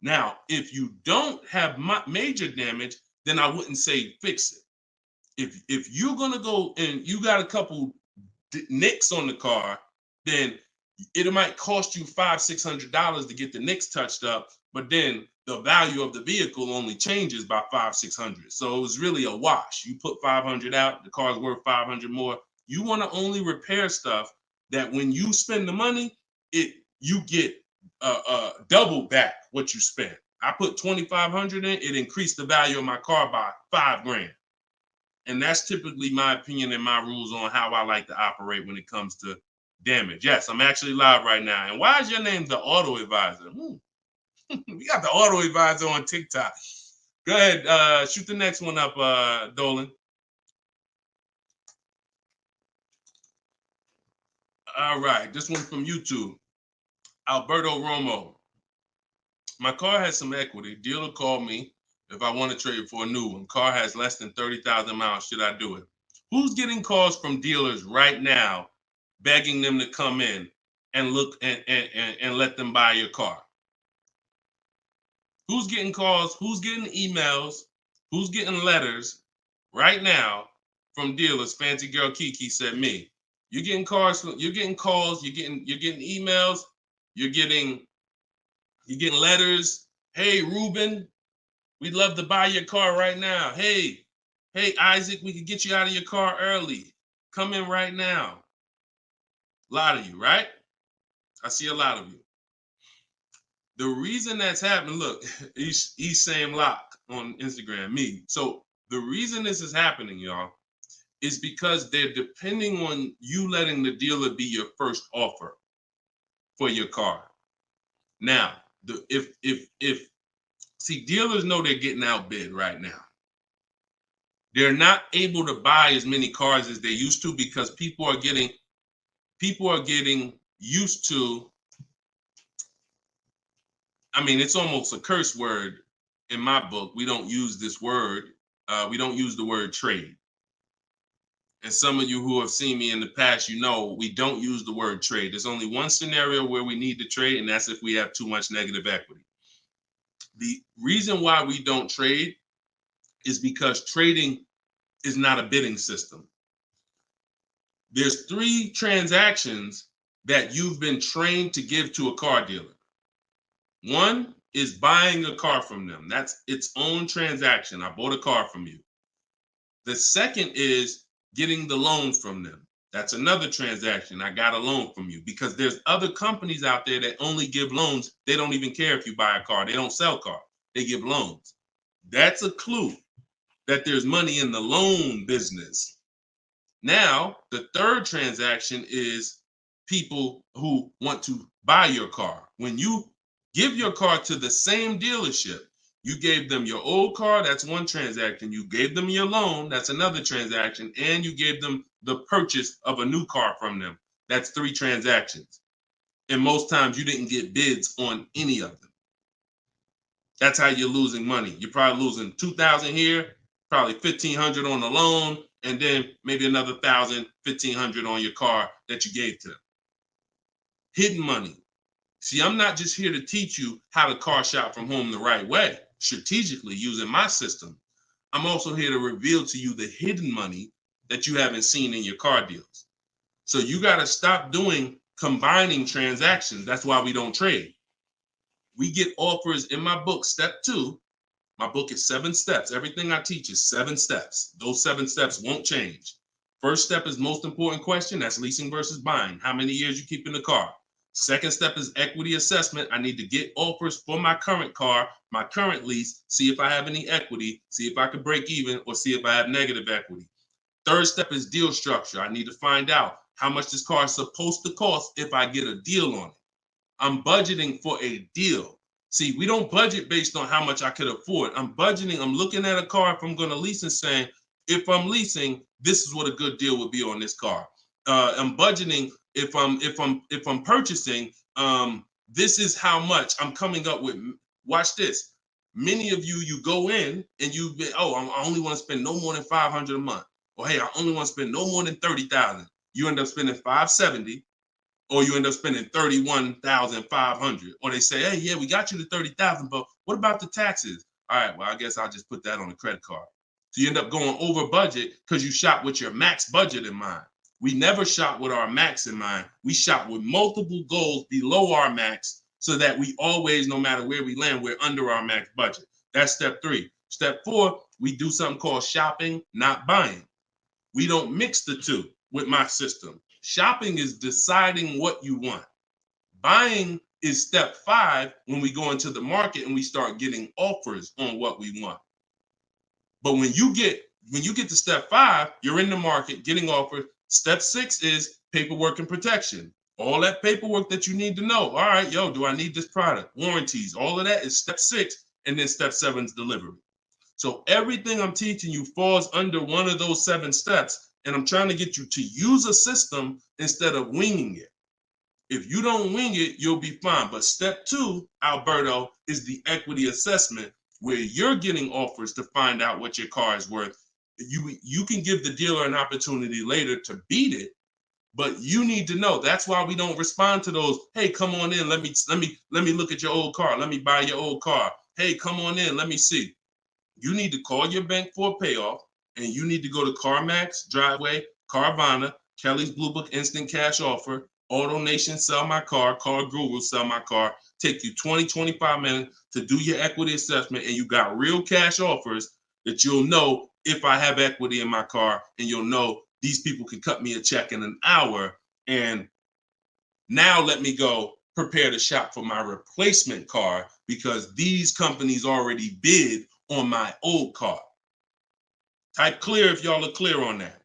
Now, if you don't have major damage, then I wouldn't say fix it. If you're gonna go and you got a couple nicks on the car, then it might cost you $500-600 to get the nicks touched up, but then the value of the vehicle only changes by $500-600. So it was really a wash. You put 500 out, the car's worth 500 more. You want to only repair stuff that when you spend the money, you get double back what you spent. I put 2,500 in, it increased the value of my car by $5,000. And that's typically my opinion and my rules on how I like to operate when it comes to damage. Yes, I'm actually live right now. And why is your name the Auto Advisor? We got the Auto Advisor on TikTok. Go ahead, shoot the next one up, Dolan. All right, this one from YouTube. Alberto Romo. My car has some equity. Dealer called me if I want to trade it for a new one. Car has less than 30,000 miles. Should I do it? Who's getting calls from dealers right now begging them to come in and look and let them buy your car? Who's getting calls? Who's getting emails? Who's getting letters right now from dealers? Fancy Girl Kiki said me. You're getting calls. You're getting calls. You're getting emails. You're getting letters. Hey, Ruben, we'd love to buy your car right now. Hey, Isaac, we could get you out of your car early. Come in right now. A lot of you, right? I see a lot of you. The reason that's happening, look, he's saying lock on Instagram, me. So the reason this is happening, y'all, is because they're depending on you letting the dealer be your first offer for your car. Now, see, dealers know they're getting outbid right now. They're not able to buy as many cars as they used to because people are getting used to, I mean, it's almost a curse word in my book. We don't use this word. We don't use the word trade. And some of you who have seen me in the past, you know we don't use the word trade. There's only one scenario where we need to trade, and that's if we have too much negative equity. The reason why we don't trade is because trading is not a bidding system. There's 3 transactions that you've been trained to give to a car dealer. One is buying a car from them. That's its own transaction. I bought a car from you. The second is getting the loan from them. That's another transaction. I got a loan from you, because there's other companies out there that only give loans. They don't even care if you buy a car. They don't sell cars. They give loans. That's a clue that there's money in the loan business. Now, the third transaction is people who want to buy your car. When you give your car to the same dealership, you gave them your old car, that's one transaction. You gave them your loan, that's another transaction. And you gave them the purchase of a new car from them. That's 3 transactions. And most times you didn't get bids on any of them. That's how you're losing money. You're probably losing $2,000 here, probably $1,500 on the loan, and then maybe another $1,000, $1,500 on your car that you gave to them. Hidden money. See, I'm not just here to teach you how to car shop from home the right way, strategically using my system. I'm also here to reveal to you the hidden money that you haven't seen in your car deals. So you got to stop doing combining transactions. That's why we don't trade. We get offers in my book, step 2. My book is 7 steps. Everything I teach is 7 steps. Those 7 steps won't change. First step is most important question. That's leasing versus buying. How many years you keep in the car? Second step is equity assessment. I need to get offers for my current car, my current lease, see if I have any equity, see if I can break even, or see if I have negative equity. Third step is deal structure. I need to find out how much this car is supposed to cost if I get a deal on it. I'm budgeting for a deal. See, we don't budget based on how much I could afford. I'm budgeting, I'm looking at a car if I'm going to lease and saying, if I'm leasing, this is what a good deal would be on this car. I'm budgeting if I'm purchasing, this is how much I'm coming up with. Watch this. Many of you go in and I only want to spend no more than $500 a month. Or hey, I only want to spend no more than $30,000. You end up spending $570, or you end up spending $31,500. Or they say, hey, yeah, we got you to $30,000, but what about the taxes? All right, well, I guess I'll just put that on a credit card. So you end up going over budget because you shop with your max budget in mind. We never shop with our max in mind. We shop with multiple goals below our max so that we always, no matter where we land, we're under our max budget. That's step 3. Step 4, we do something called shopping, not buying. We don't mix the two with my system. Shopping is deciding what you want. Buying is step 5 when we go into the market and we start getting offers on what we want. But when you get to step 5, you're in the market getting offers. Step 6 is paperwork and protection. All that paperwork that you need to know. All right, do I need this product? Warranties, all of that is step 6. And then step 7 is delivery. So everything I'm teaching you falls under one of those 7 steps. And I'm trying to get you to use a system instead of winging it. If you don't wing it, you'll be fine. But step 2, Alberto, is the equity assessment, where you're getting offers to find out what your car is worth. You can give the dealer an opportunity later to beat it, but you need to know. That's why we don't respond to those. Hey, come on in. Let me look at your old car. Let me buy your old car. Hey, come on in. Let me see. You need to call your bank for a payoff, and you need to go to CarMax, Driveway, Carvana, Kelly's Blue Book Instant Cash Offer, AutoNation, Sell My Car, Car Google, Sell My Car. Take you 20, 25 minutes to do your equity assessment, and you got real cash offers that you'll know if I have equity in my car, and you'll know these people can cut me a check in an hour. And now let me go prepare to shop for my replacement car because these companies already bid on my old car. Type clear if y'all are clear on that.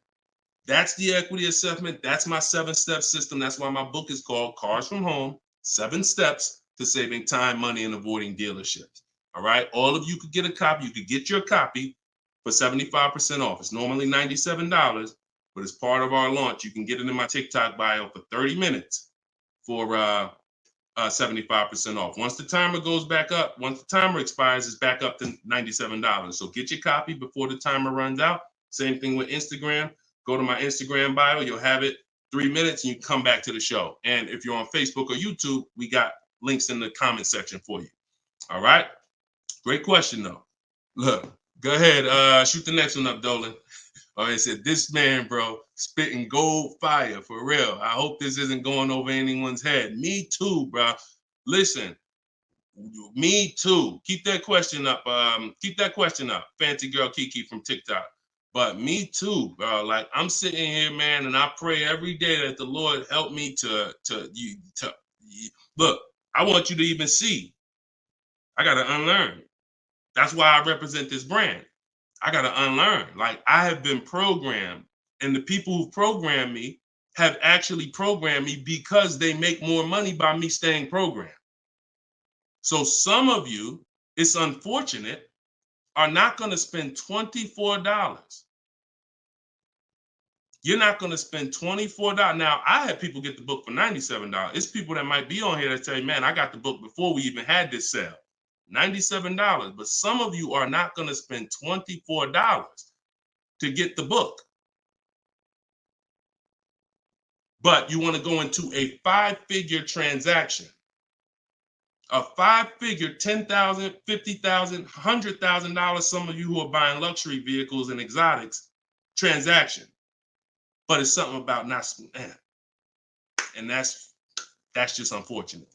That's the equity assessment. That's my 7-step system. That's why my book is called Cars from Home, 7 Steps to Saving Time, Money, and Avoiding Dealerships. All right. All of you could get a copy. You could get your copy for 75% off. It's normally $97, but as part of our launch, you can get it in my TikTok bio for 30 minutes for 75% off. Once the timer goes back up, once the timer expires, it's back up to $97. So get your copy before the timer runs out. Same thing with Instagram. Go to my Instagram bio. You'll have it 3 minutes and you come back to the show. And if you're on Facebook or YouTube, we got links in the comment section for you. All right. Great question, though. Look, go ahead. Shoot the next one up, Dolan. It said, this man, bro, spitting gold fire for real. I hope this isn't going over anyone's head. Me too, bro. Listen, me too. Keep that question up. Fancy girl Kiki from TikTok. But me too, bro. Like, I'm sitting here, man, and I pray every day that the Lord help me to look. I want you to even see. I gotta unlearn. That's why I represent this brand. I got to unlearn. Like, I have been programmed, and the people who programmed me have actually programmed me because they make more money by me staying programmed. So some of you, it's unfortunate, are not going to spend $24. You're not going to spend $24. Now, I had people get the book for $97. It's people that might be on here that say, man, I got the book before we even had this sale. $97, but some of you are not going to spend $24 to get the book. But you want to go into a 5-figure transaction, a 5-figure, $10,000, $50,000, $100,000. Some of you who are buying luxury vehicles and exotics transaction, but it's something about not, and that's just unfortunate.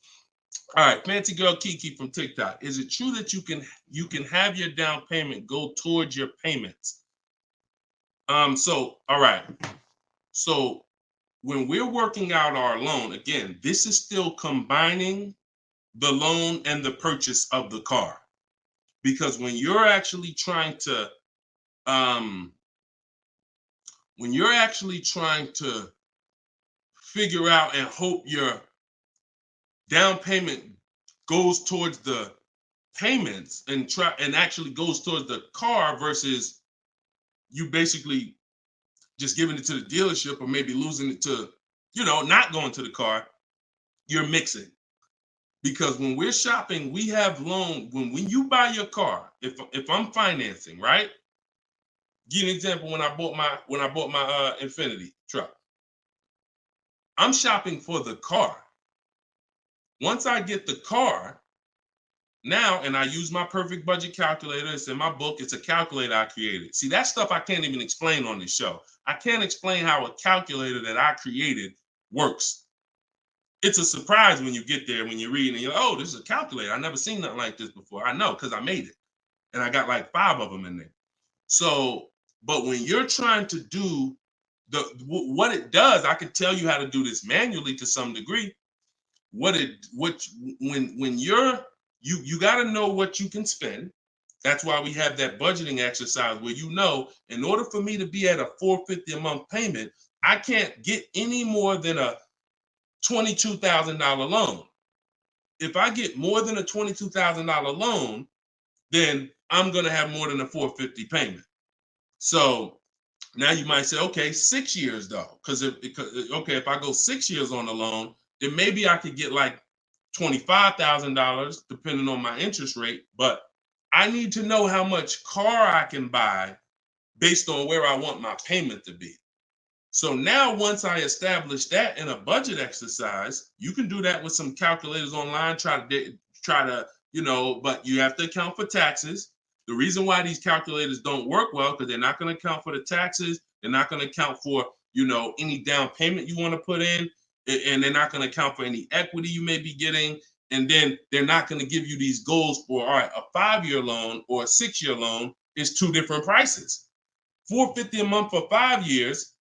All right, fancy girl Kiki from TikTok. Is it true that you can have your down payment go towards your payments? So all right. So when we're working out our loan, again, this is still combining the loan and the purchase of the car. Because when you're actually trying to figure out and hope your down payment goes towards the payments and actually goes towards the car versus you basically just giving it to the dealership or maybe losing it to, not going to the car, you're mixing. Because when we're shopping, we have loan. When you buy your car, if I'm financing, right? Give you an example. When I bought my Infiniti truck, I'm shopping for the car. Once I get the car, now, and I use my perfect budget calculator. It's in my book. It's a calculator I created. See, that stuff I can't even explain on this show. I can't explain how a calculator that I created works. It's a surprise when you get there, when you're reading and you're like, oh, this is a calculator. I've never seen nothing like this before. I know, because I made it. And I got like 5 of them in there. So, but when you're trying to do what it does, I can tell you how to do this manually to some degree. When you got to know what you can spend. That's why we have that budgeting exercise where in order for me to be at a $450 a month payment, I can't get any more than a $22,000 loan. If I get more than a $22,000 loan, then I'm going to have more than a $450 payment. So now you might say, okay, 6 years though, because if I go 6 years on the loan, then maybe I could get like $25,000 depending on my interest rate. But I need to know how much car I can buy based on where I want my payment to be. So now once I establish that in a budget exercise, you can do that with some calculators online, try to, but you have to account for taxes. The reason why these calculators don't work well, because they're not going to account for the taxes. They're not going to account for, any down payment you want to put in, and they're not going to account for any equity you may be getting. And then they're not going to give you these goals for, all right, a 5-year loan or a 6-year loan is 2 different prices. $450 a month for 5 years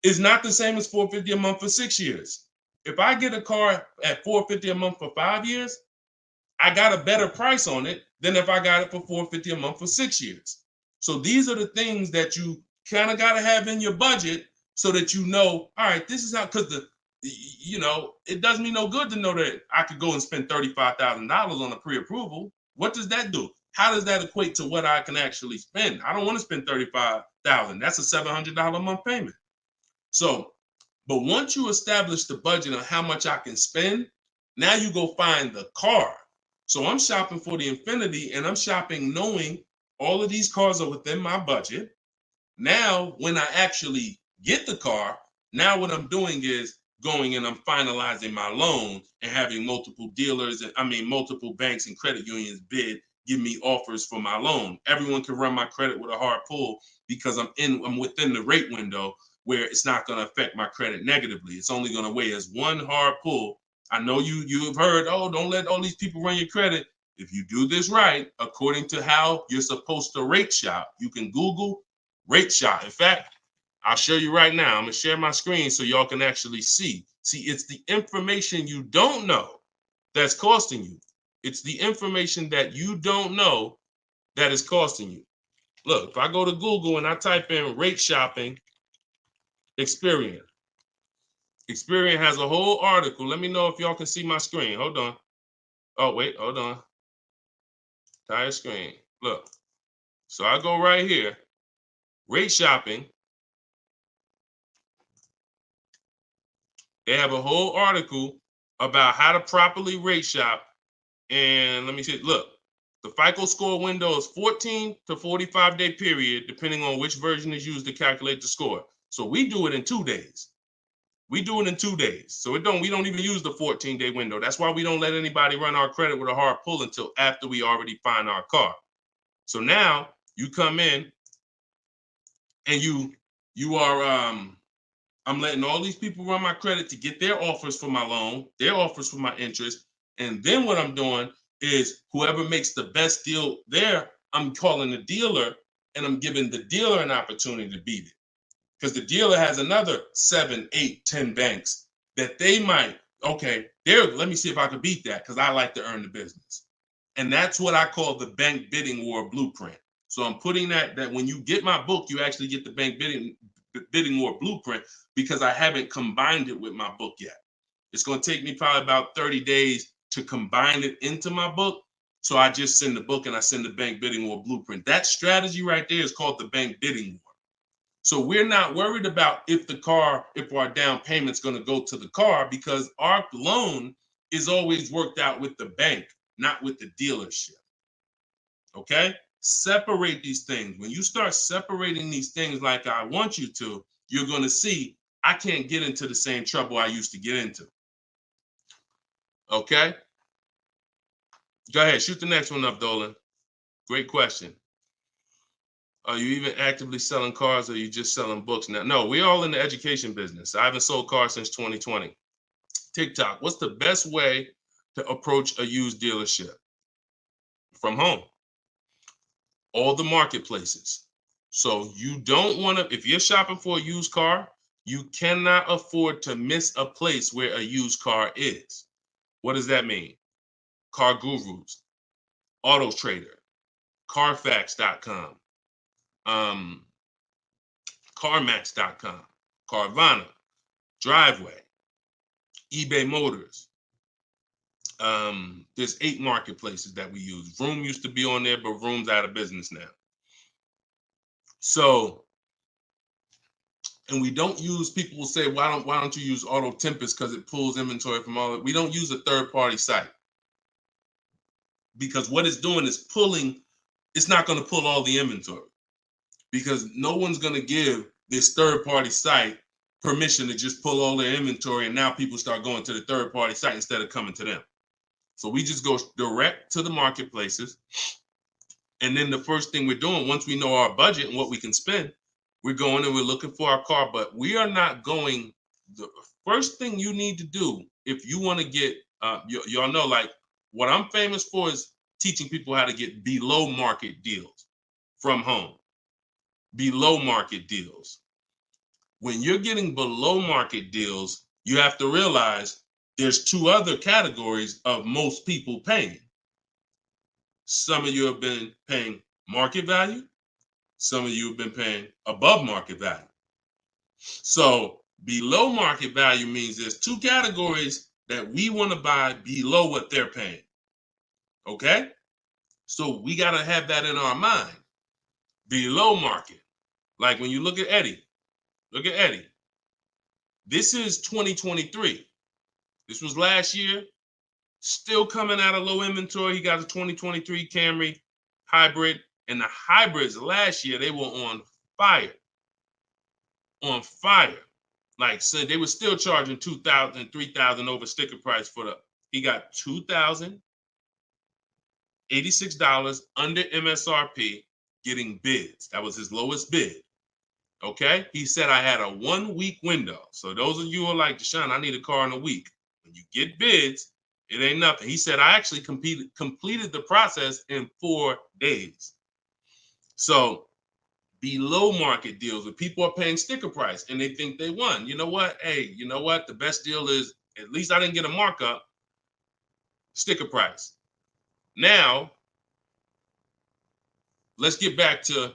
is not the same as $450 a month for 6 years. If I get a car at $450 a month for 5 years, I got a better price on it than if I got it for $450 a month for 6 years. So these are the things that you kind of got to have in your budget so that all right, this is how, because it does me no good to know that I could go and spend $35,000 on a pre-approval. What does that do? How does that equate to what I can actually spend? I don't want to spend $35,000. That's a $700 a month payment. So, but once you establish the budget on how much I can spend, now you go find the car. So I'm shopping for the Infiniti, and I'm shopping knowing all of these cars are within my budget. Now, when I actually get the car, now what I'm doing is going and I'm finalizing my loan and having multiple dealers, multiple banks and credit unions give me offers for my loan. Everyone can run my credit with a hard pull because I'm within the rate window where it's not going to affect my credit negatively. It's only going to weigh as one hard pull. I know you have heard, oh, don't let all these people run your credit. If you do this right, according to how you're supposed to rate shop, you can Google rate shop. In fact, I'll show you right now. I'm going to share my screen so y'all can actually see. See, it's the information you don't know that's costing you. It's the information that you don't know that is costing you. Look, if I go to Google and I type in rate shopping, Experian. Experian has a whole article. Let me know if y'all can see my screen. Hold on. Oh, wait, hold on. Entire screen. Look. So I go right here. Rate shopping. They have a whole article about how to properly rate shop. And let me see. Look, the FICO score window is 14 to 45-day period, depending on which version is used to calculate the score. So we do it in 2 days. We do it in 2 days. So we don't even use the 14-day window. That's why we don't let anybody run our credit with a hard pull until after we already find our car. So now you come in and you are I'm letting all these people run my credit to get their offers for my loan, their offers for my interest. And then what I'm doing is whoever makes the best deal there, I'm calling the dealer and I'm giving the dealer an opportunity to beat it. Because the dealer has another 7, 8, 10 banks that they might, let me see if I can beat that because I like to earn the business. And that's what I call the bank bidding war blueprint. So I'm putting that when you get my book, you actually get the bank bidding war blueprint because I haven't combined it with my book yet. It's going to take me probably about 30 days to combine it into my book. So I just send the book and I send the bank bidding war blueprint. That strategy right there is called the bank bidding war. So we're not worried about if our down payment's going to go to the car, because our loan is always worked out with the bank, not with the dealership. Okay? Separate these things. When you start separating these things like I want you to, you're going to see I can't get into the same trouble I used to get into. Okay? Go ahead. Shoot the next one up, Dolan. Great question. Are you even actively selling cars, or are you just selling books now? No, we're all in the education business. I haven't sold cars since 2020. TikTok, what's the best way to approach a used dealership? From home. All the marketplaces. So you don't want to, if you're shopping for a used car, you cannot afford to miss a place where a used car is. What does that mean? Car Gurus, Auto Trader, Carfax.com, CarMax.com, Carvana, Driveway, eBay Motors. There's 8 marketplaces that we use. Vroom used to be on there, but Vroom's out of business now. So, and we don't use, people will say, why don't you use Auto Tempest because it pulls inventory from all of it. We don't use a third-party site, because what it's doing is pulling, it's not going to pull all the inventory, because no one's going to give this third-party site permission to just pull all their inventory, and now people start going to the third-party site instead of coming to them. So we just go direct to the marketplaces. And then the first thing we're doing, once we know our budget and what we can spend, we're going and we're looking for our car. But we are not going, the first thing you need to do if you want to get, y'all know, like, what I'm famous for is teaching people how to get below market deals from home. Below market deals. When you're getting below market deals, you have to realize there's 2 other categories of most people paying. Some of you have been paying market value. Some of you have been paying above market value. So below market value means there's 2 categories that we want to buy below what they're paying. Okay? So we got to have that in our mind. Below market. Like when you look at Eddie. Look at Eddie. This is 2023. This was last year. Still coming out of low inventory. He got a 2023 Camry hybrid. And the hybrids last year, they were on fire. On fire. Like, so they were still charging $2,000, $3,000 over sticker price for the, he got $2,086 under MSRP getting bids. That was his lowest bid. Okay? He said, I had a 1-week window. So those of you who are like, Deshone, I need a car in a week. When you get bids, it ain't nothing. He said, I actually completed the process in 4 days. So below market deals where people are paying sticker price and they think they won. You know what? Hey, you know what? The best deal is, at least I didn't get a markup, sticker price. Now, let's get back to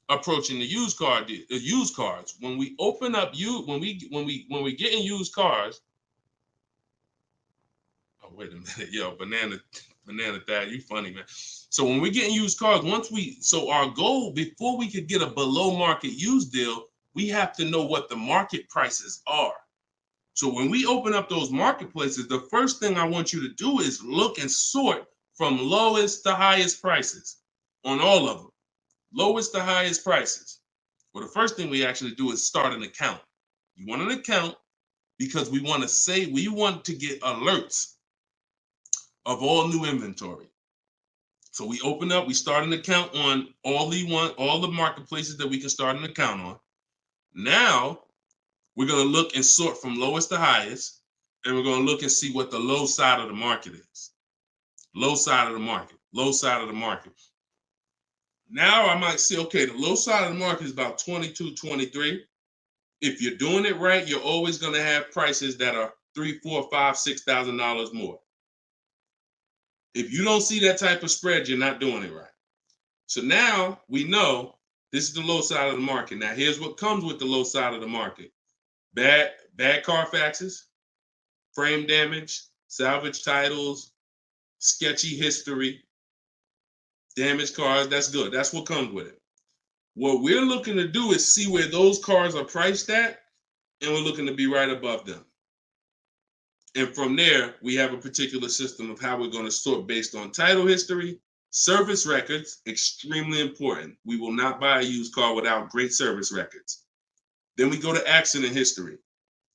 approaching the used cars. When we open up when we get in used cars. Oh, wait a minute, yo, banana dad, you funny, man. So when we get in used cars, so our goal before we could get a below market used deal, we have to know what the market prices are. So when we open up those marketplaces, the first thing I want you to do is look and sort from lowest to highest prices on all of them. Lowest to highest prices. Well, the first thing we actually do is start an account. You want an account because we want to get alerts of all new inventory. So we start an account on all the marketplaces that we can start an account on. Now we're going to look and sort from lowest to highest, and we're going to look and see what the low side of the market is. Low side of the market, low side of the market. Now I might say, okay, the low side of the market is about 22, 23. If you're doing it right, you're always going to have prices that are $3,000, $4,000, $5,000, $6,000 more. If you don't see that type of spread, you're not doing it right. So now we know this is the low side of the market. Now here's what comes with the low side of the market. Bad Carfaxes, frame damage, salvage titles, sketchy history, Damaged cars, that's good. That's what comes with it. What we're looking to do is see where those cars are priced at, and we're looking to be right above them. And from there, we have a particular system of how we're going to sort based on title history, service records, extremely important. We will not buy a used car without great service records. Then we go to accident history.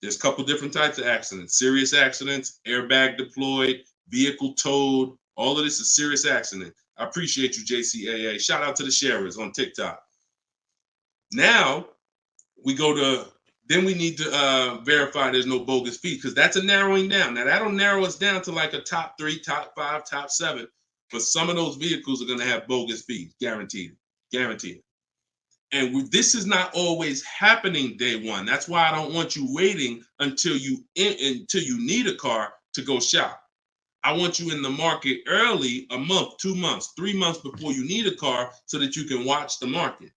There's a couple different types of accidents: serious accidents, airbag deployed, vehicle towed. All of this is serious accident. I appreciate you, JCAA. Shout out to the sharers on TikTok. Now we go to, then we need to verify there's no bogus fees, because that's a narrowing down. Now that'll narrow us down to like a top 3, top 5, top 7. But some of those vehicles are going to have bogus fees, guaranteed, guaranteed. And this is not always happening day one. That's why I don't want you waiting until you need a car to go shop. I want you in the market early, a month, 2 months, 3 months before you need a car, so that you can watch the market.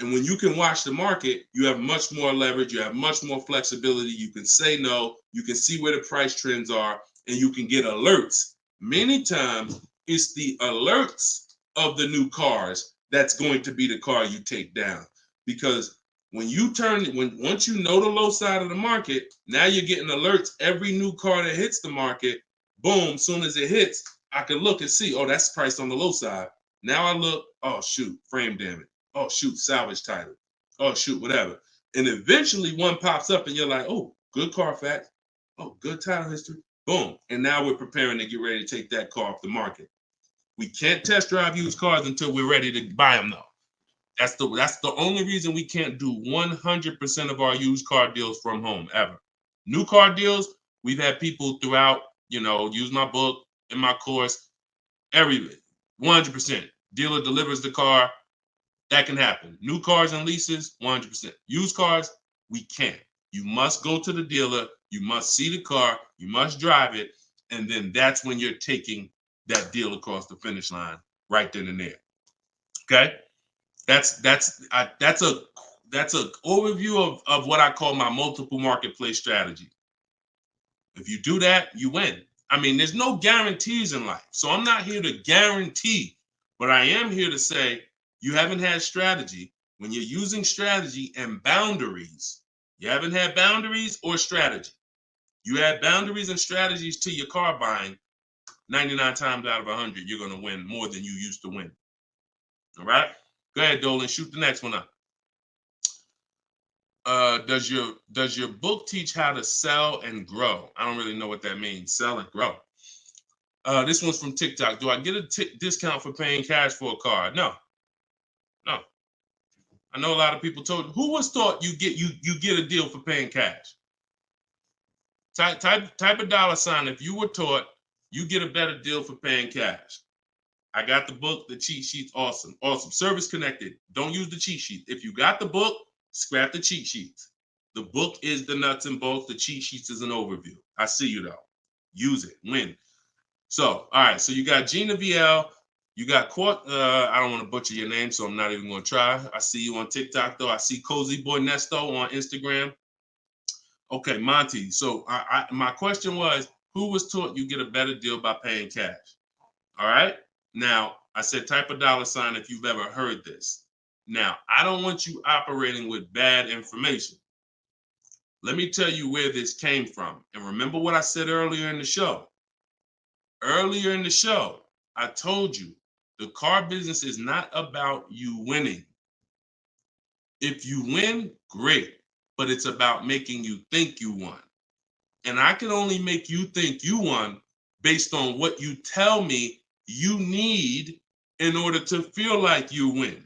And when you can watch the market, you have much more leverage. You have much more flexibility. You can say no. You can see where the price trends are, and you can get alerts. Many times, it's the alerts of the new cars that's going to be the car you take down. Because when you once you know the low side of the market, now you're getting alerts. Every new car that hits the market, boom, soon as it hits, I can look and see, oh, that's priced on the low side. Now I look, oh, shoot, frame damage. Oh, shoot, salvage title. Oh, shoot, whatever. And eventually one pops up and you're like, oh, good Carfax. Oh, good title history. Boom. And now we're preparing to get ready to take that car off the market. We can't test drive used cars until we're ready to buy them, though. That's the only reason we can't do 100% of our used car deals from home, ever. New car deals, we've had people throughout, use my book, in my course, everything. 100%. Dealer delivers the car. That can happen. New cars and leases, 100%. Used cars, we can't. You must go to the dealer. You must see the car. You must drive it. And then that's when you're taking that deal across the finish line right then and there. Okay? That's a overview of what I call my multiple marketplace strategy. If you do that, you win. I mean, there's no guarantees in life. So I'm not here to guarantee, but I am here to say, you haven't had strategy. When you're using strategy and boundaries, you haven't had boundaries or strategy. You add boundaries and strategies to your car buying, 99 times out of 100, you're going to win more than you used to win. All right? Go ahead, Dolan. Shoot the next one up. Does your book teach how to sell and grow? I don't really know what that means. Sell and grow. This one's from TikTok. Do I get a discount for paying cash for a car? No. I know a lot of people told. Who was taught you get a deal for paying cash? Type a $sign if you were taught you get a better deal for paying cash. I got the book, the cheat sheets, awesome. Service connected. Don't use the cheat sheet. If you got the book, scrap the cheat sheets. The book is the nuts and bolts. The cheat sheets is an overview. I see you though. Use it. Win. So, all right. So you got Gina VL. You got Court. I don't want to butcher your name, so I'm not even going to try. I see you on TikTok though. I see Cozy Boy Nesto on Instagram. Okay, Monty. So my question was, who was taught you get a better deal by paying cash? All right. Now, I said type a $sign if you've ever heard this. Now, I don't want you operating with bad information. Let me tell you where this came from. And remember what I said earlier in the show. Earlier in the show, I told you the car business is not about you winning. If you win, great. But it's about making you think you won. And I can only make you think you won based on what you tell me you need in order to feel like you win.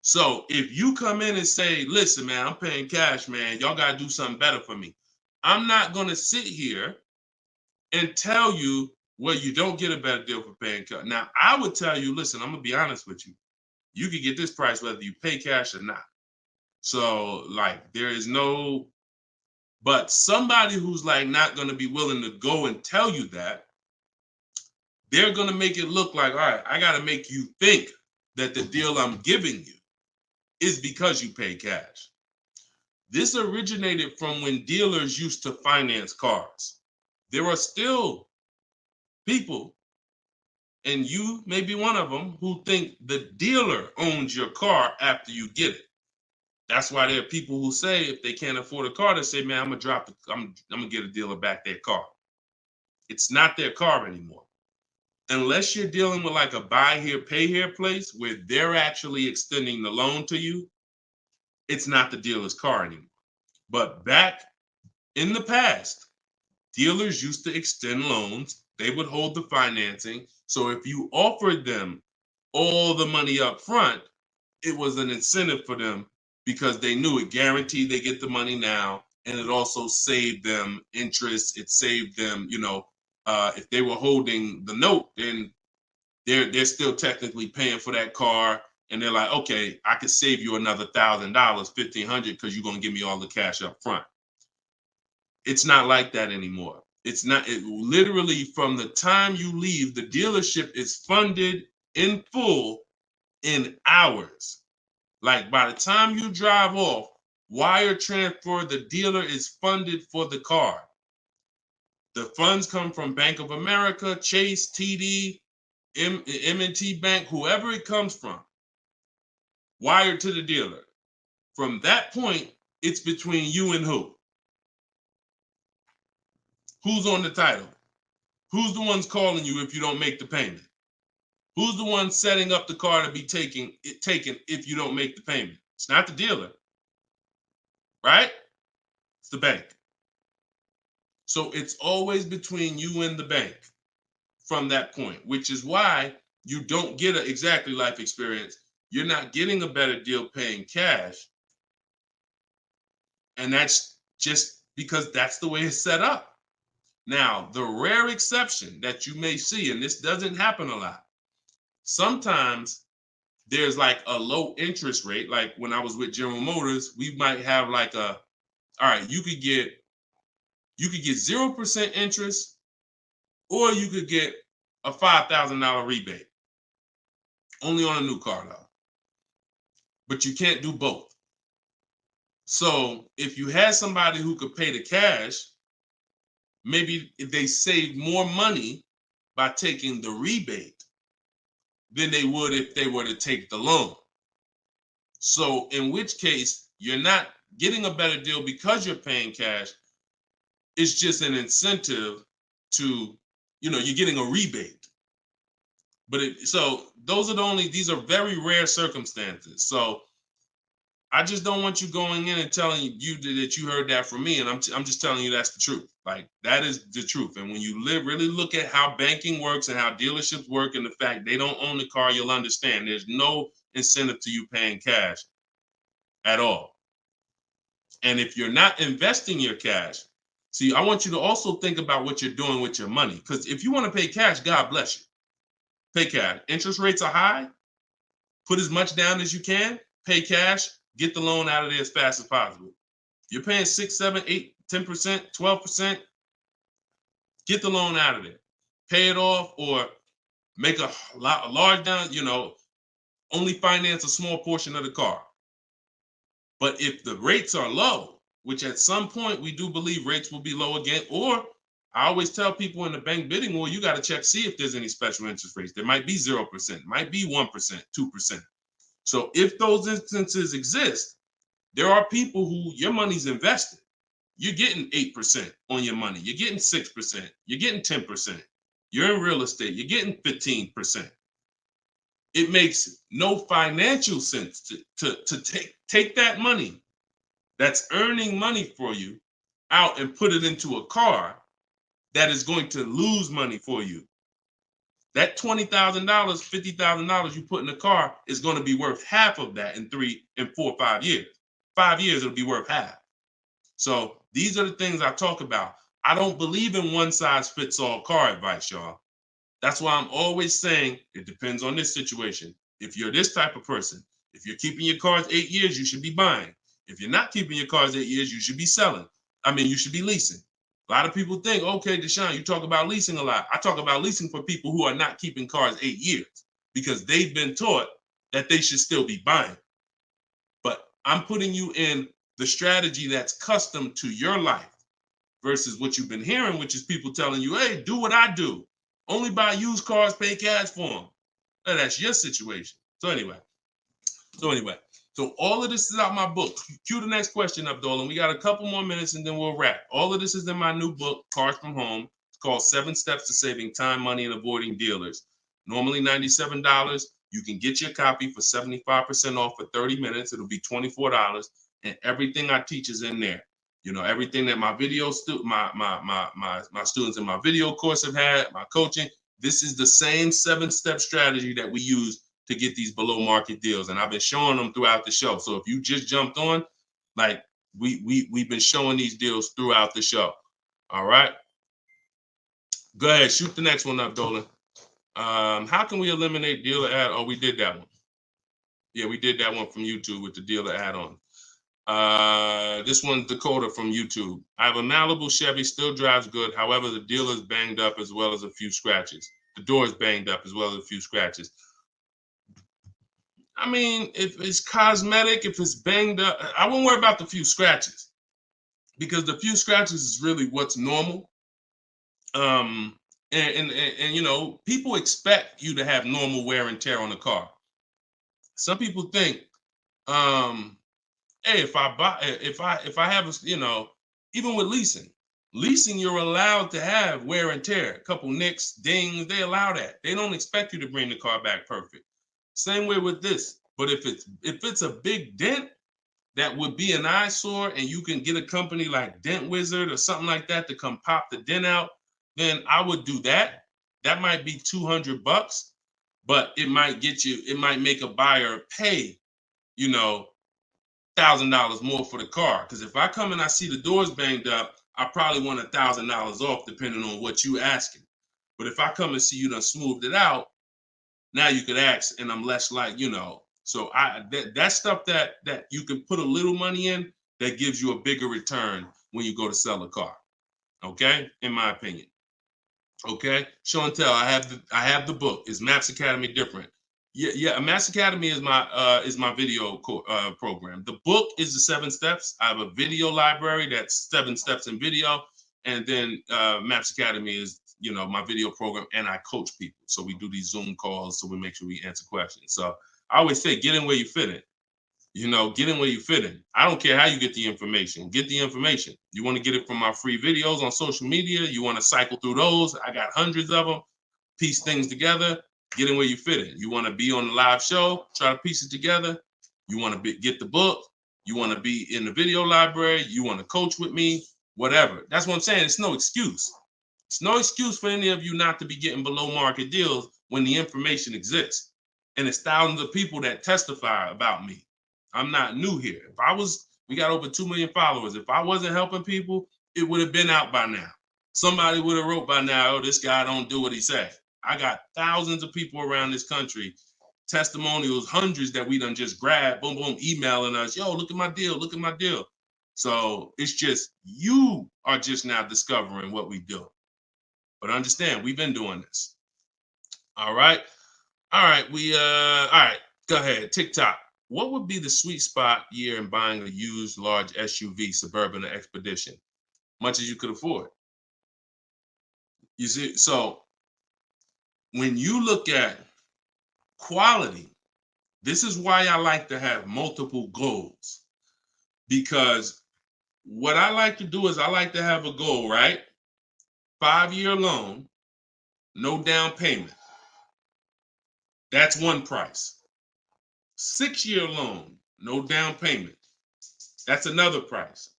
So if you come in and say, listen, man, I'm paying cash, man, y'all got to do something better for me. I'm not going to sit here and tell you, well, you don't get a better deal for paying cash. Now, I would tell you, listen, I'm going to be honest with you. You can get this price whether you pay cash or not. So, like, there is no, but somebody who's like not going to be willing to go and tell you that, they're going to make it look like, all right, I got to make you think that the deal I'm giving you is because you pay cash. This originated from when dealers used to finance cars. There are still people And you may be one of them who think the dealer owns your car after you get it. That's why there are people who say if they can't afford a car, they say, man, I'm gonna get a dealer back their car. It's not their car anymore. Unless you're dealing with like a buy here, pay here place where they're actually extending the loan to you, it's not the dealer's car anymore. But back in the past, dealers used to extend loans. They would hold the financing. So if you offered them all the money up front, it was an incentive for them because they knew it guaranteed they get the money now. And it also saved them interest. It saved them, if they were holding the note, then they're still technically paying for that car. And they're like, okay, I could save you another $1,000, $1,500 because you're going to give me all the cash up front. It's not like that anymore. It's not. It literally from the time you leave, the dealership is funded in full in hours. Like by the time you drive off, wire transfer, the dealer is funded for the car. The funds come from Bank of America, Chase, TD, M&T Bank, whoever it comes from, wired to the dealer. From that point, it's between you and who? Who's on the title? Who's the ones calling you if you don't make the payment? Who's the one setting up the car to be taken if you don't make the payment? It's not the dealer, right? It's the bank. So it's always between you and the bank from that point, which is why you don't get an exactly life experience. You're not getting a better deal paying cash. And that's just because that's the way it's set up. Now, the rare exception that you may see, and this doesn't happen a lot, sometimes there's like a low interest rate. Like when I was with General Motors, we might have like all right, you could get 0% interest, or you could get a $5,000 rebate. Only on a new car though. But you can't do both. So if you had somebody who could pay the cash, maybe if they save more money by taking the rebate than they would if they were to take the loan. So in which case, you're not getting a better deal because you're paying cash. It's just an incentive to, you're getting a rebate. But so those are these are very rare circumstances. So I just don't want you going in and telling you that you heard that from me. And I'm just telling you that's the truth. Like that is the truth. And when you really look at how banking works and how dealerships work and the fact they don't own the car, you'll understand there's no incentive to you paying cash at all. And if you're not investing your cash, see, I want you to also think about what you're doing with your money. Because if you want to pay cash, God bless you. Pay cash. Interest rates are high. Put as much down as you can. Pay cash. Get the loan out of there as fast as possible. You're paying 6, 7, 8, 10%, 12%. Get the loan out of there. Pay it off or make a large down, only finance a small portion of the car. But if the rates are low, which at some point we do believe rates will be low again, or I always tell people in the bank bidding war, you got to check, see if there's any special interest rates. There might be 0%, might be 1%, 2%. So if those instances exist, there are people who your money's invested. You're getting 8% on your money. You're getting 6%. You're getting 10%. You're in real estate. You're getting 15%. It makes no financial sense to take that money that's earning money for you out and put it into a car that is going to lose money for you. That $20,000, $50,000 you put in the car is going to be worth half of that in 3 and 4, 5 years. 5 years, it'll be worth half. So these are the things I talk about. I don't believe in one size fits all car advice, y'all. That's why I'm always saying it depends on this situation. If you're this type of person, if you're keeping your cars 8 years, you should be buying. If you're not keeping your cars 8 years, you should be selling. You should be leasing. A lot of people think, okay, Deshone, you talk about leasing a lot. I talk about leasing for people who are not keeping cars 8 years because they've been taught that they should still be buying. But I'm putting you in the strategy that's custom to your life versus what you've been hearing, which is people telling you, hey, do what I do. Only buy used cars, pay cash for them. Now, that's your situation. So anyway, so all of this is out my book. Cue the next question up, Dolan. We got a couple more minutes and then we'll wrap. All of this is in my new book, Cars from Home. It's called 7 Steps to Saving Time, Money, and Avoiding Dealers. Normally $97. You can get your copy for 75% off for 30 minutes. It'll be $24. And everything I teach is in there. You know, everything that my video my students in my video course have had, my coaching. This is the same 7-step strategy that we use to get these below market deals. And I've been showing them throughout the show. So if you just jumped on, like we've been showing these deals throughout the show. All right. Go ahead, shoot the next one up, Dolan. How can we eliminate dealer add? Oh, we did that one. Yeah, we did that one from YouTube with the dealer add-on. This one's Dakota from YouTube. I have a Malibu Chevy, still drives good. However, the dealer is banged up as well as a few scratches. The door is banged up as well as a few scratches. I mean, if it's cosmetic, if it's banged up, I won't worry about the few scratches because the few scratches is really what's normal. And you know, people expect you to have normal wear and tear on the car. Some people think, hey, if I have a, you know, even with leasing, you're allowed to have wear and tear, a couple nicks, dings, they allow that. They don't expect you to bring the car back perfect. Same way with this. But if it's a big dent that would be an eyesore and you can get a company like Dent Wizard or something like that to come pop the dent out, then I would do that. That might be $200, but it might make a buyer pay, you know, $1,000 more for the car. Because if I come and I see the doors banged up, I probably want $1,000 off depending on what you asking. But if I come and see you done smoothed it out, now you could ask, and I'm less like, you know. So that stuff that you can put a little money in that gives you a bigger return when you go to sell a car. Okay, in my opinion. Okay, show and tell. I have the book. Is Maps Academy different? Yeah. Maps Academy is my video program. The book is the 7 steps. I have a video library that's 7 steps in video, and then Maps Academy is, you know, my video program, and I coach people. So we do these Zoom calls, so we make sure we answer questions. So I always say, get in where you fit in. You know, get in where you fit in. I don't care how you get the information. Get the information. You want to get it from my free videos on social media. You want to cycle through those. I got hundreds of them. Piece things together. Get in where you fit in. You want to be on the live show. Try to piece it together. You want to get the book. You want to be in the video library. You want to coach with me. Whatever. That's what I'm saying. It's no excuse. It's no excuse for any of you not to be getting below market deals when the information exists. And it's thousands of people that testify about me. I'm not new here. We got over 2 million followers. If I wasn't helping people, it would have been out by now. Somebody would have wrote by now, oh, this guy don't do what he said. I got thousands of people around this country, testimonials, hundreds that we done just grabbed, boom, boom, emailing us, yo, look at my deal, look at my deal. So it's just, you are just now discovering what we do. But understand, we've been doing this. All right. All right. All right. Go ahead. TikTok. What would be the sweet spot year in buying a used large SUV, Suburban or Expedition? Much as you could afford. You see, so when you look at quality, this is why I like to have multiple goals. Because what I like to do is I like to have a goal, right? 5-year loan, no down payment. That's one price. 6-year loan, no down payment. That's another price.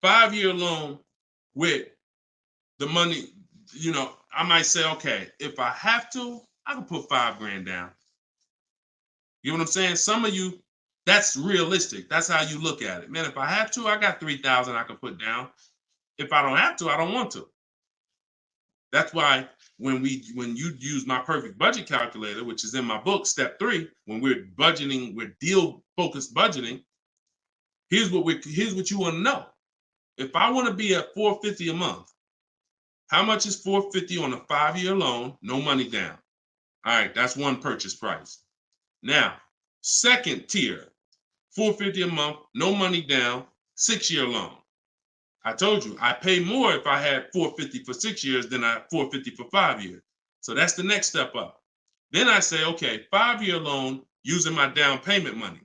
5-year loan with the money, you know, I might say, okay, if I have to, I can put $5,000 down. You know what I'm saying? Some of you, that's realistic. That's how you look at it. Man, if I have to, I got $3,000 I can put down. If I don't have to, I don't want to. That's why when you use my perfect budget calculator, which is in my book, step 3, when we're budgeting, we're deal focused budgeting. Here's what you want to know. If I want to be at $450 a month, how much is $450 on a 5-year loan, no money down? All right, that's one purchase price. Now, second tier, $450 a month, no money down, 6-year loan. I told you, I pay more if I had $450 for 6 years than I $450 for 5 years. So that's the next step up. Then I say, okay, 5-year loan using my down payment money.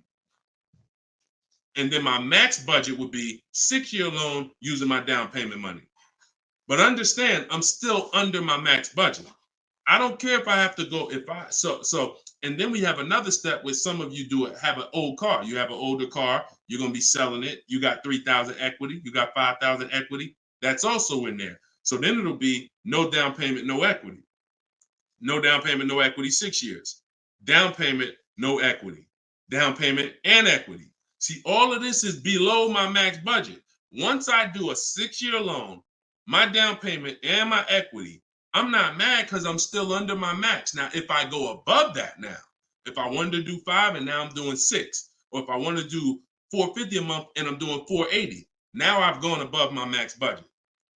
And then my max budget would be 6-year loan using my down payment money. But understand, I'm still under my max budget. I don't care if I have to go, and then we have another step where some of you have an old car. You have an older car, you're going to be selling it. You got 3,000 equity, you got 5,000 equity. That's also in there. So then it'll be no down payment, no equity. No down payment, no equity, 6 years. Down payment, no equity. Down payment and equity. See, all of this is below my max budget. Once I do a 6-year loan, my down payment and my equity, I'm not mad because I'm still under my max. Now, if I go above that now, if I wanted to do 5 and now I'm doing 6, or if I want to do $450 a month and I'm doing $480, now I've gone above my max budget.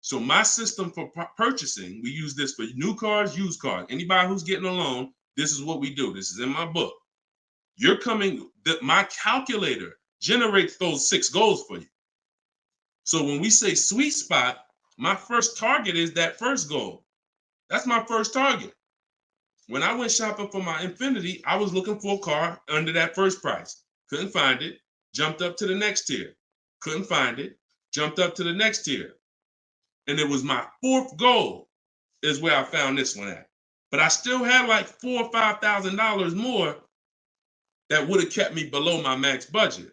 So my system for purchasing, we use this for new cars, used cars. Anybody who's getting a loan, this is what we do. This is in my book. My calculator generates those 6 goals for you. So when we say sweet spot, my first target is that first goal. That's my first target. When I went shopping for my Infiniti, I was looking for a car under that first price. Couldn't find it. Jumped up to the next tier. Couldn't find it. Jumped up to the next tier. And it was my 4th goal is where I found this one at. But I still had like $4,000 or $5,000 more that would have kept me below my max budget.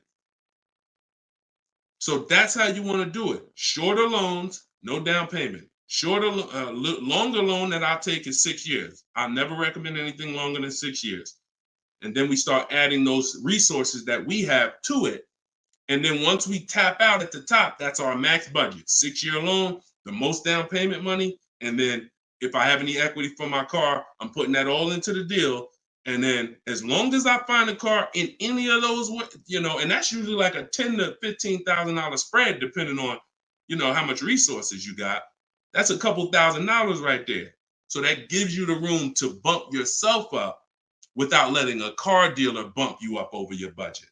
So that's how you want to do it. Shorter loans, no down payment. Longer loan that I'll take is 6 years. I never recommend anything longer than 6 years. And then we start adding those resources that we have to it. And then once we tap out at the top, that's our max budget. 6-year loan, the most down payment money. And then if I have any equity for my car, I'm putting that all into the deal. And then as long as I find a car in any of those, and that's usually like a $10,000 to $15,000 spread, depending on, how much resources you got. That's a couple $1,000s right there. So that gives you the room to bump yourself up without letting a car dealer bump you up over your budget.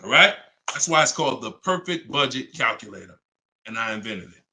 All right? That's why it's called the perfect budget calculator. And I invented it.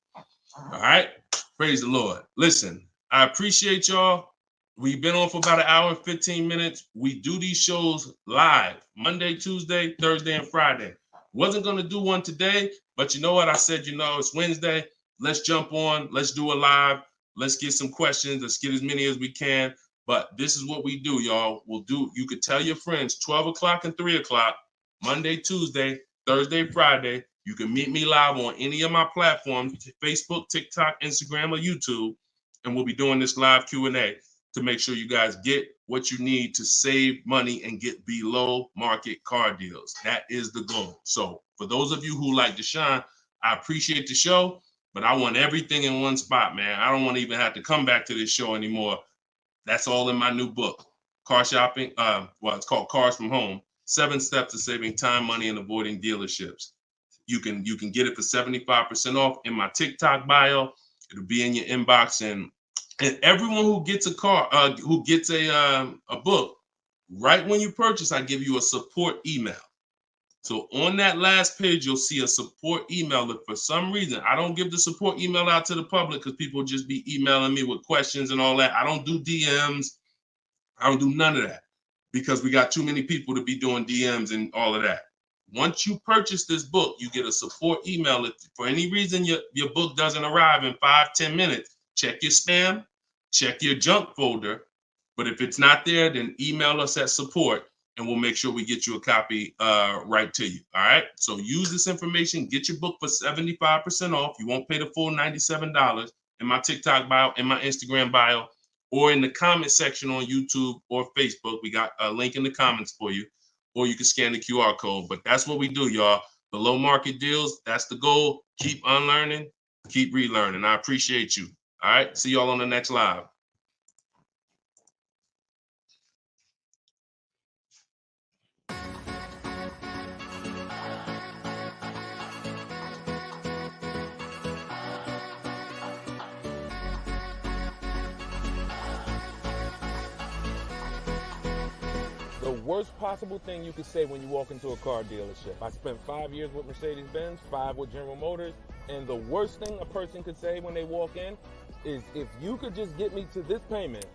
All right? Praise the Lord. Listen, I appreciate y'all. We've been on for about 1 hour and 15 minutes. We do these shows live Monday, Tuesday, Thursday, and Friday. Wasn't going to do one today, but you know what? I said, it's Wednesday. Let's jump on. Let's do a live. Let's get some questions. Let's get as many as we can. But this is what we do, y'all. You could tell your friends 12 o'clock and 3 o'clock, Monday, Tuesday, Thursday, Friday. You can meet me live on any of my platforms, Facebook, TikTok, Instagram, or YouTube. And we'll be doing this live Q&A to make sure you guys get what you need to save money and get below market car deals. That is the goal. So for those of you who like Deshone, I appreciate the show, but I want everything in one spot, man. I don't want to even have to come back to this show anymore. That's all in my new book, Car Shopping. It's called Cars from Home, 7 Steps to Saving Time, Money, and Avoiding Dealerships. You can get it for 75% off in my TikTok bio. It'll be in your inbox, and everyone who gets a car, who gets a book, right when you purchase, I give you a support email. So on that last page, you'll see a support email. If for some reason I don't give the support email out to the public because people just be emailing me with questions and all that, I don't do DMs. I don't do none of that because we got too many people to be doing DMs and all of that. Once you purchase this book, you get a support email. If for any reason your book doesn't arrive in 5-10 minutes, check your spam, check your junk folder. But if it's not there, then email us at support and we'll make sure we get you a copy right to you. All right. So use this information, get your book for 75% off. You won't pay the full $97 in my TikTok bio, in my Instagram bio, or in the comment section on YouTube or Facebook. We got a link in the comments for you, or you can scan the QR code. But that's what we do, y'all. Below market deals. That's the goal. Keep unlearning, keep relearning. I appreciate you. All right. See y'all on the next live. The worst possible thing you could say when you walk into a car dealership. I spent 5 years with Mercedes-Benz, 5 with General Motors, and the worst thing a person could say when they walk in is if you could just get me to this payment,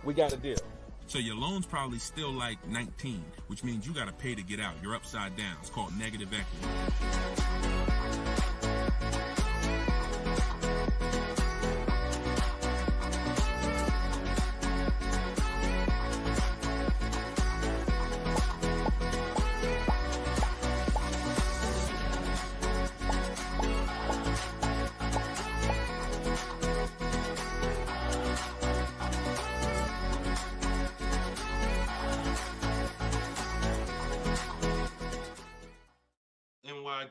we got a deal. So your loan's probably still like 19, which means you got to pay to get out. You're upside down. It's called negative equity.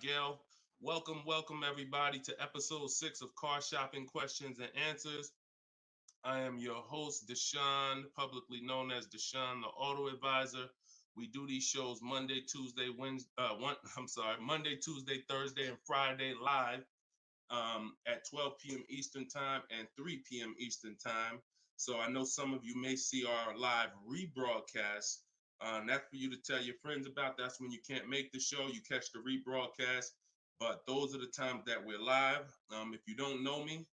Gail, welcome everybody to episode 6 of Car Shopping Questions and Answers. I am your host, Deshone, publicly known as Deshone the Auto Advisor. We do these shows Monday, Tuesday, Thursday, and Friday live at 12 p.m. Eastern Time and 3 p.m. Eastern Time. So I know some of you may see our live rebroadcast. That's for you to tell your friends about. That's when you can't make the show, you catch the rebroadcast. But those are the times that we're live. If you don't know me,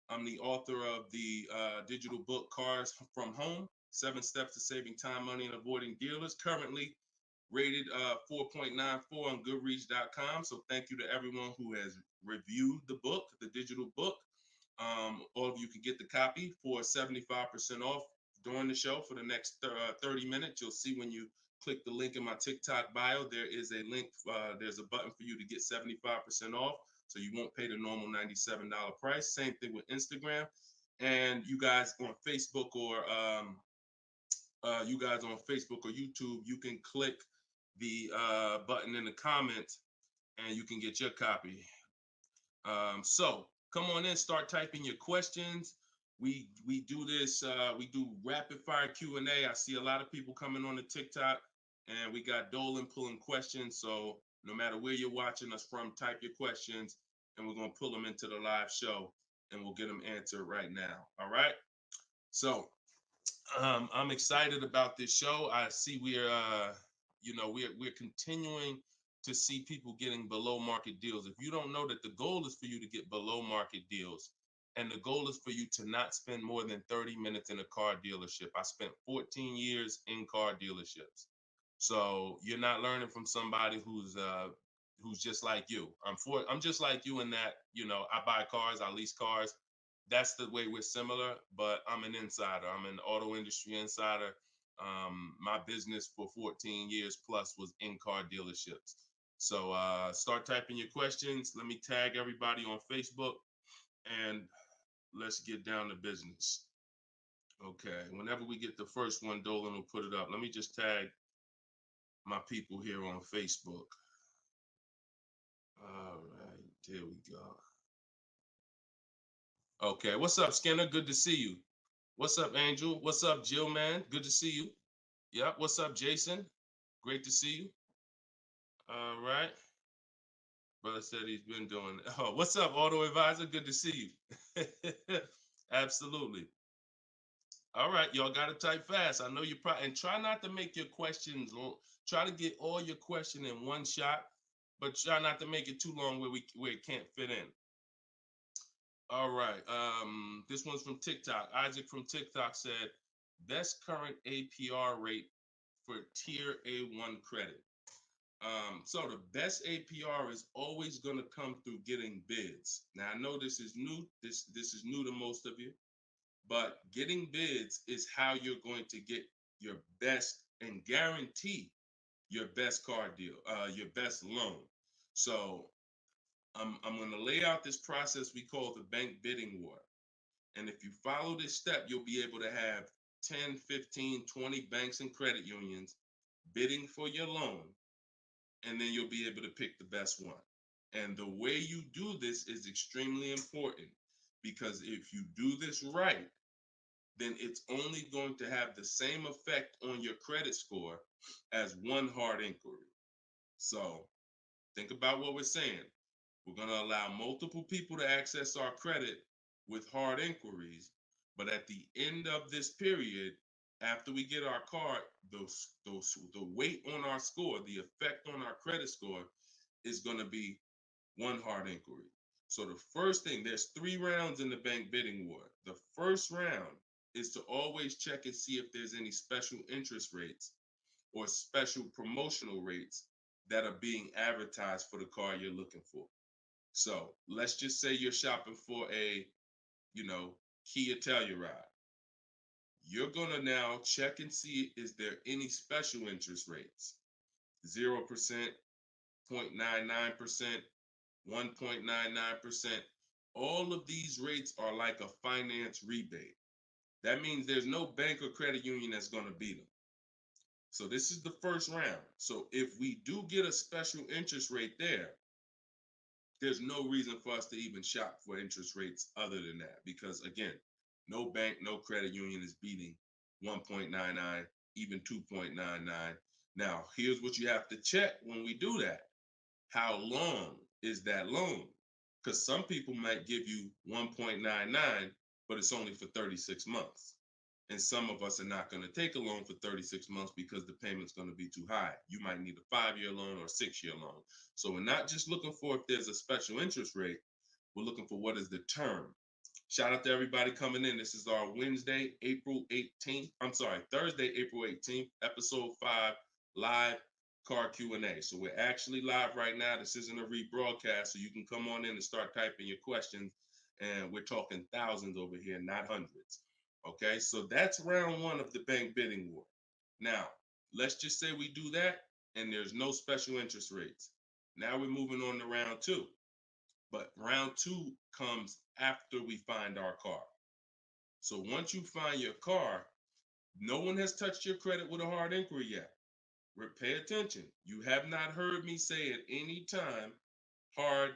I'm the author of the digital book Cars from Home, 7 Steps to Saving Time, Money, and Avoiding Dealers, currently rated 4.94 on Goodreads.com. So thank you to everyone who has reviewed the book, the digital book. All of you can get the copy for 75% off during the show for the next 30 minutes. You'll see when you click the link in my TikTok bio, there is a link, there's a button for you to get 75% off. So you won't pay the normal $97 price. Same thing with Instagram. And you guys on Facebook or YouTube, you can click the button in the comments and you can get your copy. So come on in, start typing your questions. We do this, we do rapid fire Q&A. I see a lot of people coming on the TikTok, and we got Dolan pulling questions. So no matter where you're watching us from, type your questions and we're going to pull them into the live show and we'll get them answered right now. All right. So I'm excited about this show. I see we're continuing to see people getting below market deals. If you don't know that the goal is for you to get below market deals, and the goal is for you to not spend more than 30 minutes in a car dealership. I spent 14 years in car dealerships. So you're not learning from somebody who's just like you. I'm just like you in that, I buy cars, I lease cars. That's the way we're similar, but I'm an insider. I'm an auto industry insider. My business for 14 years plus was in car dealerships. So start typing your questions. Let me tag everybody on Facebook and let's get down to business. Okay, whenever we get the first one, Dolan will put it up. Let me just tag my people here on Facebook. All right, there we go. Okay, what's up, Skinner? Good to see you. What's up, Angel? What's up, Jill, man? Good to see you. Yep, what's up, Jason? Great to see you. All right. Brother said he's been doing it. Oh, what's up, Auto Advisor? Good to see you. Absolutely. All right, y'all got to type fast. I know you probably, and try not to make your questions long. Try to get all your question in one shot, but try not to make it too long where it can't fit in. All right, this one's from TikTok. Isaac from TikTok said, best current APR rate for tier A1 credit. So the best APR is always going to come through getting bids. Now I know this is new. This is new to most of you. But getting bids is how you're going to get your best and guarantee your best car deal, your best loan. So I'm going to lay out this process we call the bank bidding war. And if you follow this step, you'll be able to have 10, 15, 20 banks and credit unions bidding for your loan. And then you'll be able to pick the best one. And the way you do this is extremely important, because if you do this right, then it's only going to have the same effect on your credit score as one hard inquiry. So think about what we're saying. We're going to allow multiple people to access our credit with hard inquiries, but at the end of this period, after we get our car, the weight on our score, the effect on our credit score is going to be one hard inquiry. So the first thing, there's 3 rounds in the bank bidding war. The first round is to always check and see if there's any special interest rates or special promotional rates that are being advertised for the car you're looking for. So let's just say you're shopping for a, Kia Telluride. You're gonna now check and see, is there any special interest rates? 0%, 0.99%, 1.99%. All of these rates are like a finance rebate. That means there's no bank or credit union that's gonna beat them. So this is the first round. So if we do get a special interest rate there, there's no reason for us to even shop for interest rates other than that. Because again, no bank, no credit union is beating 1.99, even 2.99. Now, here's what you have to check when we do that. How long is that loan? Because some people might give you 1.99, but it's only for 36 months. And some of us are not going to take a loan for 36 months because the payment's going to be too high. You might need a 5-year loan or a 6-year loan. So we're not just looking for if there's a special interest rate, we're looking for what is the term. Shout out to everybody coming in. This is our Thursday, April 18th, episode 5, live car Q&A. So we're actually live right now. This isn't a rebroadcast, so you can come on in and start typing your questions. And we're talking thousands over here, not hundreds. Okay, so that's round 1 of the bank bidding war. Now, let's just say we do that and there's no special interest rates. Now we're moving on to round 2. But round 2 comes after we find our car. So once you find your car, no one has touched your credit with a hard inquiry yet. Pay attention. You have not heard me say at any time hard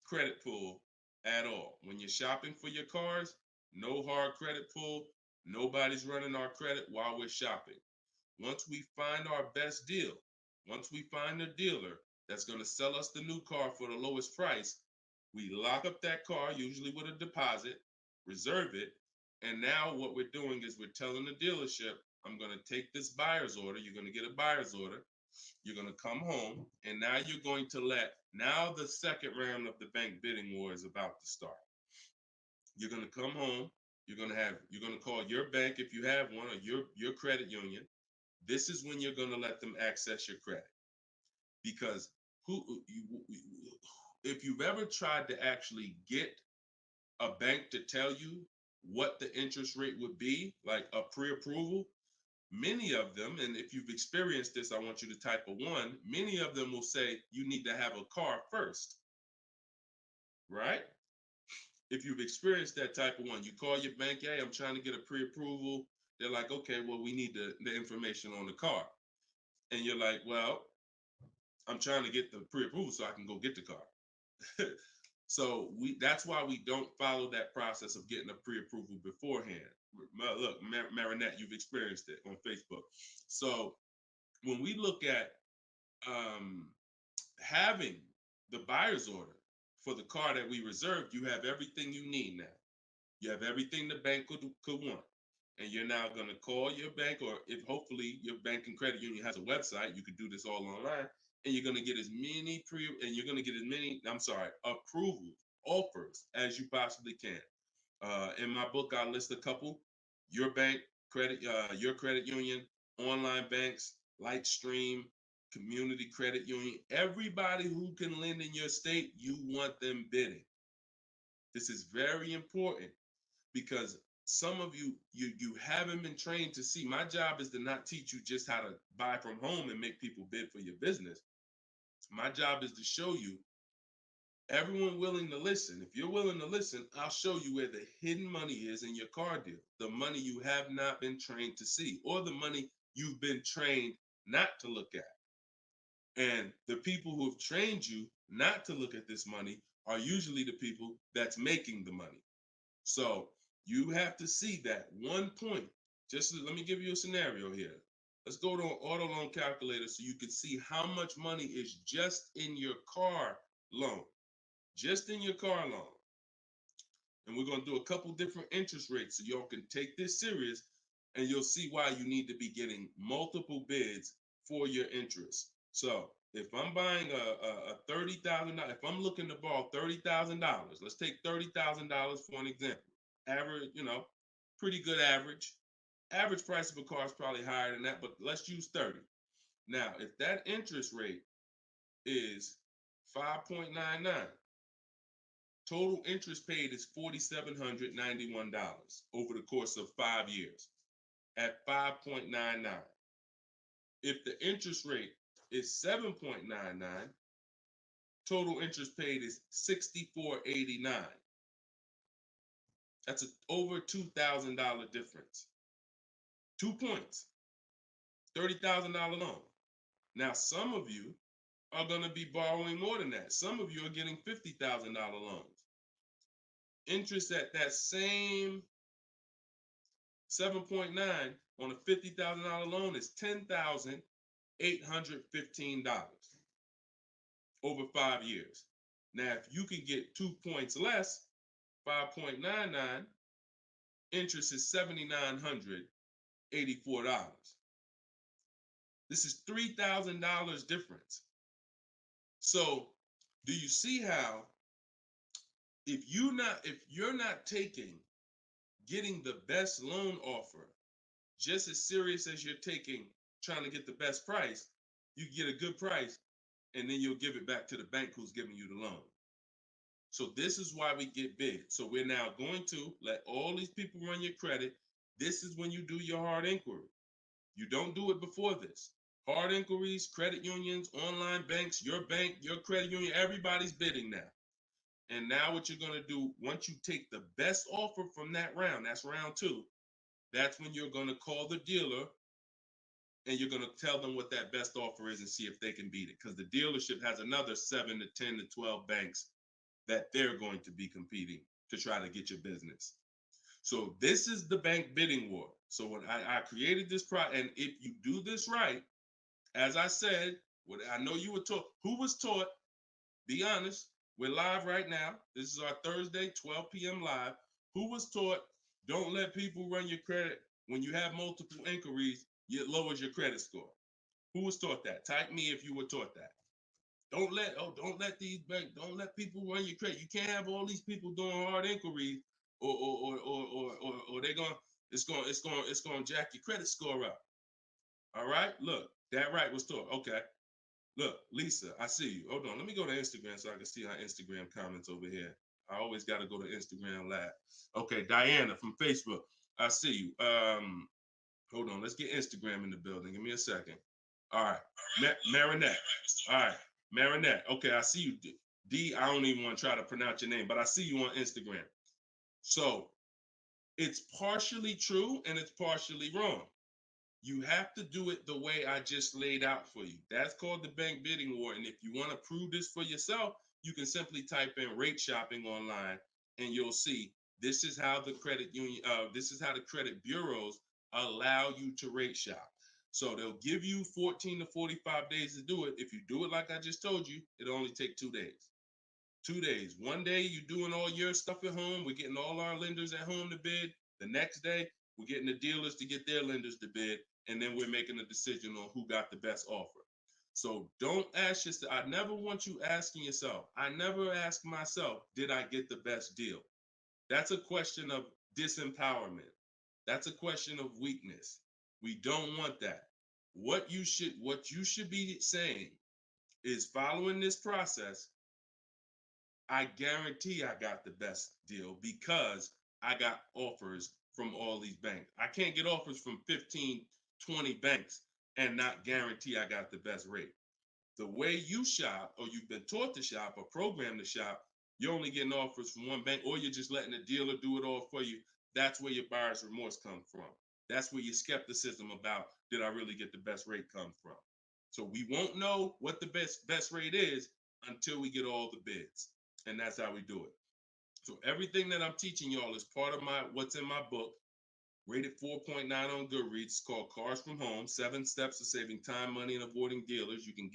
credit pull at all. When you're shopping for your cars, no hard credit pull. Nobody's running our credit while we're shopping. Once we find our best deal, once we find a dealer that's going to sell us the new car for the lowest price, we lock up that car, usually with a deposit, reserve it. And now what we're doing is we're telling the dealership, I'm going to take this buyer's order. You're going to get a buyer's order. You're going to come home. And now you're going to now the second round of the bank bidding war is about to start. You're going to come home. You're going to call your bank if you have one, or your credit union. This is when you're going to let them access your credit. Because if you've ever tried to actually get a bank to tell you what the interest rate would be, like a pre-approval, many of them, and if you've experienced this, I want you to type a 1, many of them will say you need to have a car first, right? If you've experienced that type of 1, you call your bank, hey, I'm trying to get a pre-approval. They're like, okay, well, we need the information on the car. And you're like, well, I'm trying to get the pre-approval so I can go get the car. So that's why we don't follow that process of getting a pre-approval beforehand. Look, Marinette, you've experienced it on Facebook. So when we look at having the buyer's order for the car that we reserved, you have everything you need now. You have everything the bank could want. And you're now going to call your bank, or if hopefully your bank and credit union has a website, you could do this all online. And you're going to get as many approvals, offers as you possibly can. In my book, I list a couple: your bank, your credit union, online banks, Lightstream, community credit union, everybody who can lend in your state, you want them bidding. This is very important because some of you haven't been trained to see. My job is to not teach you just how to buy from home and make people bid for your business. My job is to show you everyone willing to listen. If you're willing to listen, I'll show you where the hidden money is in your car deal. The money you have not been trained to see, or the money you've been trained not to look at. And the people who have trained you not to look at this money are usually the people that's making the money. So you have to see that one point. Let me give you a scenario here. Let's go to an auto loan calculator so you can see how much money is just in your car loan. Just in your car loan. And we're going to do a couple different interest rates so y'all can take this serious, and you'll see why you need to be getting multiple bids for your interest. So if I'm buying a $30,000, if I'm looking to borrow $30,000, let's take $30,000 for an example. Average, pretty good average. Average price of a car is probably higher than that, but let's use 30. Now, if that interest rate is 5.99, total interest paid is $4,791 over the course of 5 years at 5.99. If the interest rate is 7.99, total interest paid is $64.89. That's over $2,000 difference. 2 points, $30,000 loan. Now, some of you are going to be borrowing more than that. Some of you are getting $50,000 loans. Interest at that same 7.9 on a $50,000 loan is $10,815 over 5 years. Now, if you can get 2 points less, 5.99, interest is $7,984. This is $3,000 difference. So, do you see how if you're not taking getting the best loan offer just as serious as you're taking trying to get the best price, you get a good price and then you'll give it back to the bank who's giving you the loan. So this is why we get big. So we're now going to let all these people run your credit. This is when you do your hard inquiry. You don't do it before this. Hard inquiries, credit unions, online banks, your bank, your credit union, everybody's bidding now. And now what you're going to do, once you take the best offer from that round, that's round 2, that's when you're going to call the dealer and you're going to tell them what that best offer is and see if they can beat it. Because the dealership has another 7 to 10 to 12 banks that they're going to be competing to try to get your business. So this is the bank bidding war. So when I created this product, and if you do this right, as I said, what I know you were taught, who was taught, be honest, we're live right now. This is our Thursday, 12 p.m. live. Who was taught, don't let people run your credit. When you have multiple inquiries, it lowers your credit score. Who was taught that? Type me if you were taught that. Don't let these banks, don't let people run your credit. You can't have all these people doing hard inquiries or they're going, it's going to jack your credit score up. All right, look, that right was taught. Okay. Look, Lisa, I see you. Hold on. Let me go to Instagram so I can see our Instagram comments over here. I always got to go to Instagram Live. Okay, Diana from Facebook. I see you. Hold on. Let's get Instagram in the building. Give me a second. All right. Marinette. All right. Marinette. Okay, I see you. D, I don't even want to try to pronounce your name, but I see you on Instagram. So it's partially true and it's partially wrong. You have to do it the way I just laid out for you. That's called the bank bidding war. And if you want to prove this for yourself, you can simply type in rate shopping online and you'll see this is how the credit union, this is how the credit bureaus allow you to rate shop. So they'll give you 14 to 45 days to do it. If you do it like I just told you, it'll only take 2 days. 2 days. One day you're doing all your stuff at home. We're getting all our lenders at home to bid. The next day, we're getting the dealers to get their lenders to bid. And then we're making a decision on who got the best offer. So don't ask yourself. I never want you asking yourself. I never ask myself, did I get the best deal? That's a question of disempowerment. That's a question of weakness. We don't want that. What you should be saying is, following this process, I guarantee I got the best deal because I got offers from all these banks. I can't get offers from 15, 20 banks and not guarantee I got the best rate. The way you shop, or you've been taught to shop or programmed to shop, you're only getting offers from one bank, or you're just letting the dealer do it all for you. That's where your buyer's remorse comes from. That's where your skepticism about, did I really get the best rate, come from. So we won't know what the best rate is until we get all the bids. And that's how we do it. So everything that I'm teaching y'all is part of what's in my book, rated 4.9 on Goodreads. It's called Cars from Home, 7 Steps to Saving Time, Money, and Avoiding Dealers. You could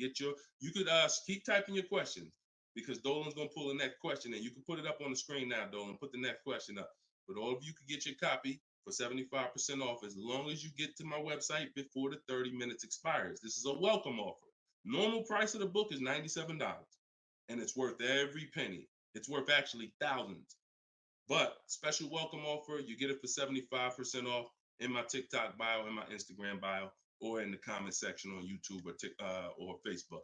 keep typing your questions because Dolan's going to pull the next question and you can put it up on the screen now, Dolan. Put the next question up. But all of you can get your copy for 75% off as long as you get to my website before the 30 minutes expires. This is a welcome offer. Normal price of the book is $97, and it's worth every penny. It's worth actually thousands. But special welcome offer, you get it for 75% off in my TikTok bio, in my Instagram bio, or in the comment section on YouTube or Facebook.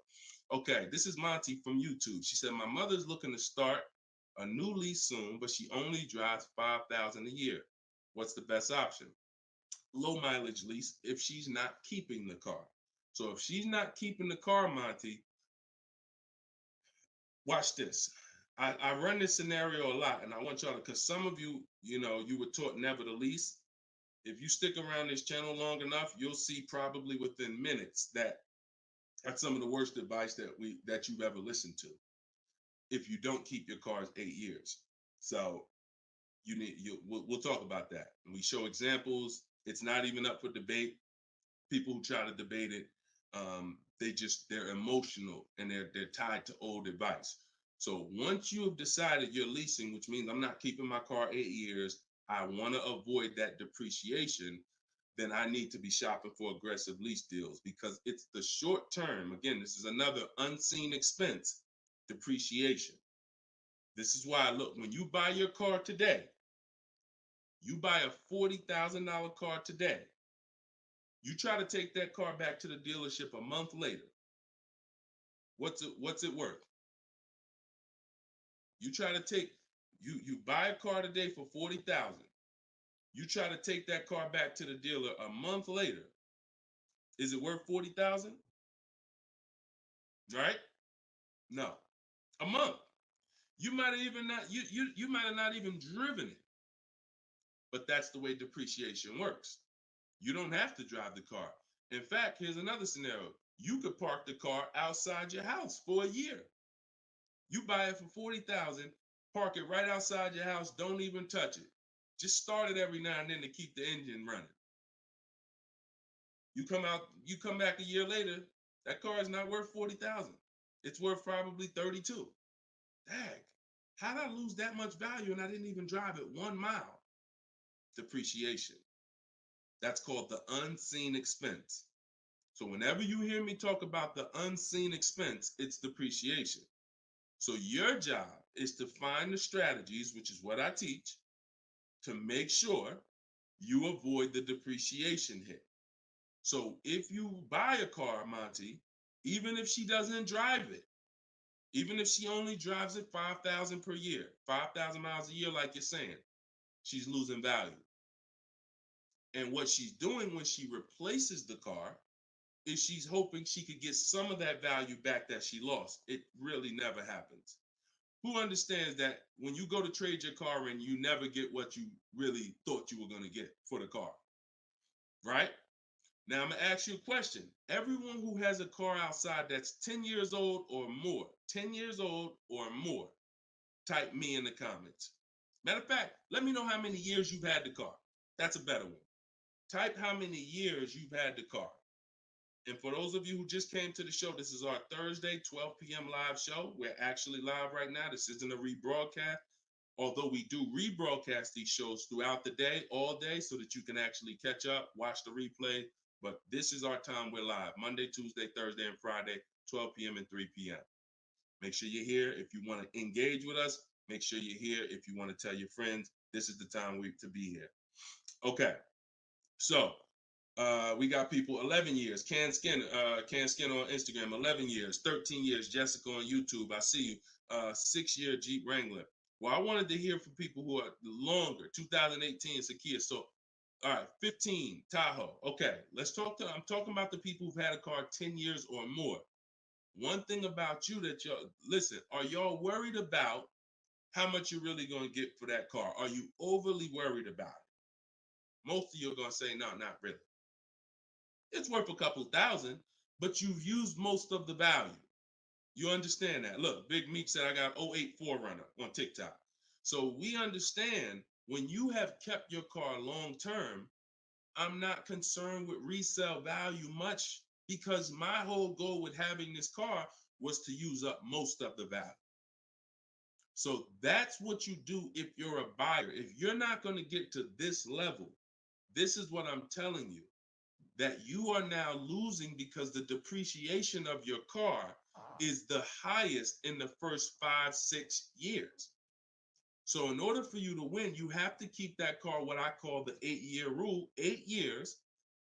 Okay, this is Monty from YouTube. She said, my mother's looking to start a new lease soon, but she only drives 5,000 a year. What's the best option? Low mileage lease if she's not keeping the car. So if she's not keeping the car, Monty, watch this. I run this scenario a lot, and I want y'all to, because some of you, you were taught never to lease. If you stick around this channel long enough, you'll see probably within minutes that that's some of the worst advice that you've ever listened to. If you don't keep your cars 8 years, so we'll talk about that. And we show examples. It's not even up for debate. People who try to debate it, they're emotional and they're tied to old advice. So once you have decided you're leasing, which means I'm not keeping my car 8 years, I want to avoid that depreciation, then I need to be shopping for aggressive lease deals, because it's the short term. Again, this is another unseen expense, depreciation. This is why, look, when you buy your car today, you buy a $40,000 car today, you try to take that car back to the dealership a month later, what's it worth? You try to take, you buy a car today for $40,000. You try to take that car back to the dealer a month later. Is it worth $40,000? Right? No. A month. You might have even not you might have not even driven it. But that's the way depreciation works. You don't have to drive the car. In fact, here's another scenario. You could park the car outside your house for a year. You buy it for $40,000, park it right outside your house, don't even touch it. Just start it every now and then to keep the engine running. You come back a year later, that car is not worth $40,000. It's worth probably $32,000. Dang, how did I lose that much value and I didn't even drive it 1 mile? Depreciation. That's called the unseen expense. So whenever you hear me talk about the unseen expense, it's depreciation. So your job is to find the strategies, which is what I teach, to make sure you avoid the depreciation hit. So if you buy a car, Monty, even if she doesn't drive it, even if she only drives it 5,000 per year, 5,000 miles a year, like you're saying, she's losing value. And what she's doing when she replaces the car is she's hoping she could get some of that value back that she lost. It really never happens. Who understands that when you go to trade your car in, you never get what you really thought you were going to get for the car, right? Now I'm going to ask you a question. Everyone who has a car outside that's 10 years old or more, 10 years old or more, type me in the comments. Matter of fact, let me know how many years you've had the car. That's a better one. Type how many years you've had the car. And for those of you who just came to the show, this is our Thursday, 12 p.m. live show. We're actually live right now. This isn't a rebroadcast, although we do rebroadcast these shows throughout the day, all day, so that you can actually catch up, watch the replay. But this is our time. We're live Monday, Tuesday, Thursday, and Friday, 12 p.m. and 3 p.m. Make sure you're here. If you want to engage with us, make sure you're here. If you want to tell your friends, this is the time to be here. Okay. So we got people 11 years. Can Skin on Instagram, 11 years, 13 years. Jessica on YouTube, I see you. 6-year Jeep Wrangler. Well, I wanted to hear from people who are longer. 2018 Sakia. So, all right, 15 Tahoe. Okay, I'm talking about the people who've had a car 10 years or more. One thing about you that listen, are y'all worried about how much you're really going to get for that car? Are you overly worried about it? Most of you are going to say, no, not really. It's worth a couple thousand, but you've used most of the value. You understand that? Look, Big Meek said I got 08 4Runner on TikTok. So we understand when you have kept your car long term, I'm not concerned with resale value much, because my whole goal with having this car was to use up most of the value. So that's what you do if you're a buyer. If you're not going to get to this level, this is what I'm telling you. that you are now losing because the depreciation of your car is the highest in the first 5-6 years. So in order for you to win, you have to keep that car, what I call the 8-year rule, 8 years.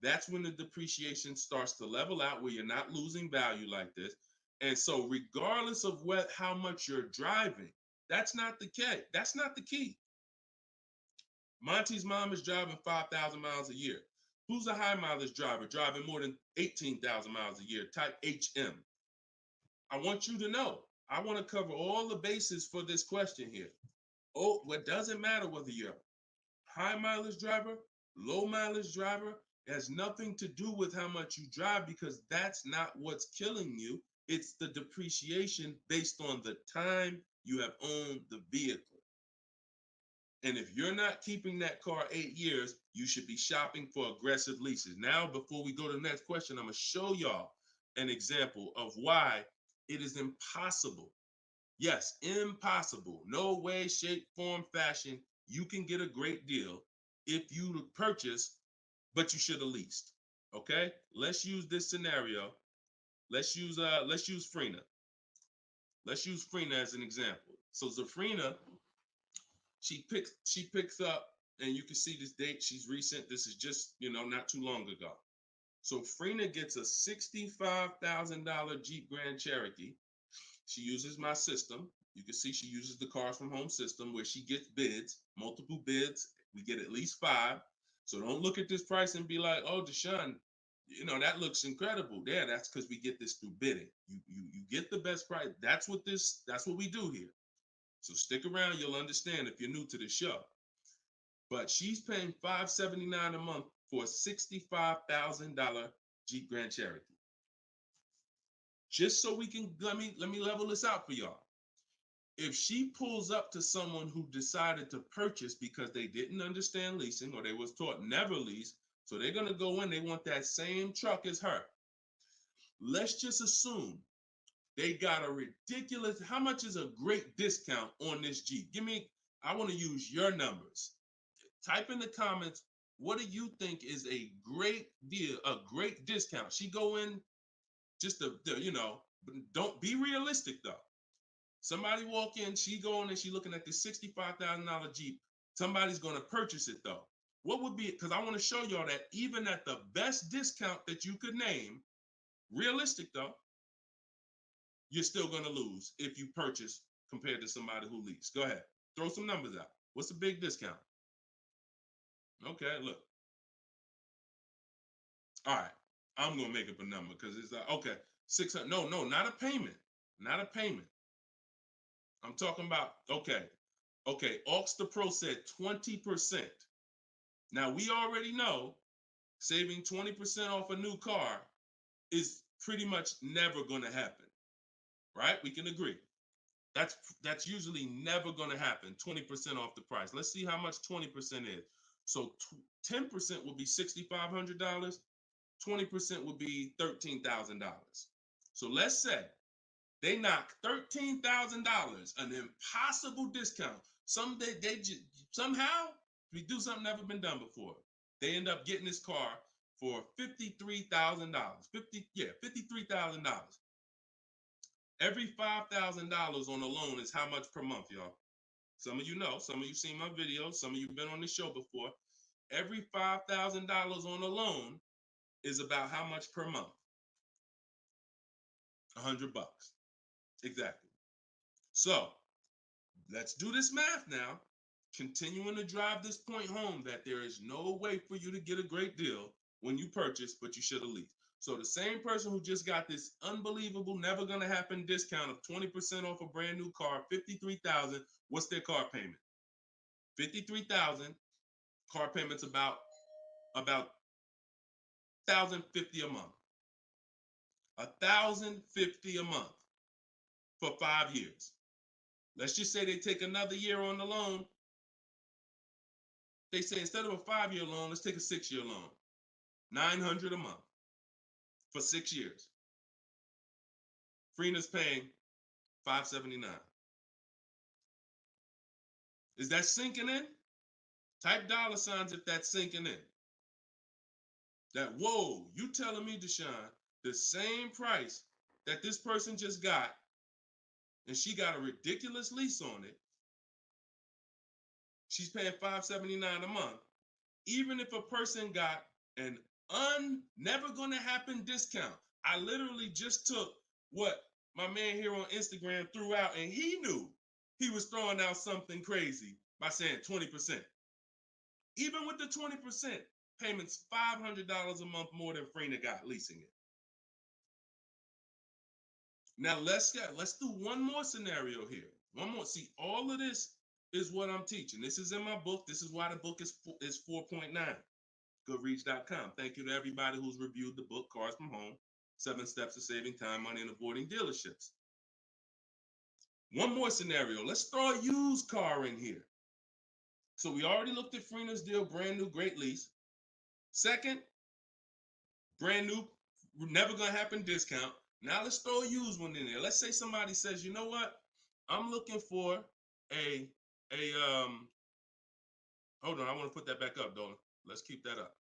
That's when the depreciation starts to level out, where you're not losing value like this. And so regardless of how much you're driving, that's not the key. That's not the key. Monty's mom is driving 5,000 miles a year. Who's a high mileage driver driving more than 18,000 miles a year, type HM? I want you to know, I want to cover all the bases for this question here. Oh, what doesn't matter whether you're a high mileage driver, low mileage driver, it has nothing to do with how much you drive, because that's not what's killing you. It's the depreciation based on the time you have owned the vehicle. And if you're not keeping that car 8 years, you should be shopping for aggressive leases. Now, before we go to the next question, I'm going to show y'all an example of why it is impossible. Yes, impossible. No way, shape, form, fashion. You can get a great deal if you purchase, but you should have leased. Okay? Let's use this scenario. Let's use Frina. Let's use Frina as an example. So Zafrina, she picks up, and you can see this date. She's recent. This is just, not too long ago. So Frina gets a $65,000 Jeep Grand Cherokee. She uses my system. You can see she uses the Cars from Home system, where she gets bids, multiple bids. We get at least 5. So don't look at this price and be like, oh, Deshone, that looks incredible. Yeah, that's because we get this through bidding. You get the best price. That's what we do here. So stick around, you'll understand if you're new to the show. But she's paying $579 a month for a $65,000 Jeep Grand Cherokee. Just so we can, let me level this out for y'all. If she pulls up to someone who decided to purchase because they didn't understand leasing, or they was taught never lease, so they're going to go in, they want that same truck as her. Let's just assume they got a ridiculous, how much is a great discount on this Jeep? I want to use your numbers. Type in the comments, what do you think is a great deal, a great discount? She go in just don't be realistic though. Somebody walk in, she going and she looking at this $65,000 Jeep. Somebody's going to purchase it though. What would be, because I want to show y'all that even at the best discount that you could name, realistic though, you're still going to lose if you purchase compared to somebody who leased. Go ahead, throw some numbers out. What's a big discount? Okay, look. All right, I'm going to make up a number because it's like, okay, 600. No, not a payment. Not a payment. I'm talking about, okay, Aux the Pro said 20%. Now, we already know saving 20% off a new car is pretty much never going to happen, right? We can agree. That's usually never going to happen, 20% off the price. Let's see how much 20% is. So 10% would be $6,500. 20% would be $13,000. So let's say they knock $13,000, an impossible discount. Somehow we do something never been done before. They end up getting this car for $53,000. $53,000. Every $5,000 on a loan is how much per month, y'all? Some of you know, some of you seen my videos, some of you been on the show before. Every $5,000 on a loan is about how much per month? $100. Exactly. So let's do this math now, continuing to drive this point home that there is no way for you to get a great deal when you purchase, but you should have leased. So the same person who just got this unbelievable, never going to happen discount of 20% off a brand new car, $53,000, what's their car payment? $53,000, car payment's about $1,050 a month. $1,050 a month for 5 years. Let's just say they take another year on the loan. They say instead of a 5-year loan, let's take a 6-year loan. $900 a month for 6 years. Freena's paying $579. Is that sinking in? Type $ if that's sinking in. that, whoa, you telling me, Deshone, the same price that this person just got, and she got a ridiculous lease on it, she's paying $579 a month, even if a person got an never gonna happen discount. I literally just took what my man here on Instagram threw out, and he knew he was throwing out something crazy by saying 20%. Even with the 20%, payments $500 a month more than Freener got leasing it. Now let's do one more scenario here. One more. See, all of this is what I'm teaching. This is in my book. This is why the book is 4.9. Goodreads.com. Thank you to everybody who's reviewed the book, Cars from Home, 7 Steps to Saving Time, Money, and Avoiding Dealerships. One more scenario. Let's throw a used car in here. So we already looked at Freener's deal, brand new, great lease. Second, brand new, never gonna happen discount. Now let's throw a used one in there. Let's say somebody says, you know what? I'm looking for hold on, I want to put that back up, Dolan. Let's keep that up,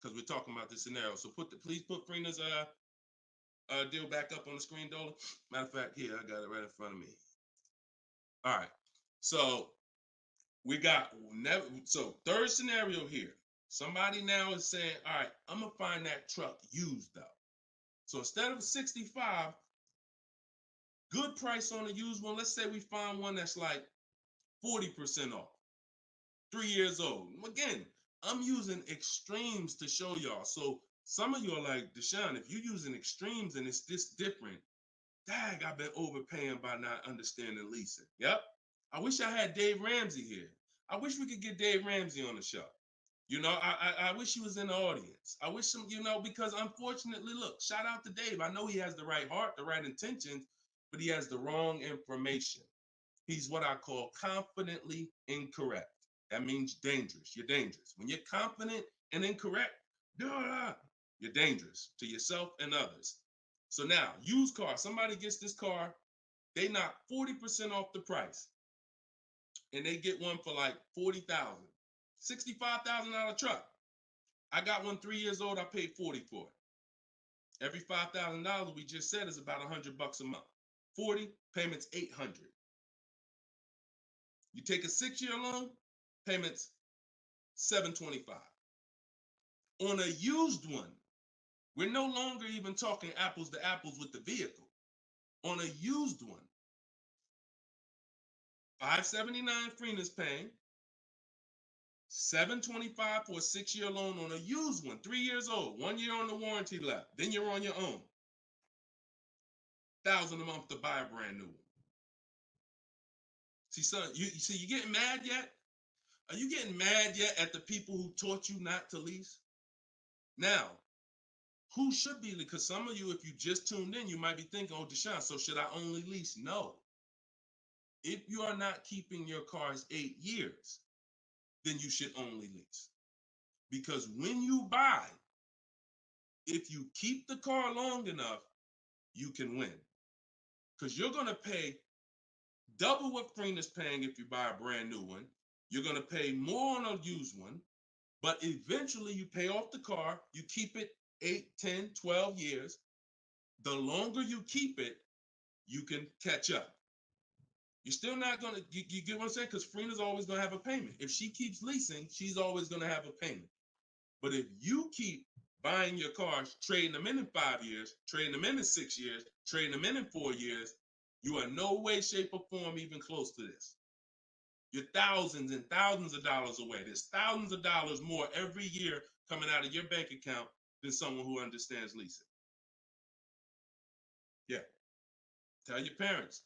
because we're talking about this scenario. So please put Freener's deal back up on the screen, Dolan. Matter of fact, here, I got it right in front of me. All right. So we got third scenario here. Somebody now is saying, all right, I'm gonna find that truck used though. So instead of 65, good price on a used one. Let's say we find one that's like 40% off, 3 years old. Again, I'm using extremes to show y'all. So some of you are like, Deshone, if you're using extremes and it's this different, dang, I've been overpaying by not understanding leasing. Yep. I wish I had Dave Ramsey here. I wish we could get Dave Ramsey on the show. You know, I wish he was in the audience. I wish him, because unfortunately, look, shout out to Dave. I know he has the right heart, the right intentions, but he has the wrong information. He's what I call confidently incorrect. That means dangerous. You're dangerous. When you're confident and incorrect, you're dangerous to yourself and others. So now, used car, somebody gets this car, they knock 40% off the price, and they get one for like $40,000, $65,000 truck. I got one 3 years old. I paid $40 for it. Every $5,000 we just said is about $100 a month. 40 payments, $800. You take a 6-year loan, payments $725. On a used one, we're no longer even talking apples to apples with the vehicle. On a used one, $579 Freener's paying, $725 for a 6-year loan on a used one, 3 years old, 1 year on the warranty left. Then you're on your own. $1,000 a month to buy a brand new one. See, son, you getting mad yet? Are you getting mad yet at the people who taught you not to lease? Now, who should be? Because some of you, if you just tuned in, you might be thinking, oh, Deshone, so should I only lease? No. If you are not keeping your cars 8 years, then you should only lease. Because when you buy, if you keep the car long enough, you can win. Because you're going to pay double what Freener's paying if you buy a brand new one. You're going to pay more on a used one, but eventually you pay off the car, you keep it 8, 10, 12 years. The longer you keep it, you can catch up. You're still not going to, you get what I'm saying? Because Freener's always going to have a payment. If she keeps leasing, she's always going to have a payment. But if you keep buying your cars, trading them in 5 years, trading them in 6 years, trading them in 4 years, you are no way, shape, or form even close to this. You're thousands and thousands of dollars away. There's thousands of dollars more every year coming out of your bank account than someone who understands leasing. Yeah. Tell your parents,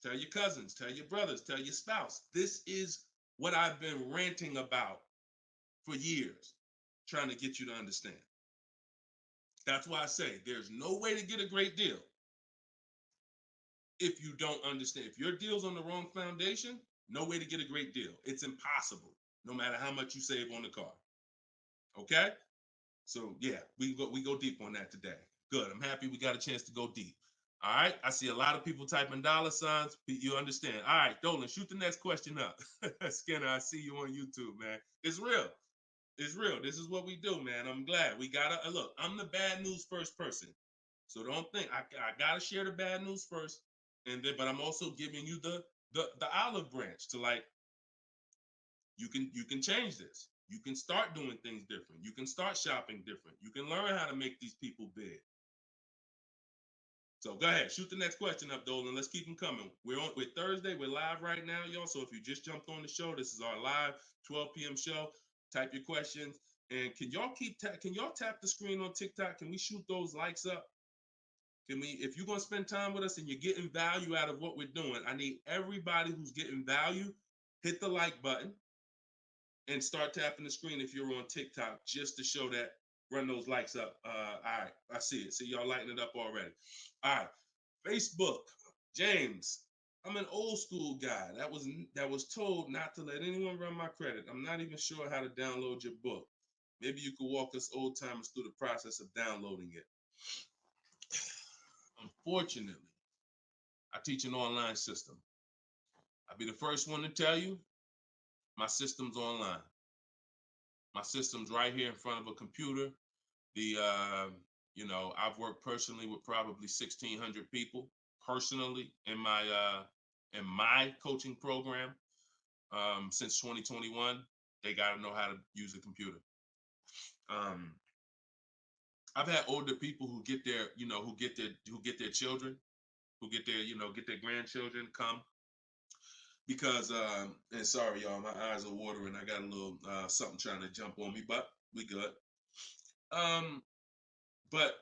tell your cousins, tell your brothers, tell your spouse. This is what I've been ranting about for years, trying to get you to understand. That's why I say there's no way to get a great deal if you don't understand. If your deal's on the wrong foundation, no way to get a great deal. It's impossible, no matter how much you save on the car. Okay? So yeah, we go deep on that today. Good. I'm happy we got a chance to go deep. All right. I see a lot of people typing $signs. You understand. All right, Dolan, shoot the next question up. Skinner, I see you on YouTube, man. It's real. It's real. This is what we do, man. I'm glad we gotta look. I'm the bad news first person, so don't think I gotta share the bad news first, and then but I'm also giving you the olive branch to like you can change this. You can start doing things different. You can start shopping different. You can learn how to make these people bid. So go ahead, shoot the next question up, Dolan. Let's keep them coming. We're Thursday. We're live right now, y'all. So if you just jumped on the show, this is our live 12 p.m. show. Type your questions, and can y'all tap the screen on TikTok? Can we shoot those likes up? Can we? If you're gonna spend time with us and you're getting value out of what we're doing, I need everybody who's getting value hit the like button and start tapping the screen if you're on TikTok, just to show that. Run those likes up. All right, I see it. See y'all lighting it up already. All right, Facebook, James. I'm an old school guy that was told not to let anyone run my credit. I'm not even sure how to download your book. Maybe you could walk us old timers through the process of downloading it. Unfortunately, I teach an online system. I'll be the first one to tell you my system's online. My system's right here in front of a computer. I've worked personally with probably 1,600 people personally in my coaching program since 2021. They got to know how to use a computer. I've had older people who get their children, who get their grandchildren come because and sorry y'all, my eyes are watering. I got a little something trying to jump on me, but we good. But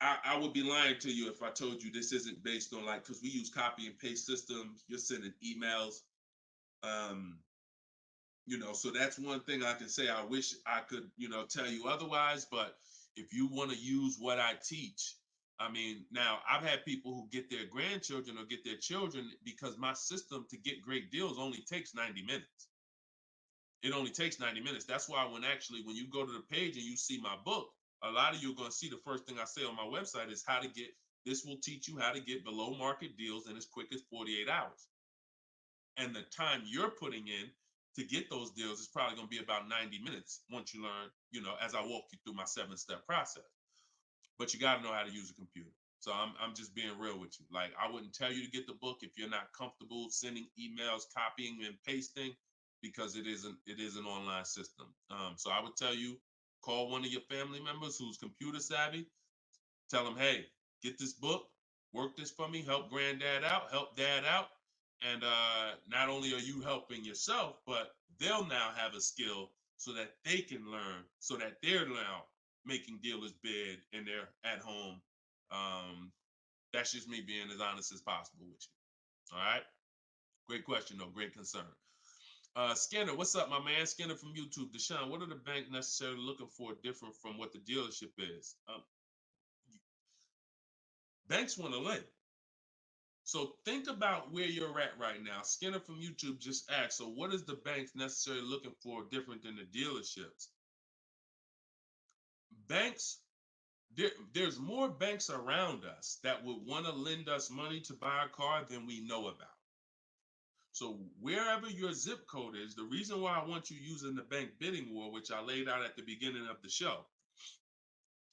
I would be lying to you if I told you this isn't based on because we use copy and paste systems. You're sending emails, so that's one thing I can say. I wish I could, tell you otherwise. But if you want to use what I teach, I mean, now I've had people who get their grandchildren or get their children because my system to get great deals only takes 90 minutes. It only takes 90 minutes. That's why when you go to the page and you see my book, a lot of you are going to see the first thing I say on my website is this will teach you how to get below market deals in as quick as 48 hours. And the time you're putting in to get those deals is probably going to be about 90 minutes once you learn, as I walk you through my 7-step process. But you got to know how to use a computer. So I'm just being real with you. Like, I wouldn't tell you to get the book if you're not comfortable sending emails, copying and pasting, because it is an online system. So I would tell you, call one of your family members who's computer savvy. Tell them, hey, get this book, work this for me, help granddad out, help dad out. And not only are you helping yourself, but they'll now have a skill so that they can learn, so that they're now making dealers bid and they're at home. That's just me being as honest as possible with you. All right. Great question, though. Great concern. Skinner, what's up, my man? Skinner from YouTube. Deshone, what are the bank necessarily looking for different from what the dealership is? Banks want to lend. So think about where you're at right now. Skinner from YouTube just asked, so what is the banks necessarily looking for different than the dealerships? Banks, there's more banks around us that would want to lend us money to buy a car than we know about. So wherever your zip code is, the reason why I want you using the bank bidding war, which I laid out at the beginning of the show,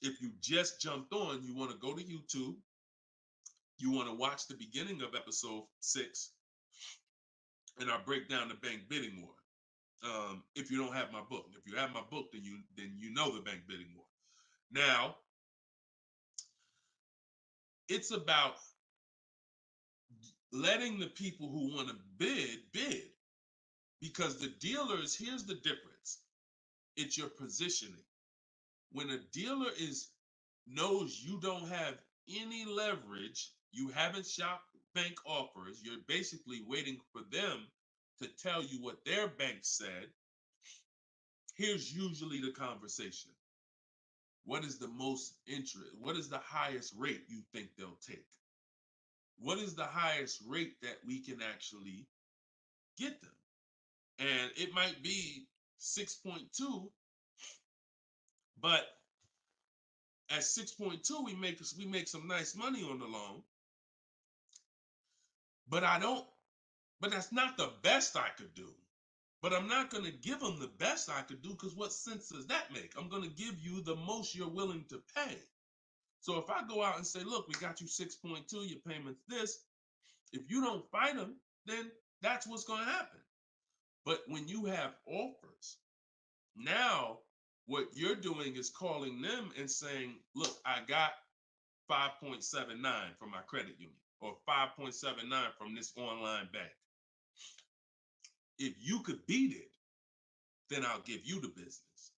if you just jumped on, you want to go to YouTube, you want to watch the beginning of episode 6, and I break down the bank bidding war. If you don't have my book, if you have my book, then you know the bank bidding war. Now, it's about letting the people who want to bid, because the dealers, here's the difference. It's your positioning. When a dealer knows you don't have any leverage, you haven't shopped bank offers, you're basically waiting for them to tell you what their bank said. Here's usually the conversation. What is the most interest? What is the highest rate you think they'll take? What is the highest rate that we can actually get them? And it might be 6.2, but at 6.2, we make some nice money on the loan. But that's not the best I could do. But I'm not going to give them the best I could do, because what sense does that make? I'm going to give you the most you're willing to pay. So if I go out and say, look, we got you 6.2, your payment's this. If you don't fight them, then that's what's going to happen. But when you have offers, now what you're doing is calling them and saying, look, I got 5.79 from my credit union, or 5.79 from this online bank. If you could beat it, then I'll give you the business.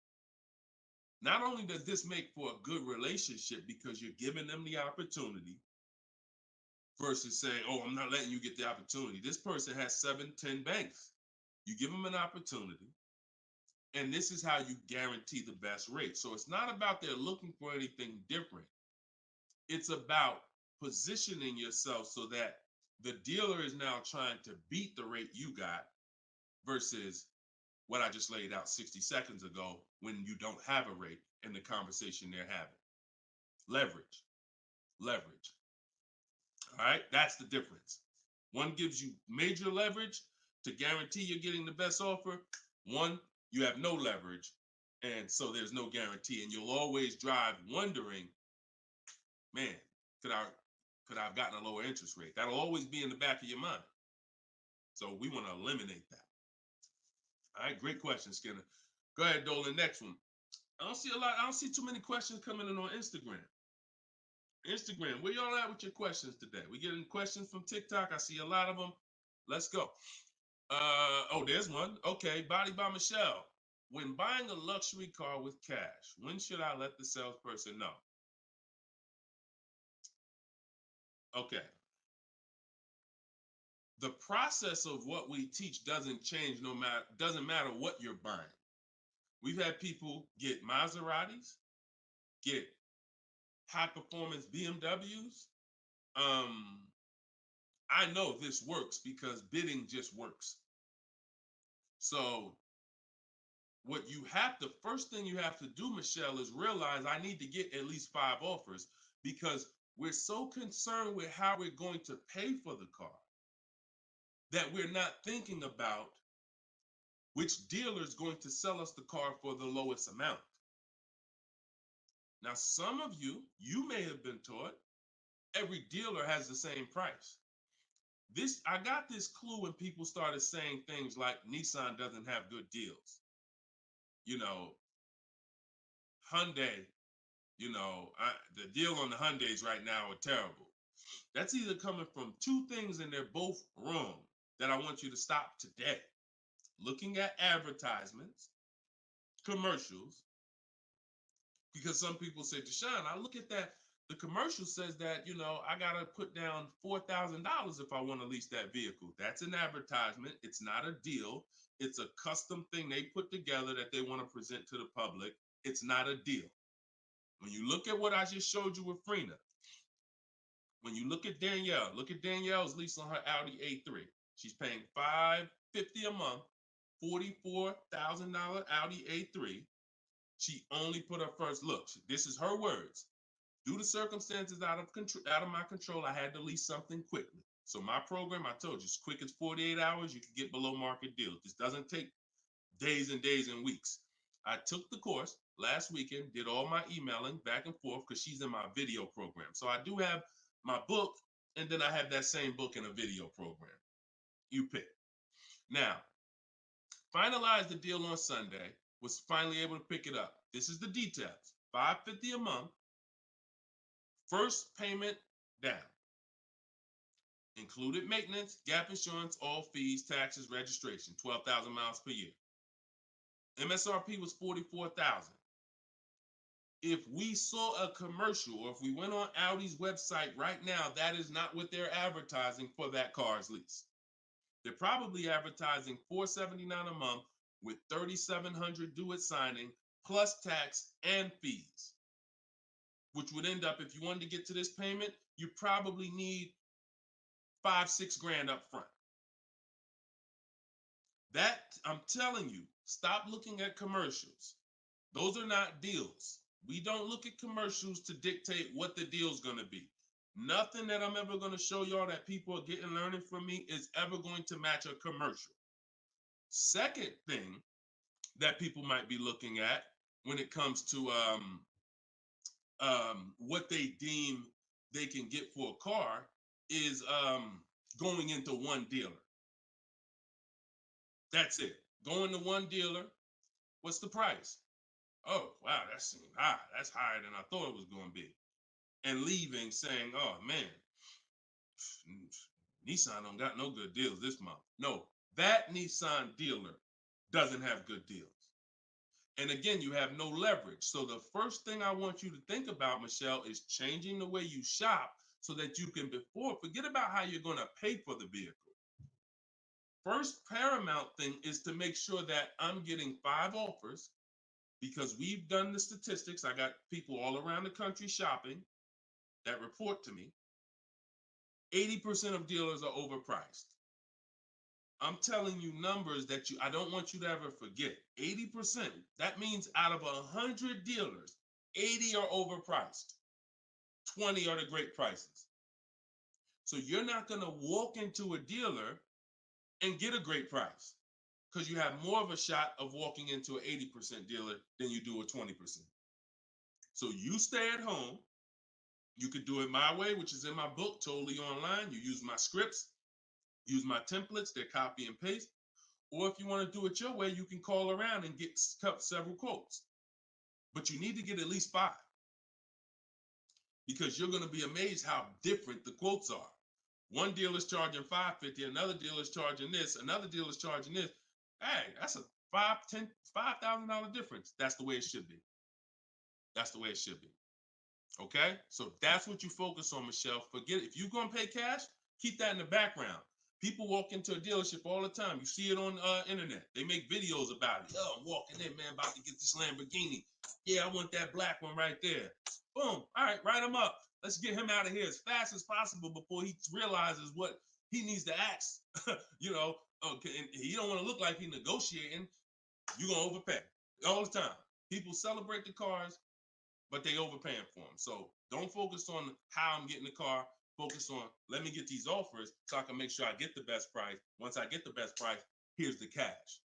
Not only does this make for a good relationship because you're giving them the opportunity versus saying, oh, I'm not letting you get the opportunity. This person has 7, 10 banks. You give them an opportunity, and this is how you guarantee the best rate. So it's not about they're looking for anything different. It's about positioning yourself so that the dealer is now trying to beat the rate you got versus what I just laid out 60 seconds ago when you don't have a rate in the conversation they're having. Leverage. All right, that's the difference. One gives you major leverage to guarantee you're getting the best offer. One, you have no leverage, and so there's no guarantee. And you'll always drive wondering, man, could I have gotten a lower interest rate? That'll always be in the back of your mind. So we want to eliminate that. All right, great question, Skinner. Go ahead, Dolan. Next one. I don't see too many questions coming in on Instagram. Where y'all at with your questions today? We getting questions from TikTok. I see a lot of them. Let's go. Oh, there's one. Okay, Body by Michelle. When buying a luxury car with cash, when should I let the salesperson know? Okay. The process of what we teach doesn't change doesn't matter what you're buying. We've had people get Maseratis, get high performance BMWs. I know this works because bidding just works. So first thing you have to do, Michelle, is realize I need to get at least 5 offers, because we're so concerned with how we're going to pay for the car that we're not thinking about which dealer is going to sell us the car for the lowest amount. Now, some of you may have been taught every dealer has the same price. I got this clue when people started saying things like Nissan doesn't have good deals. Hyundai, the deal on the Hyundais right now are terrible. That's either coming from 2 things, and they're both wrong, that I want you to stop today. Looking at advertisements, commercials, because some people say, Deshone, I look at that, the commercial says that, I got to put down $4,000 if I want to lease that vehicle. That's an advertisement. It's not a deal. It's a custom thing they put together that they want to present to the public. It's not a deal. When you look at what I just showed you with Frina, when you look at Danielle's lease on her Audi A3. She's paying $550 a month, $44,000 Audi A3. She only put her first look. This is her words. Due to circumstances out of my control, I had to lease something quickly. So my program, I told you, as quick as 48 hours, you can get below market deals. This doesn't take days and days and weeks. I took the course last weekend, did all my emailing back and forth because she's in my video program. So I do have my book, and then I have that same book in a video program. You pick. Now, finalized the deal on Sunday, was finally able to pick it up. This is the details. $550 a month, first payment down. Included maintenance, gap insurance, all fees, taxes, registration, 12,000 miles per year. MSRP was $44,000. If we saw a commercial, or if we went on Audi's website right now, that is not what they're advertising for that car's lease. They're probably advertising $479 a month with $3,700 due at signing, plus tax and fees, which would end up, if you wanted to get to this payment, you probably need $5-6 grand up front. That, I'm telling you, stop looking at commercials. Those are not deals. We don't look at commercials to dictate what the deal's going to be. Nothing that I'm ever going to show y'all that people are getting learning from me is ever going to match a commercial. Second thing that people might be looking at when it comes to what they deem they can get for a car is going into one dealer. That's it. Going to one dealer. What's the price? Oh, wow, that seems high. That's higher than I thought it was going to be. And leaving saying, oh, man, Nissan don't got no good deals this month. No, that Nissan dealer doesn't have good deals. And again, you have no leverage. So the first thing I want you to think about, Michelle, is changing the way you shop so that you can forget about how you're going to pay for the vehicle. First paramount thing is to make sure that I'm getting 5 offers, because we've done the statistics. I got people all around the country shopping that report to me. 80% of dealers are overpriced. I'm telling you numbers that I don't want you to ever forget. 80%. That means out of 100 dealers, 80 are overpriced. 20 are the great prices. So you're not going to walk into a dealer and get a great price, because you have more of a shot of walking into an 80% dealer than you do a 20%. So you stay at home. You could do it my way, which is in my book, totally online. You use my scripts, use my templates, they're copy and paste. Or if you want to do it your way, you can call around and get several quotes. But you need to get at least 5, because you're going to be amazed how different the quotes are. One dealer's charging $550, another dealer's charging this, another dealer's charging this. Hey, that's a $5,000 difference. That's the way it should be. That's the way it should be. Okay? So that's what you focus on, Michelle. Forget it. If you're going to pay cash, keep that in the background. People walk into a dealership all the time. You see it on internet. They make videos about it. Oh, I'm walking in, man, about to get this Lamborghini. Yeah, I want that black one right there. Boom. All right, write him up. Let's get him out of here as fast as possible before he realizes what he needs to ask. Okay, and he don't want to look like he's negotiating. You're going to overpay all the time. People celebrate the cars, but they overpaying for them. So don't focus on how I'm getting the car. Focus on, let me get these offers so I can make sure I get the best price. Once I get the best price, here's the cash.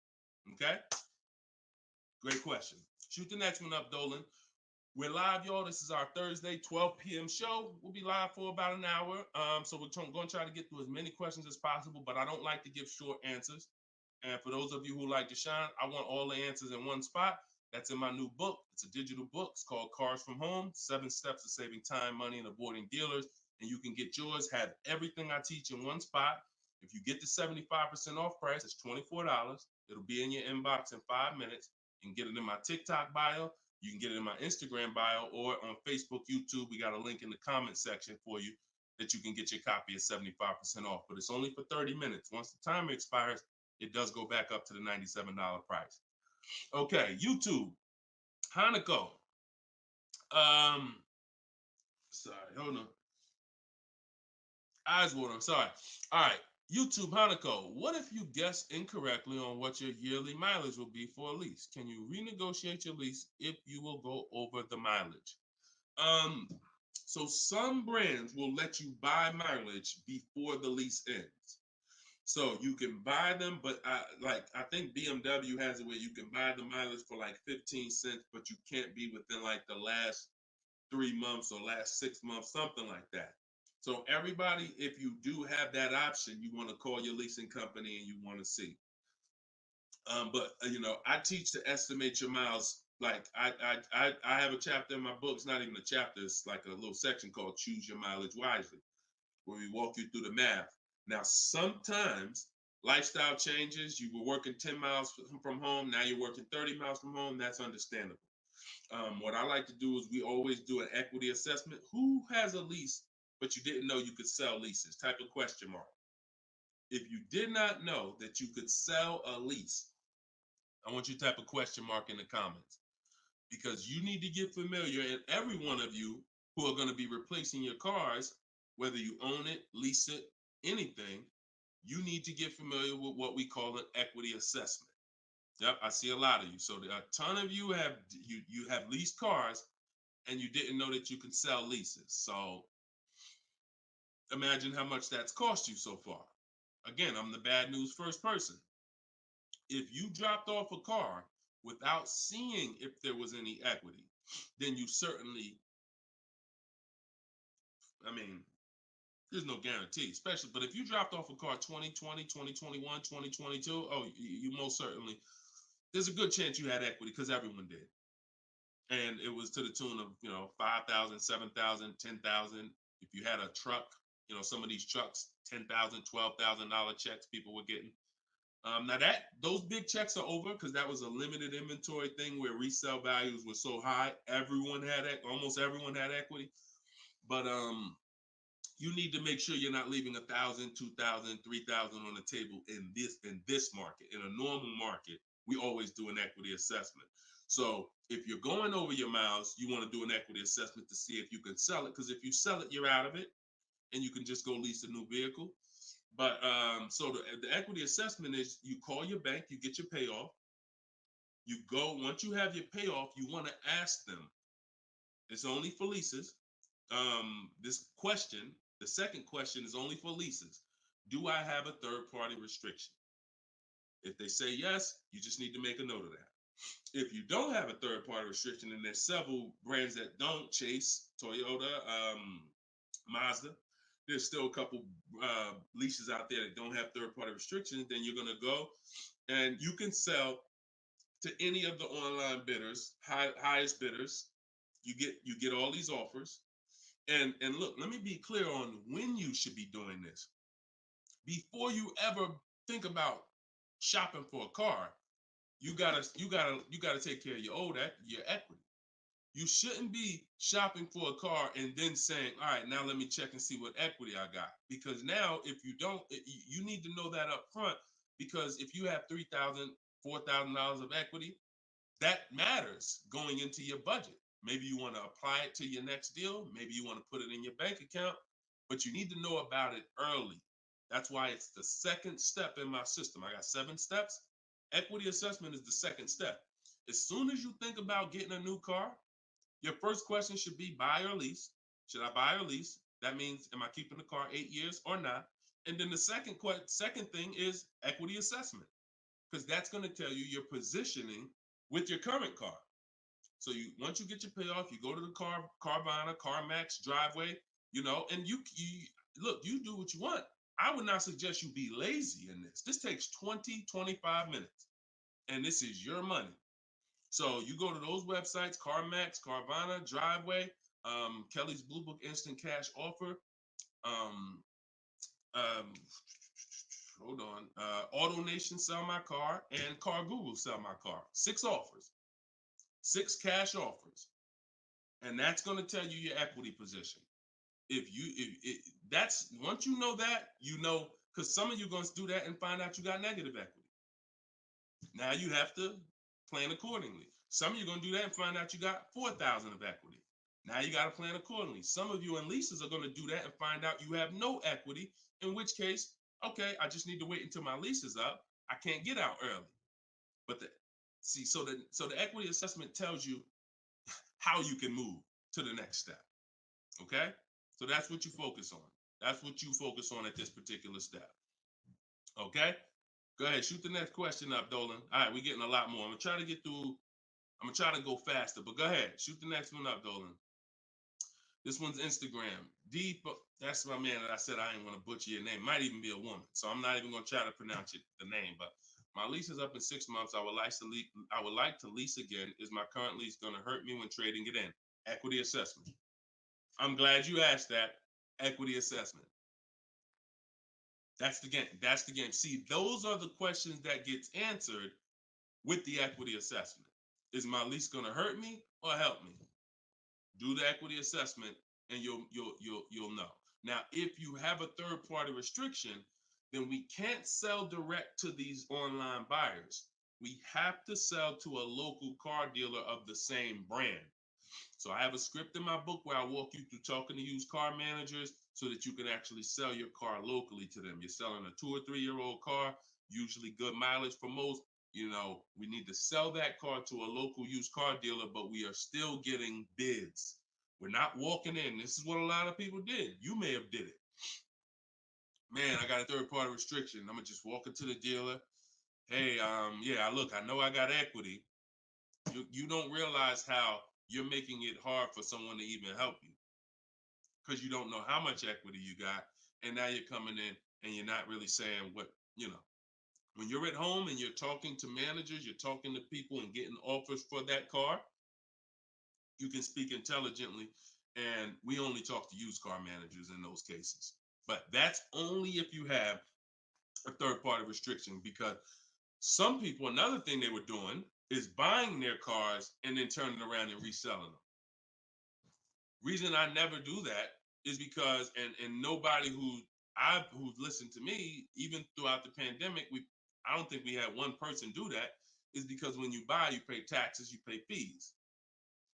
Okay? Great question. Shoot the next one up, Dolan. We're live, y'all. This is our Thursday, 12 p.m. show. We'll be live for about an hour. So we're going to try to get through as many questions as possible, but I don't like to give short answers. And for those of you who like to shine, I want all the answers in one spot. That's in my new book. It's a digital book. It's called Cars from Home, 7 Steps to Saving Time, Money, and Avoiding Dealers. And you can get yours, have everything I teach in one spot. If you get the 75% off price, it's $24. It'll be in your inbox in 5 minutes. You can get it in my TikTok bio. You can get it in my Instagram bio, or on Facebook, YouTube. We got a link in the comment section for you that you can get your copy at 75% off. But it's only for 30 minutes. Once the timer expires, it does go back up to the $97 price. Okay, YouTube, Hanako. Sorry, hold on. Eyes water, I'm sorry. All right, YouTube, Hanako. What if you guess incorrectly on what your yearly mileage will be for a lease? Can you renegotiate your lease if you will go over the mileage? So some brands will let you buy mileage before the lease ends. So you can buy them, but I think BMW has it where you can buy the mileage for like 15 cents, but you can't be within like the last 3 months or last 6 months, something like that. So everybody, if you do have that option, you want to call your leasing company and you want to see. But I teach to estimate your miles. Like I have a chapter in my book. It's not even a chapter. It's like a little section called Choose Your Mileage Wisely, where we walk you through the math. Now, sometimes lifestyle changes. You were working 10 miles from home. Now you're working 30 miles from home. That's understandable. What I like to do is we always do an equity assessment. Who has a lease, but you didn't know you could sell leases? Type of question mark. If you did not know that you could sell a lease, I want you to type a question mark in the comments, because you need to get familiar, and every one of you who are going to be replacing your cars, whether you own it, lease it, anything, you need to get familiar with what we call an equity assessment. Yep, I see a lot of you. So a ton of you have leased cars and you didn't know that you can sell leases. So imagine how much that's cost you so far. Again, I'm the bad news first person. If you dropped off a car without seeing if there was any equity, then you certainly, I mean, there's no guarantee, especially, but if you dropped off a car 2020, 2021, 2022, oh, you most certainly, there's a good chance you had equity because everyone did. And it was to the tune of, 5,000, 7,000, 10,000. If you had a truck, some of these trucks, $10,000, $12,000 checks people were getting. Now those big checks are over because that was a limited inventory thing where resale values were so high. Almost everyone had equity. But you need to make sure you're not leaving 1,000, 2,000, 3,000 on the table in this market. In a normal market, we always do an equity assessment. So if you're going over your miles, you want to do an equity assessment to see if you can sell it. Because if you sell it, you're out of it, and you can just go lease a new vehicle. But so the equity assessment is you call your bank, you get your payoff. You go, once you have your payoff, you want to ask them. It's only for leases. The second question is only for leases. Do I have a third-party restriction? If they say yes, you just need to make a note of that. If you don't have a third-party restriction, and there's several brands that don't, Chase, Toyota, Mazda, there's still a couple leases out there that don't have third-party restrictions, then you're going to go and you can sell to any of the online bidders, highest bidders. You get all these offers. And look, let me be clear on when you should be doing this. Before you ever think about shopping for a car, you gotta take care of your equity. You shouldn't be shopping for a car and then saying, all right, now let me check and see what equity I got. Because now if you don't, you need to know that up front, because if you have $3,000, $4,000 of equity, that matters going into your budget. Maybe you want to apply it to your next deal. Maybe you want to put it in your bank account, but you need to know about it early. That's why it's the second step in my system. I got 7 steps. Equity assessment is the second step. As soon as you think about getting a new car, your first question should be buy or lease. Should I buy or lease? That means, am I keeping the car 8 years or not? And then the second thing is equity assessment, because that's going to tell you your positioning with your current car. So once you get your payoff, you go to the Carvana, CarMax, Driveway, and you do what you want. I would not suggest you be lazy in this. This takes 20, 25 minutes, and this is your money. So you go to those websites, CarMax, Carvana, Driveway, Kelly's Blue Book Instant Cash Offer, AutoNation Sell My Car, and Car Google Sell My Car. 6 offers. 6 cash offers, and that's going to tell you your equity position. Once you know that, because some of you are going to do that and find out you got negative equity. Now you have to plan accordingly. Some of you are going to do that and find out you got 4,000 of equity. Now you got to plan accordingly. Some of you in leases are going to do that and find out you have no equity, in which case, okay, I just need to wait until my lease is up. I can't get out early. But so the equity assessment tells you how you can move to the next step. Okay? So that's what you focus on. That's what you focus on at this particular step. Okay? Go ahead, shoot the next question up, Dolan. All right, we're getting a lot more. I'm gonna try to go faster, but go ahead, shoot the next one up, Dolan. This one's Instagram. That's my man that I said I didn't want to butcher your name. Might even be a woman, so I'm not even gonna try to pronounce the name, but my lease is up in 6 months. I would like to lease again. Is my current lease going to hurt me when trading it in? Equity assessment. I'm glad you asked that. Equity assessment. That's the game. See, those are the questions that gets answered with the equity assessment. Is my lease going to hurt me or help me? Do the equity assessment, and you'll know. Now, if you have a third-party restriction, then we can't sell direct to these online buyers. We have to sell to a local car dealer of the same brand. So I have a script in my book where I walk you through talking to used car managers so that you can actually sell your car locally to them. You're selling a 2 or 3 year old car, usually good mileage for most. We need to sell that car to a local used car dealer, but we are still getting bids. We're not walking in. This is what a lot of people did. You may have did it. Man, I got a third-party restriction. I'm going to just walk into the dealer. hey, yeah, look, I know I got equity. You don't realize how you're making it hard for someone to even help you because you don't know how much equity you got, and now you're coming in and you're not really saying what you know. When you're at home and you're talking to managers, you're talking to people and getting offers for that car, you can speak intelligently. And we only talk to used car managers in those cases. But that's only if you have a third party restriction, because some people, another thing they were doing is buying their cars and then turning around and reselling them. Reason I never do that is because, and nobody who's listened to me, even throughout the pandemic, I don't think we had one person do that, is because when you buy, you pay taxes, you pay fees.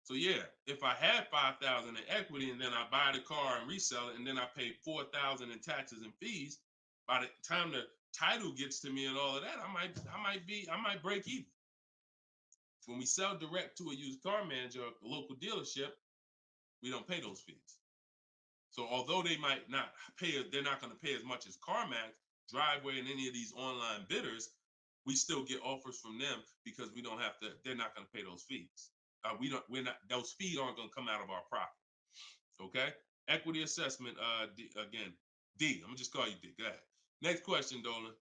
So yeah, if I had 5,000 in equity and then I buy the car and resell it and then I pay 4,000 in taxes and fees, by the time the title gets to me and all of that, I might break even. When we sell direct to a used car manager, a local dealership, we don't pay those fees. So although they might not pay, they're not going to pay as much as CarMax, Driveway, and any of these online bidders, we still get offers from them because we don't have to. They're not going to pay those fees. We're not. Those fees aren't going to come out of our profit. Okay. Equity assessment. Again, D. I'm gonna just call you D. Go ahead. Next question, Dolan.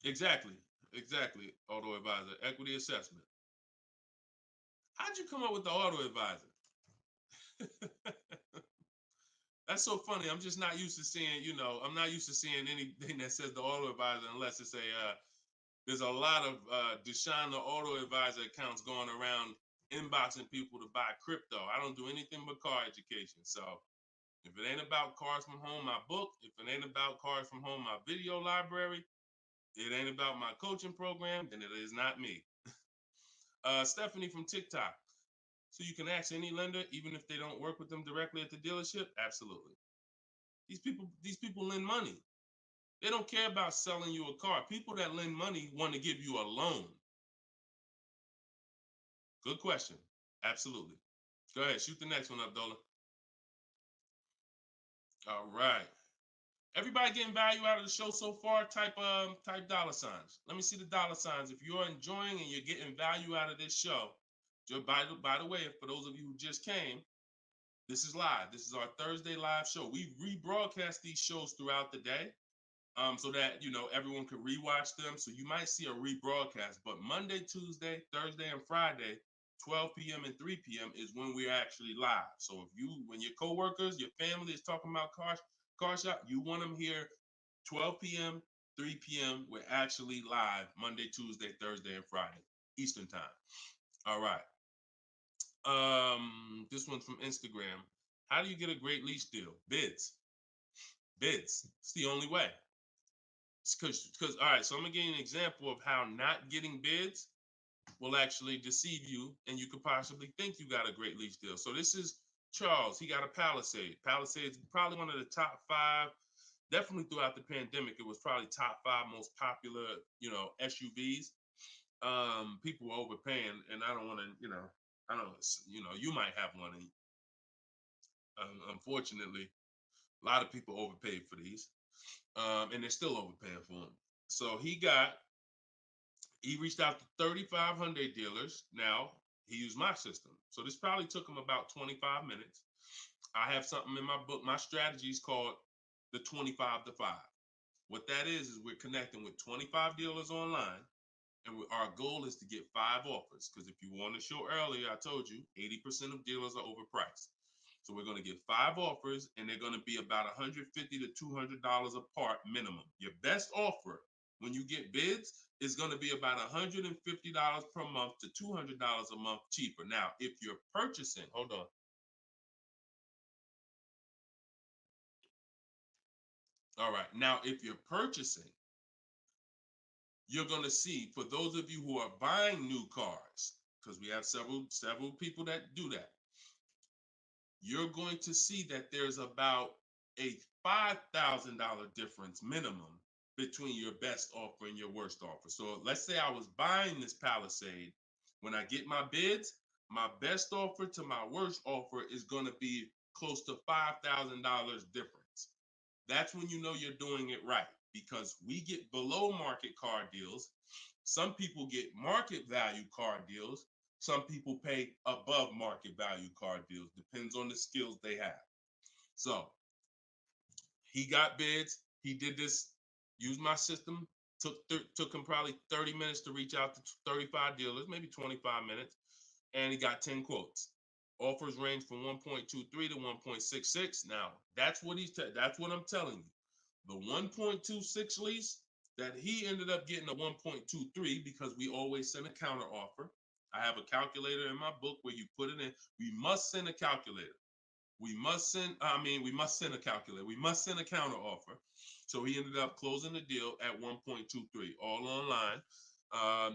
Exactly. Exactly. Auto advisor. Equity assessment. How'd you come up with the auto advisor? That's so funny. I'm just not used to seeing, I'm not used to seeing anything that says the auto advisor unless it's there's a lot of Deshone the Auto Advisor accounts going around inboxing people to buy crypto. I don't do anything but car education. So if it ain't about Cars from Home, my book, if it ain't about Cars from Home, my video library, it ain't about my coaching program, then it is not me. Stephanie from TikTok. So you can ask any lender, even if they don't work with them directly at the dealership? Absolutely. These people lend money. They don't care about selling you a car. People that lend money want to give you a loan. Good question. Absolutely. Go ahead. Shoot the next one up, Dola. All right. Everybody getting value out of the show so far? Type dollar signs. Let me see the dollar signs. If you're enjoying and you're getting value out of this show, by the way, for those of you who just came, this is live. This is our Thursday live show. We rebroadcast these shows throughout the day, so that everyone can rewatch them. So you might see a rebroadcast, but Monday, Tuesday, Thursday, and Friday, 12 p.m. and 3 p.m. is when we're actually live. So when your coworkers, your family is talking about car shop, you want them here 12 p.m., 3 p.m. We're actually live Monday, Tuesday, Thursday, and Friday, Eastern time. All right. This one's from Instagram. How do you get a great lease deal? Bids. It's the only way. Because all right, so I'm gonna give you an example of how not getting bids will actually deceive you, and you could possibly think you got a great lease deal. So this is Charles. He got a Palisade. Palisade is probably one of the top 5. Definitely throughout the pandemic, it was probably top 5 most popular, SUVs. People were overpaying, and I don't want to, I don't, you might have one. And, unfortunately, a lot of people overpaid for these, and they're still overpaying for them. So he reached out to 3,500 dealers. Now he used my system. So this probably took him about 25 minutes. I have something in my book. My strategy is called the 25 to 5. What that is we're connecting with 25 dealers online. And our goal is to get 5 offers. Because if you want to show earlier, I told you 80% of dealers are overpriced. So we're going to get 5 offers, and they're going to be about $150 to $200 apart minimum. Your best offer when you get bids is going to be about $150 per month to $200 a month cheaper. Now, if you're purchasing, hold on. All right. Now, if you're purchasing, you're going to see, for those of you who are buying new cars, because we have several people that do that, you're going to see that there's about a $5,000 difference minimum between your best offer and your worst offer. So let's say I was buying this Palisade. When I get my bids, my best offer to my worst offer is going to be close to $5,000 difference. That's when you know you're doing it right. because we get below market car deals. Some people get market value car deals. Some people pay above market value car deals. Depends on the skills they have. So he got bids. He did this, used my system. Took him probably 30 minutes to reach out to 35 dealers, maybe 25 minutes, and he got 10 quotes. Offers range from 1.23 to 1.66. Now, that's what that's what I'm telling you. The 1.26 lease that he ended up getting a 1.23 because we always send a counter offer. I have a calculator in my book where you put it in. We must send a calculator. We must send a calculator. We must send a counter offer. So he ended up closing the deal at 1.23, all online.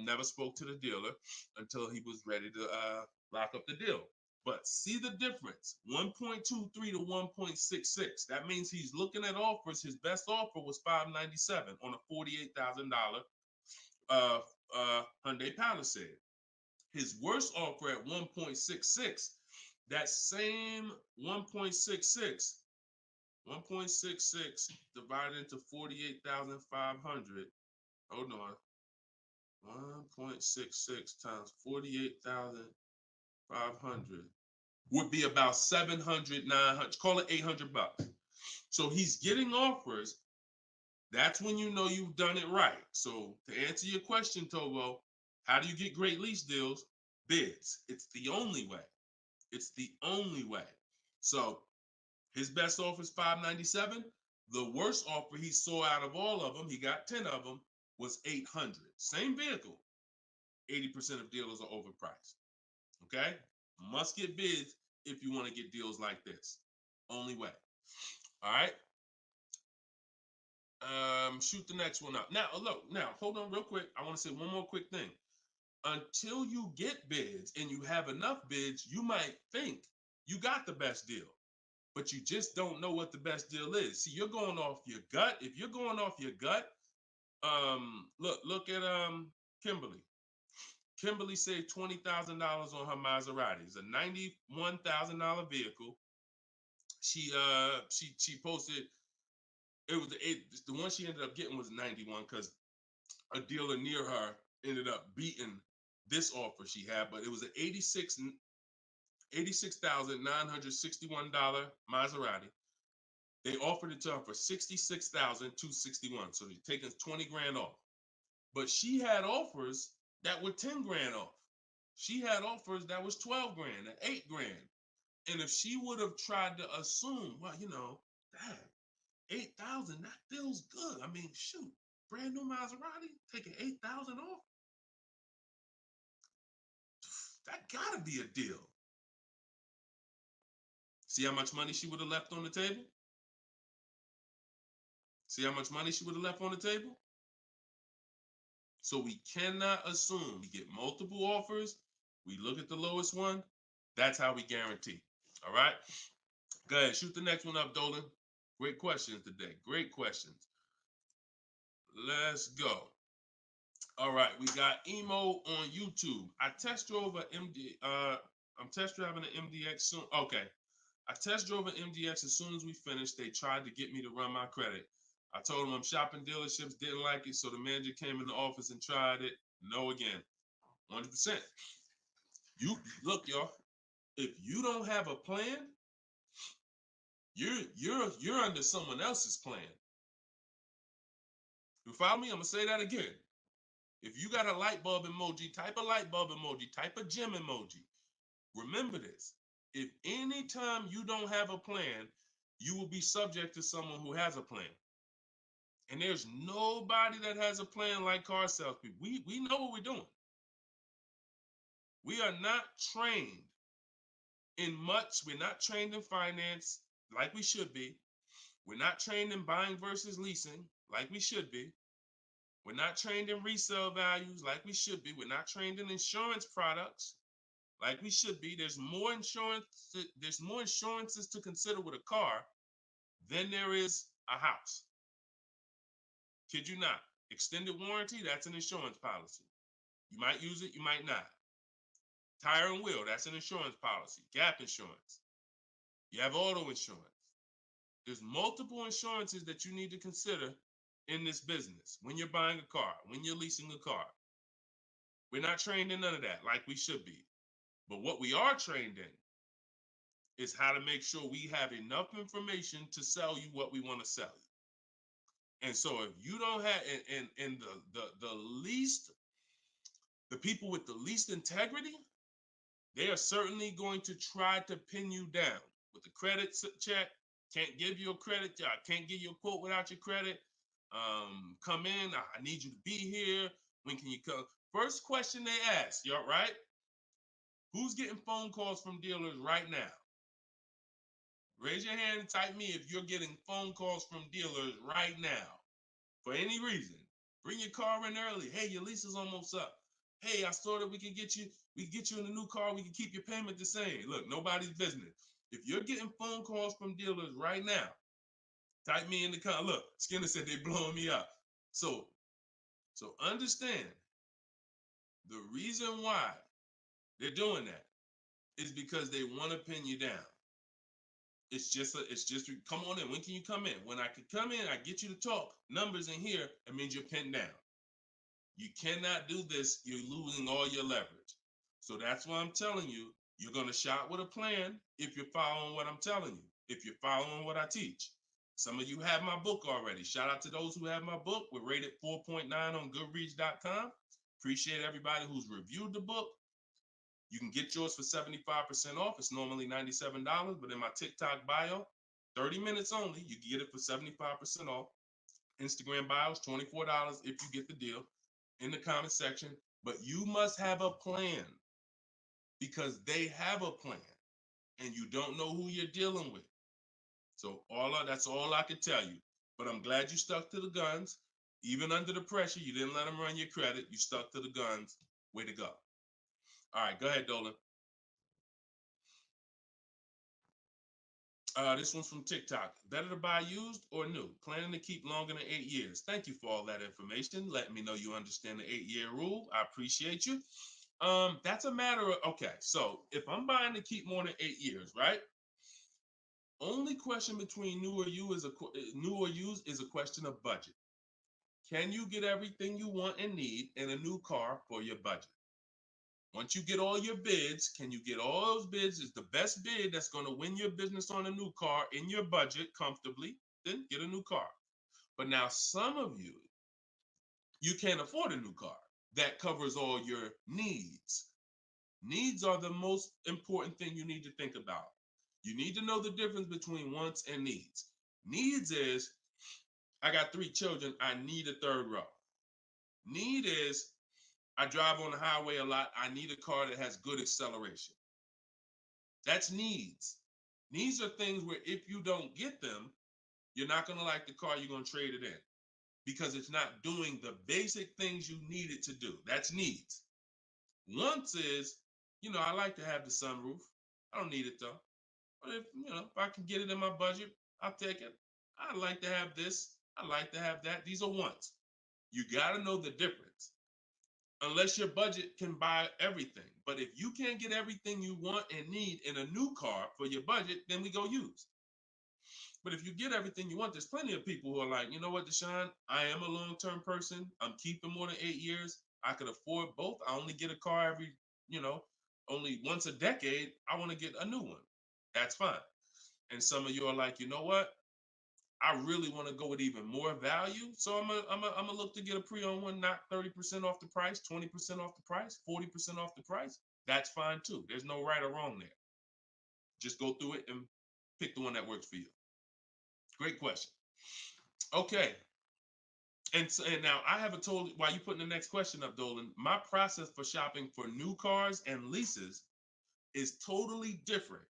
Never spoke to the dealer until he was ready to lock up the deal. But see the difference, 1.23 to 1.66. That means he's looking at offers. His best offer was $597 on a $48,000 Hyundai Palisade. His worst offer at 1.66, that same 1.66 divided into 48,500. Hold on. 1.66 times 48,500 would be about 700, 900, call it $800. So he's getting offers. That's when you know you've done it right. So to answer your question, Tobo, how do you get great lease deals? Bids. It's the only way. It's the only way. So his best offer is $597. The worst offer he saw out of all of them, he got 10 of them, was $800. Same vehicle. 80% of dealers are overpriced. Okay? Must get bids if you want to get deals like this. Only way. All right? Shoot the next one up. Now, look, hold on real quick. I want to say one more quick thing. Until you get bids and you have enough bids, you might think you got the best deal, but you just don't know what the best deal is. See, you're going off your gut. If you're going off your gut, look at Kimberly. Kimberly saved $20,000 on her Maserati. It's a $91,000 vehicle. She posted, the one she ended up getting was 91 because a dealer near her ended up beating this offer she had, but it was an $86,961 Maserati. They offered it to her for $66,261. So they're taking 20 grand off. But she had offers that were 10 grand off. She had offers that was 12 grand and 8 grand. And if she would have tried to assume, well, damn, 8,000, that feels good. I mean, shoot, brand new Maserati, taking 8,000 off. That gotta be a deal. See how much money she would have left on the table? See how much money she would have left on the table? So we cannot assume. We get multiple offers. We look at the lowest one. That's how we guarantee. All right? Go ahead. Shoot the next one up, Dolan. Great questions today. Great questions. Let's go. All right. We got Emo on YouTube. I test drove an MD. I'm test driving an MDX soon. Okay. I test drove an MDX as soon as we finished. They tried to get me to run my credit. I told them I'm shopping dealerships, didn't like it, so the manager came in the office and tried it. No again. 100%. You look, y'all. If you don't have a plan, you're under someone else's plan. You follow me? I'm gonna say that again. If you got a light bulb emoji, type a light bulb emoji, type a gem emoji. Remember this. If anytime you don't have a plan, you will be subject to someone who has a plan. And there's nobody that has a plan like car salespeople. We know what we're doing. We are not trained in much. We're not trained in finance like we should be. We're not trained in buying versus leasing like we should be. We're not trained in resale values like we should be. We're not trained in insurance products like we should be. There's more insurances to consider with a car than there is a house. Kid you not. Extended warranty, that's an insurance policy. You might use it, you might not. Tire and wheel, that's an insurance policy. Gap insurance. You have auto insurance. There's multiple insurances that you need to consider in this business, when you're buying a car, when you're leasing a car. We're not trained in none of that like we should be. But what we are trained in is how to make sure we have enough information to sell you what we want to sell you. And so if you don't have, and the least, the people with the least integrity, they are certainly going to try to pin you down with the credit check. Can't give you a credit. I can't give you a quote without your credit. Come in. I need you to be here. When can you come? First question they ask, y'all, right? Who's getting phone calls from dealers right now? Raise your hand and type me if you're getting phone calls from dealers right now for any reason. Bring your car in early. Hey, your lease is almost up. Hey, I saw that we can get you in a new car. We can keep your payment the same. Look, nobody's business. If you're getting phone calls from dealers right now, type me in the comment. Look, Skinner said they blowing me up. So understand the reason why they're doing that is because they want to pin you down. It's just come on in. When can you come in? When I can come in, I get you to talk. Numbers in here, it means you're pinned down. You cannot do this. You're losing all your leverage. So that's why I'm telling you, you're going to shop with a plan if you're following what I'm telling you, if you're following what I teach. Some of you have my book already. Shout out to those who have my book. We're rated 4.9 on Goodreads.com. Appreciate everybody who's reviewed the book. You can get yours for 75% off. It's normally $97, but in my TikTok bio, 30 minutes only, you can get it for 75% off. Instagram bio is $24 if you get the deal in the comment section. But you must have a plan because they have a plan and you don't know who you're dealing with. So that's all I can tell you. But I'm glad you stuck to the guns. Even under the pressure, you didn't let them run your credit. You stuck to the guns. Way to go. All right, go ahead, Dolan. This one's from TikTok. Better to buy used or new? Planning to keep longer than 8 years. Thank you for all that information. Letting me know you understand the 8-year rule. I appreciate you. That's a matter of, okay, so if I'm buying to keep more than 8 years, right? Only question between new or used is a question of budget. Can you get everything you want and need in a new car for your budget? Once you get all your bids, can you get all those bids? Is the best bid that's going to win your business on a new car in your budget comfortably, then get a new car. But now some of you can't afford a new car that covers all your needs. Needs are the most important thing you need to think about. You need to know the difference between wants and needs. Needs is, I got 3 children, I need a third row. Need is, I drive on the highway a lot. I need a car that has good acceleration. That's needs. Needs are things where if you don't get them, you're not going to like the car, you're going to trade it in because it's not doing the basic things you need it to do. That's needs. Wants is, I like to have the sunroof. I don't need it though. But if I can get it in my budget, I'll take it. I like to have this. I like to have that. These are wants. You got to know the difference. Unless your budget can buy everything. But if you can't get everything you want and need in a new car for your budget, then we go used. But if you get everything you want, there's plenty of people who are like, you know what, Deshone, I am a long-term person. I'm keeping more than 8 years. I could afford both. I only get a car every, only once a decade. I want to get a new one. That's fine. And some of you are like, you know what? I really want to go with even more value. So I'm gonna look to get a pre-owned one, not 30% off the price, 20% off the price, 40% off the price. That's fine too. There's no right or wrong there. Just go through it and pick the one that works for you. Great question. Okay. And now I have while you putting the next question up, Dolan, my process for shopping for new cars and leases is totally different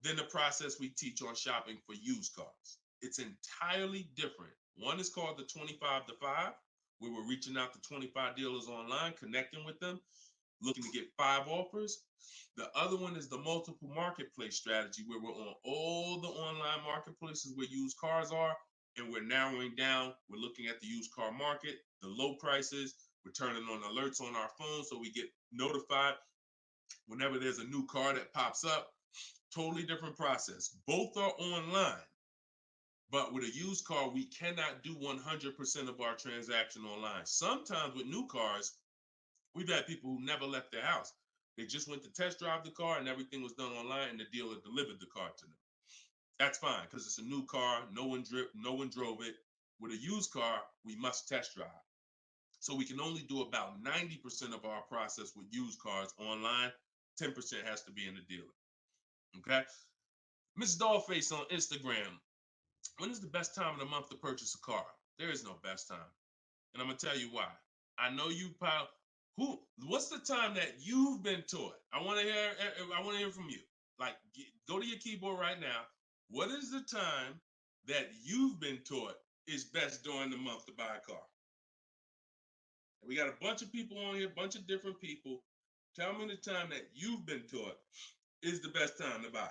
than the process we teach on shopping for used cars. It's entirely different. One is called the 25 to 5, where we're reaching out to 25 dealers online, connecting with them, looking to get 5 offers. The other one is the multiple marketplace strategy, where we're on all the online marketplaces where used cars are, and we're narrowing down. We're looking at the used car market, the low prices. We're turning on alerts on our phone so we get notified whenever there's a new car that pops up. Totally different process. Both are online, But with a used car, we cannot do 100% of our transaction online. Sometimes with new cars, we've had people who never left their house. They just went to test drive the car and everything was done online and the dealer delivered the car to them. That's fine because it's a new car. No one drove it. With a used car, we must test drive. So we can only do about 90% of our process with used cars online. 10% has to be in the dealer. Okay. Miss Dollface on Instagram. When is the best time of the month to purchase a car? There is no best time. And I'm going to tell you why. I know you pal. What's the time that you've been taught? I want to hear from you. Like, go to your keyboard right now. What is the time that you've been taught is best during the month to buy a car? And we got a bunch of people on here, a bunch of different people. Tell me the time that you've been taught is the best time to buy.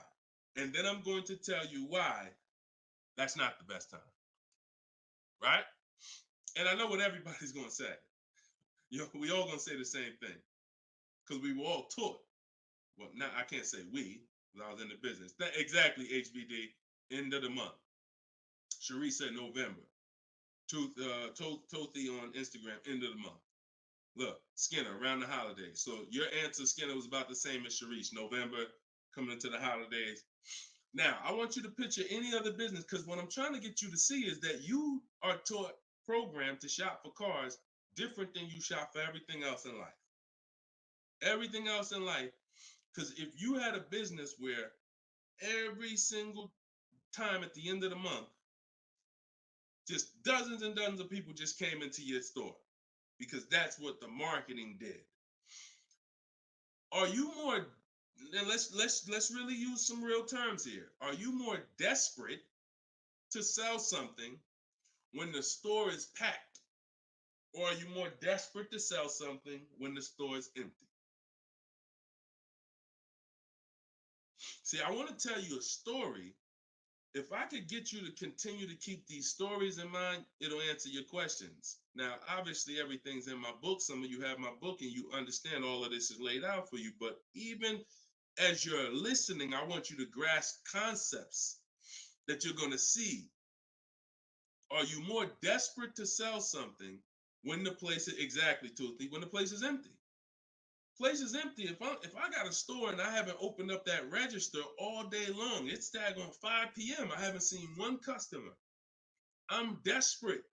And then I'm going to tell you why that's not the best time. Right? And I know what everybody's going to say. We all going to say the same thing because we were all taught. Well, now I can't say we because I was in the business. Exactly, HBD, end of the month. Cherie said November. Tothy on Instagram, end of the month. Look, Skinner, around the holidays. So your answer, Skinner, was about the same as Sharice. November, coming into the holidays. Now, I want you to picture any other business because what I'm trying to get you to see is that you are taught, programmed to shop for cars different than you shop for everything else in life. Everything else in life, because if you had a business where every single time at the end of the month, just dozens and dozens of people just came into your store because that's what the marketing did. Are you more, and let's really use some real terms here. Are you more desperate to sell something when the store is packed? Or are you more desperate to sell something when the store is empty? See, I want to tell you a story. If I could get you to continue to keep these stories in mind, it'll answer your questions. Now, obviously, everything's in my book. Some of you have my book and you understand all of this is laid out for you. But even as you're listening, I want you to grasp concepts that you're going to see. Are you more desperate to sell something when the place is, exactly, Toothy, when the place is empty? Place is empty. If I got a store and I haven't opened up that register all day long, it's daggone 5 p.m. I haven't seen one customer. I'm desperate.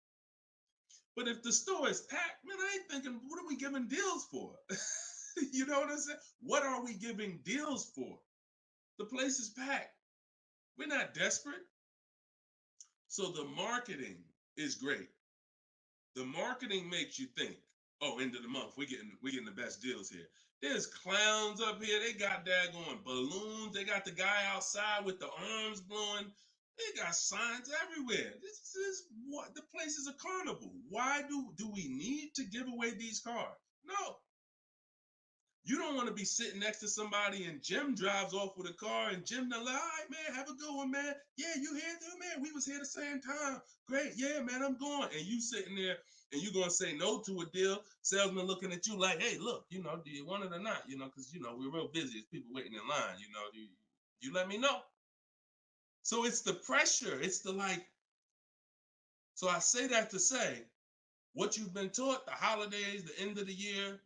But if the store is packed, man, I ain't thinking, what are we giving deals for? You know what I'm saying? What are we giving deals for? The place is packed. We're not desperate. So the marketing is great. The marketing makes you think, oh, end of the month, we're getting the best deals here. There's clowns up here. They got daggone balloons. They got the guy outside with the arms blowing. They got signs everywhere. This is what the place is, a carnival. Why do we need to give away these cars? No. You don't want to be sitting next to somebody and Jim drives off with a car and Jim, all right, man, have a good one, man. Yeah, you here too, man. We was here the same time. Great. Yeah, man, I'm going. And you sitting there and you going to say no to a deal. Salesman looking at you like, hey, look, do you want it or not? Because, we're real busy. It's people waiting in line. Do you let me know? So it's the pressure. It's the like. So I say that to say what you've been taught, the holidays, the end of the year,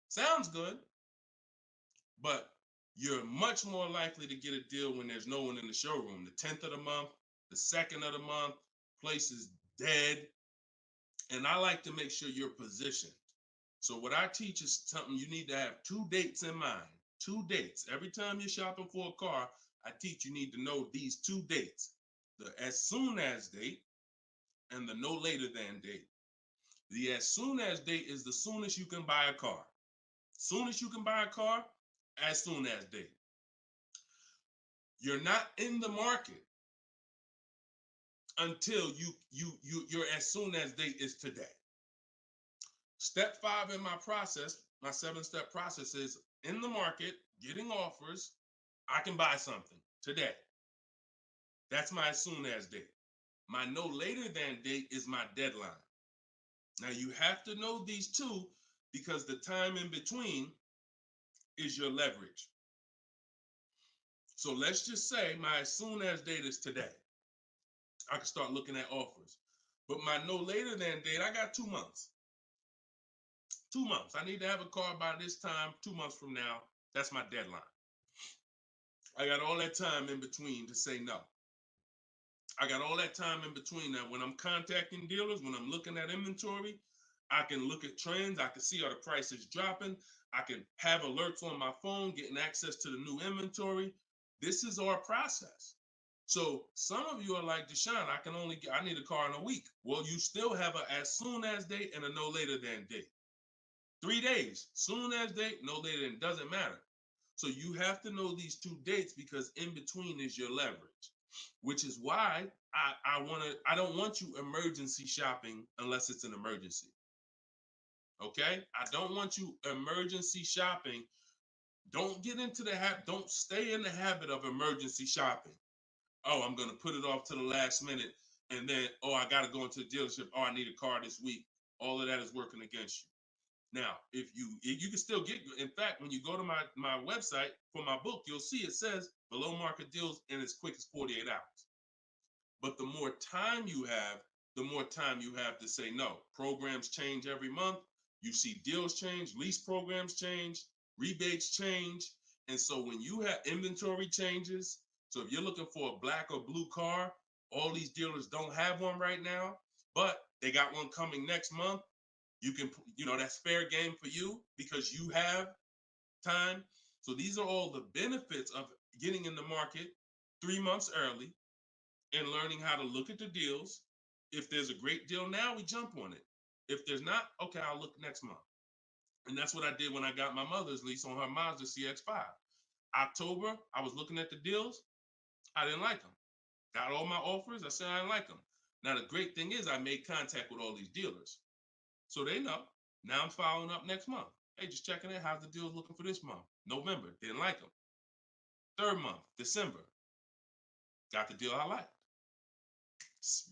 sounds good. But you're much more likely to get a deal when there's no one in the showroom. The 10th of the month, the 2nd of the month, place is dead. And I like to make sure you're positioned. So what I teach is something you need to have 2 dates in mind. 2 dates. Every time you're shopping for a car, I teach you need to know these 2 dates. The as soon as date and the no later than date. The as soon as date is the soonest you can buy a car. Soon as you can buy a car, as soon as date. You're not in the market until your as soon as date is today. Step 5 in my process, my 7-step process is in the market, getting offers. I can buy something today. That's my as soon as date. My no later than date is my deadline. Now you have to know these 2 because the time in between is your leverage. So let's just say my as soon as date is today. I can start looking at offers. But my no later than date, I got 2 months. 2 months. I need to have a car by this time, 2 months from now. That's my deadline. I got all that time in between to say no. I got all that time in between. Now, when I'm contacting dealers, when I'm looking at inventory, I can look at trends. I can see are the prices dropping. I can have alerts on my phone, getting access to the new inventory. This is our process. So some of you are like, Deshone, I need a car in a week. Well, you still have a as soon as date and a no later than date. 3 days, soon as date, no later than, doesn't matter. So you have to know these 2 dates because in between is your leverage, which is why I don't want you emergency shopping unless it's an emergency. Okay? I don't want you emergency shopping. Don't get into the habit, don't stay in the habit of emergency shopping. Oh, I'm going to put it off to the last minute. And then, oh, I got to go into the dealership. Oh, I need a car this week. All of that is working against you. Now, if you can still get, in fact, when you go to my website for my book, you'll see it says below market deals in as quick as 48 hours. But the more time you have, the more time you have to say no. Programs change every month. You see deals change, lease programs change, rebates change. And so when you have inventory changes, so if you're looking for a black or blue car, all these dealers don't have one right now, but they got one coming next month. You can, that's fair game for you because you have time. So these are all the benefits of getting in the market 3 months early and learning how to look at the deals. If there's a great deal now, we jump on it. If there's not, okay, I'll look next month. And that's what I did when I got my mother's lease on her Mazda CX-5. October, I was looking at the deals. I didn't like them. Got all my offers. I said I didn't like them. Now, the great thing is I made contact with all these dealers. So they know. Now I'm following up next month. Hey, just checking in. How's the deals looking for this month? November, didn't like them. 3rd month, December, got the deal I liked.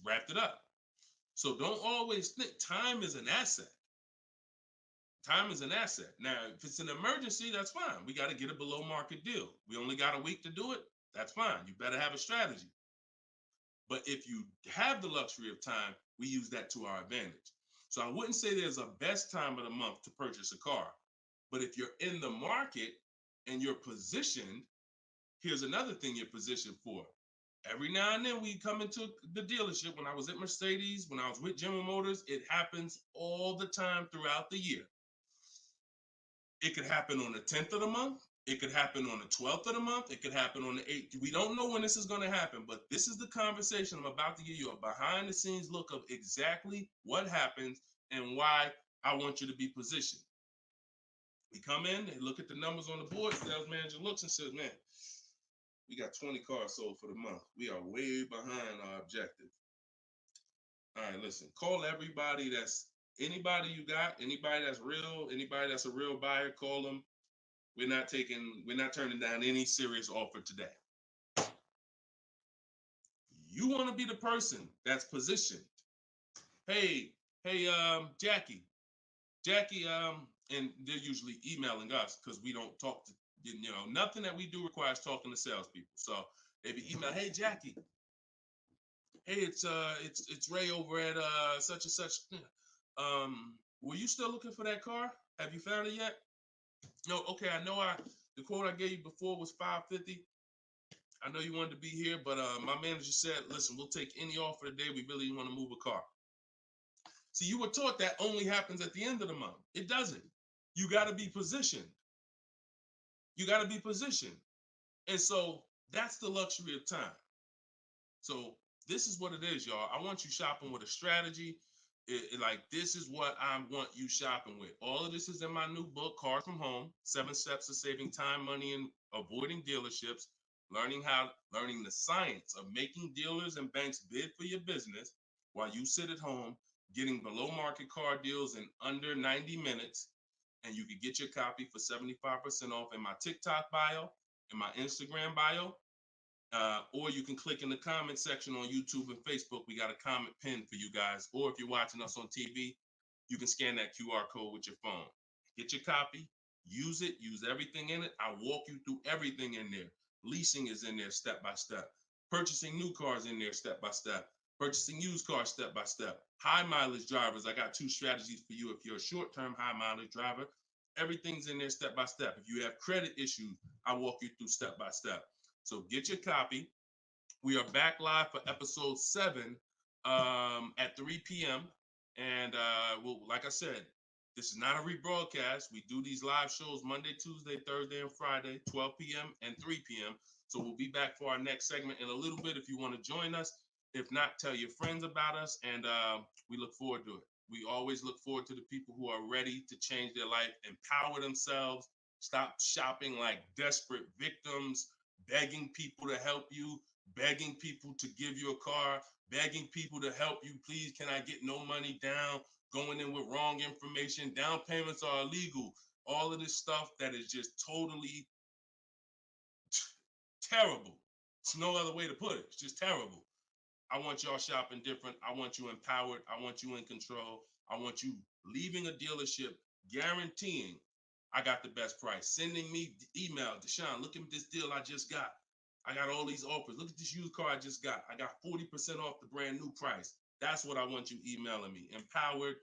Wrapped it up. So don't always think time is an asset. Time is an asset. Now, if it's an emergency, that's fine. We got to get a below market deal. We only got a week to do it. That's fine. You better have a strategy. But if you have the luxury of time, we use that to our advantage. So I wouldn't say there's a best time of the month to purchase a car. But if you're in the market and you're positioned, here's another thing you're positioned for. Every now and then we come into the dealership. When I was at Mercedes, when I was with General Motors, it happens all the time throughout the year. It could happen on the 10th of the month. It could happen on the 12th of the month. It could happen on the 8th. We don't know when this is going to happen, but this is the conversation I'm about to give you a behind the scenes look of exactly what happens and why I want you to be positioned. We come in, they look at the numbers on the board. Sales manager looks and says, man, we got 20 cars sold for the month. We are way behind our objective. All right, listen, call everybody anybody you got, anybody that's real, anybody that's a real buyer, call them. We're not turning down any serious offer today. You want to be the person that's positioned. Hey, Jackie, and they're usually emailing us because we don't talk to, nothing that we do requires talking to salespeople. So they be email, hey Jackie, hey, it's Ray over at such and such. Were you still looking for that car? Have you found it yet? No, okay, I know the quote I gave you before was $550. I know you wanted to be here, but my manager said, listen, we'll take any offer today. We really want to move a car. See, you were taught that only happens at the end of the month. It doesn't. You got to be positioned. You got to be positioned. And so that's the luxury of time. So this is what it is, y'all. I want you shopping with a strategy. Like, this is what I want you shopping with. All of this is in my new book, Cars from Home, 7 Steps to Saving Time, Money, and Avoiding Dealerships, learning the science of making dealers and banks bid for your business while you sit at home, getting below market car deals in under 90 minutes. And you can get your copy for 75% off in my TikTok bio, in my Instagram bio. Or you can click in the comment section on YouTube and Facebook. We got a comment pinned for you guys. Or if you're watching us on TV, you can scan that QR code with your phone. Get your copy, use it, use everything in it. I walk you through everything in there. Leasing is in there step by step. Purchasing new cars in there step by step. Purchasing used cars step by step. High mileage drivers, I got 2 strategies for you. If you're a short-term high mileage driver, everything's in there step by step. If you have credit issues, I walk you through step by step. So get your copy. We are back live for episode 7 at 3 p.m. And like I said, this is not a rebroadcast. We do these live shows Monday, Tuesday, Thursday, and Friday, 12 p.m. and 3 p.m. So we'll be back for our next segment in a little bit if you want to join us. If not, tell your friends about us, and we look forward to it. We always look forward to the people who are ready to change their life, empower themselves, stop shopping like desperate victims, begging people to help you, begging people to give you a car, begging people to help you. Please, can I get no money down? Going in with wrong information. Down payments are illegal. All of this stuff that is just totally terrible. It's no other way to put it. It's just terrible. I want y'all shopping different. I want you empowered. I want you in control. I want you leaving a dealership guaranteeing I got the best price. Sending me email, Deshone, look at this deal I just got. I got all these offers. Look at this used car I just got. I got 40% off the brand new price. That's what I want you emailing me. Empowered,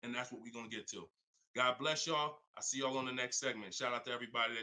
and that's what we're going to get to. God bless y'all. I'll see y'all on the next segment. Shout out to everybody that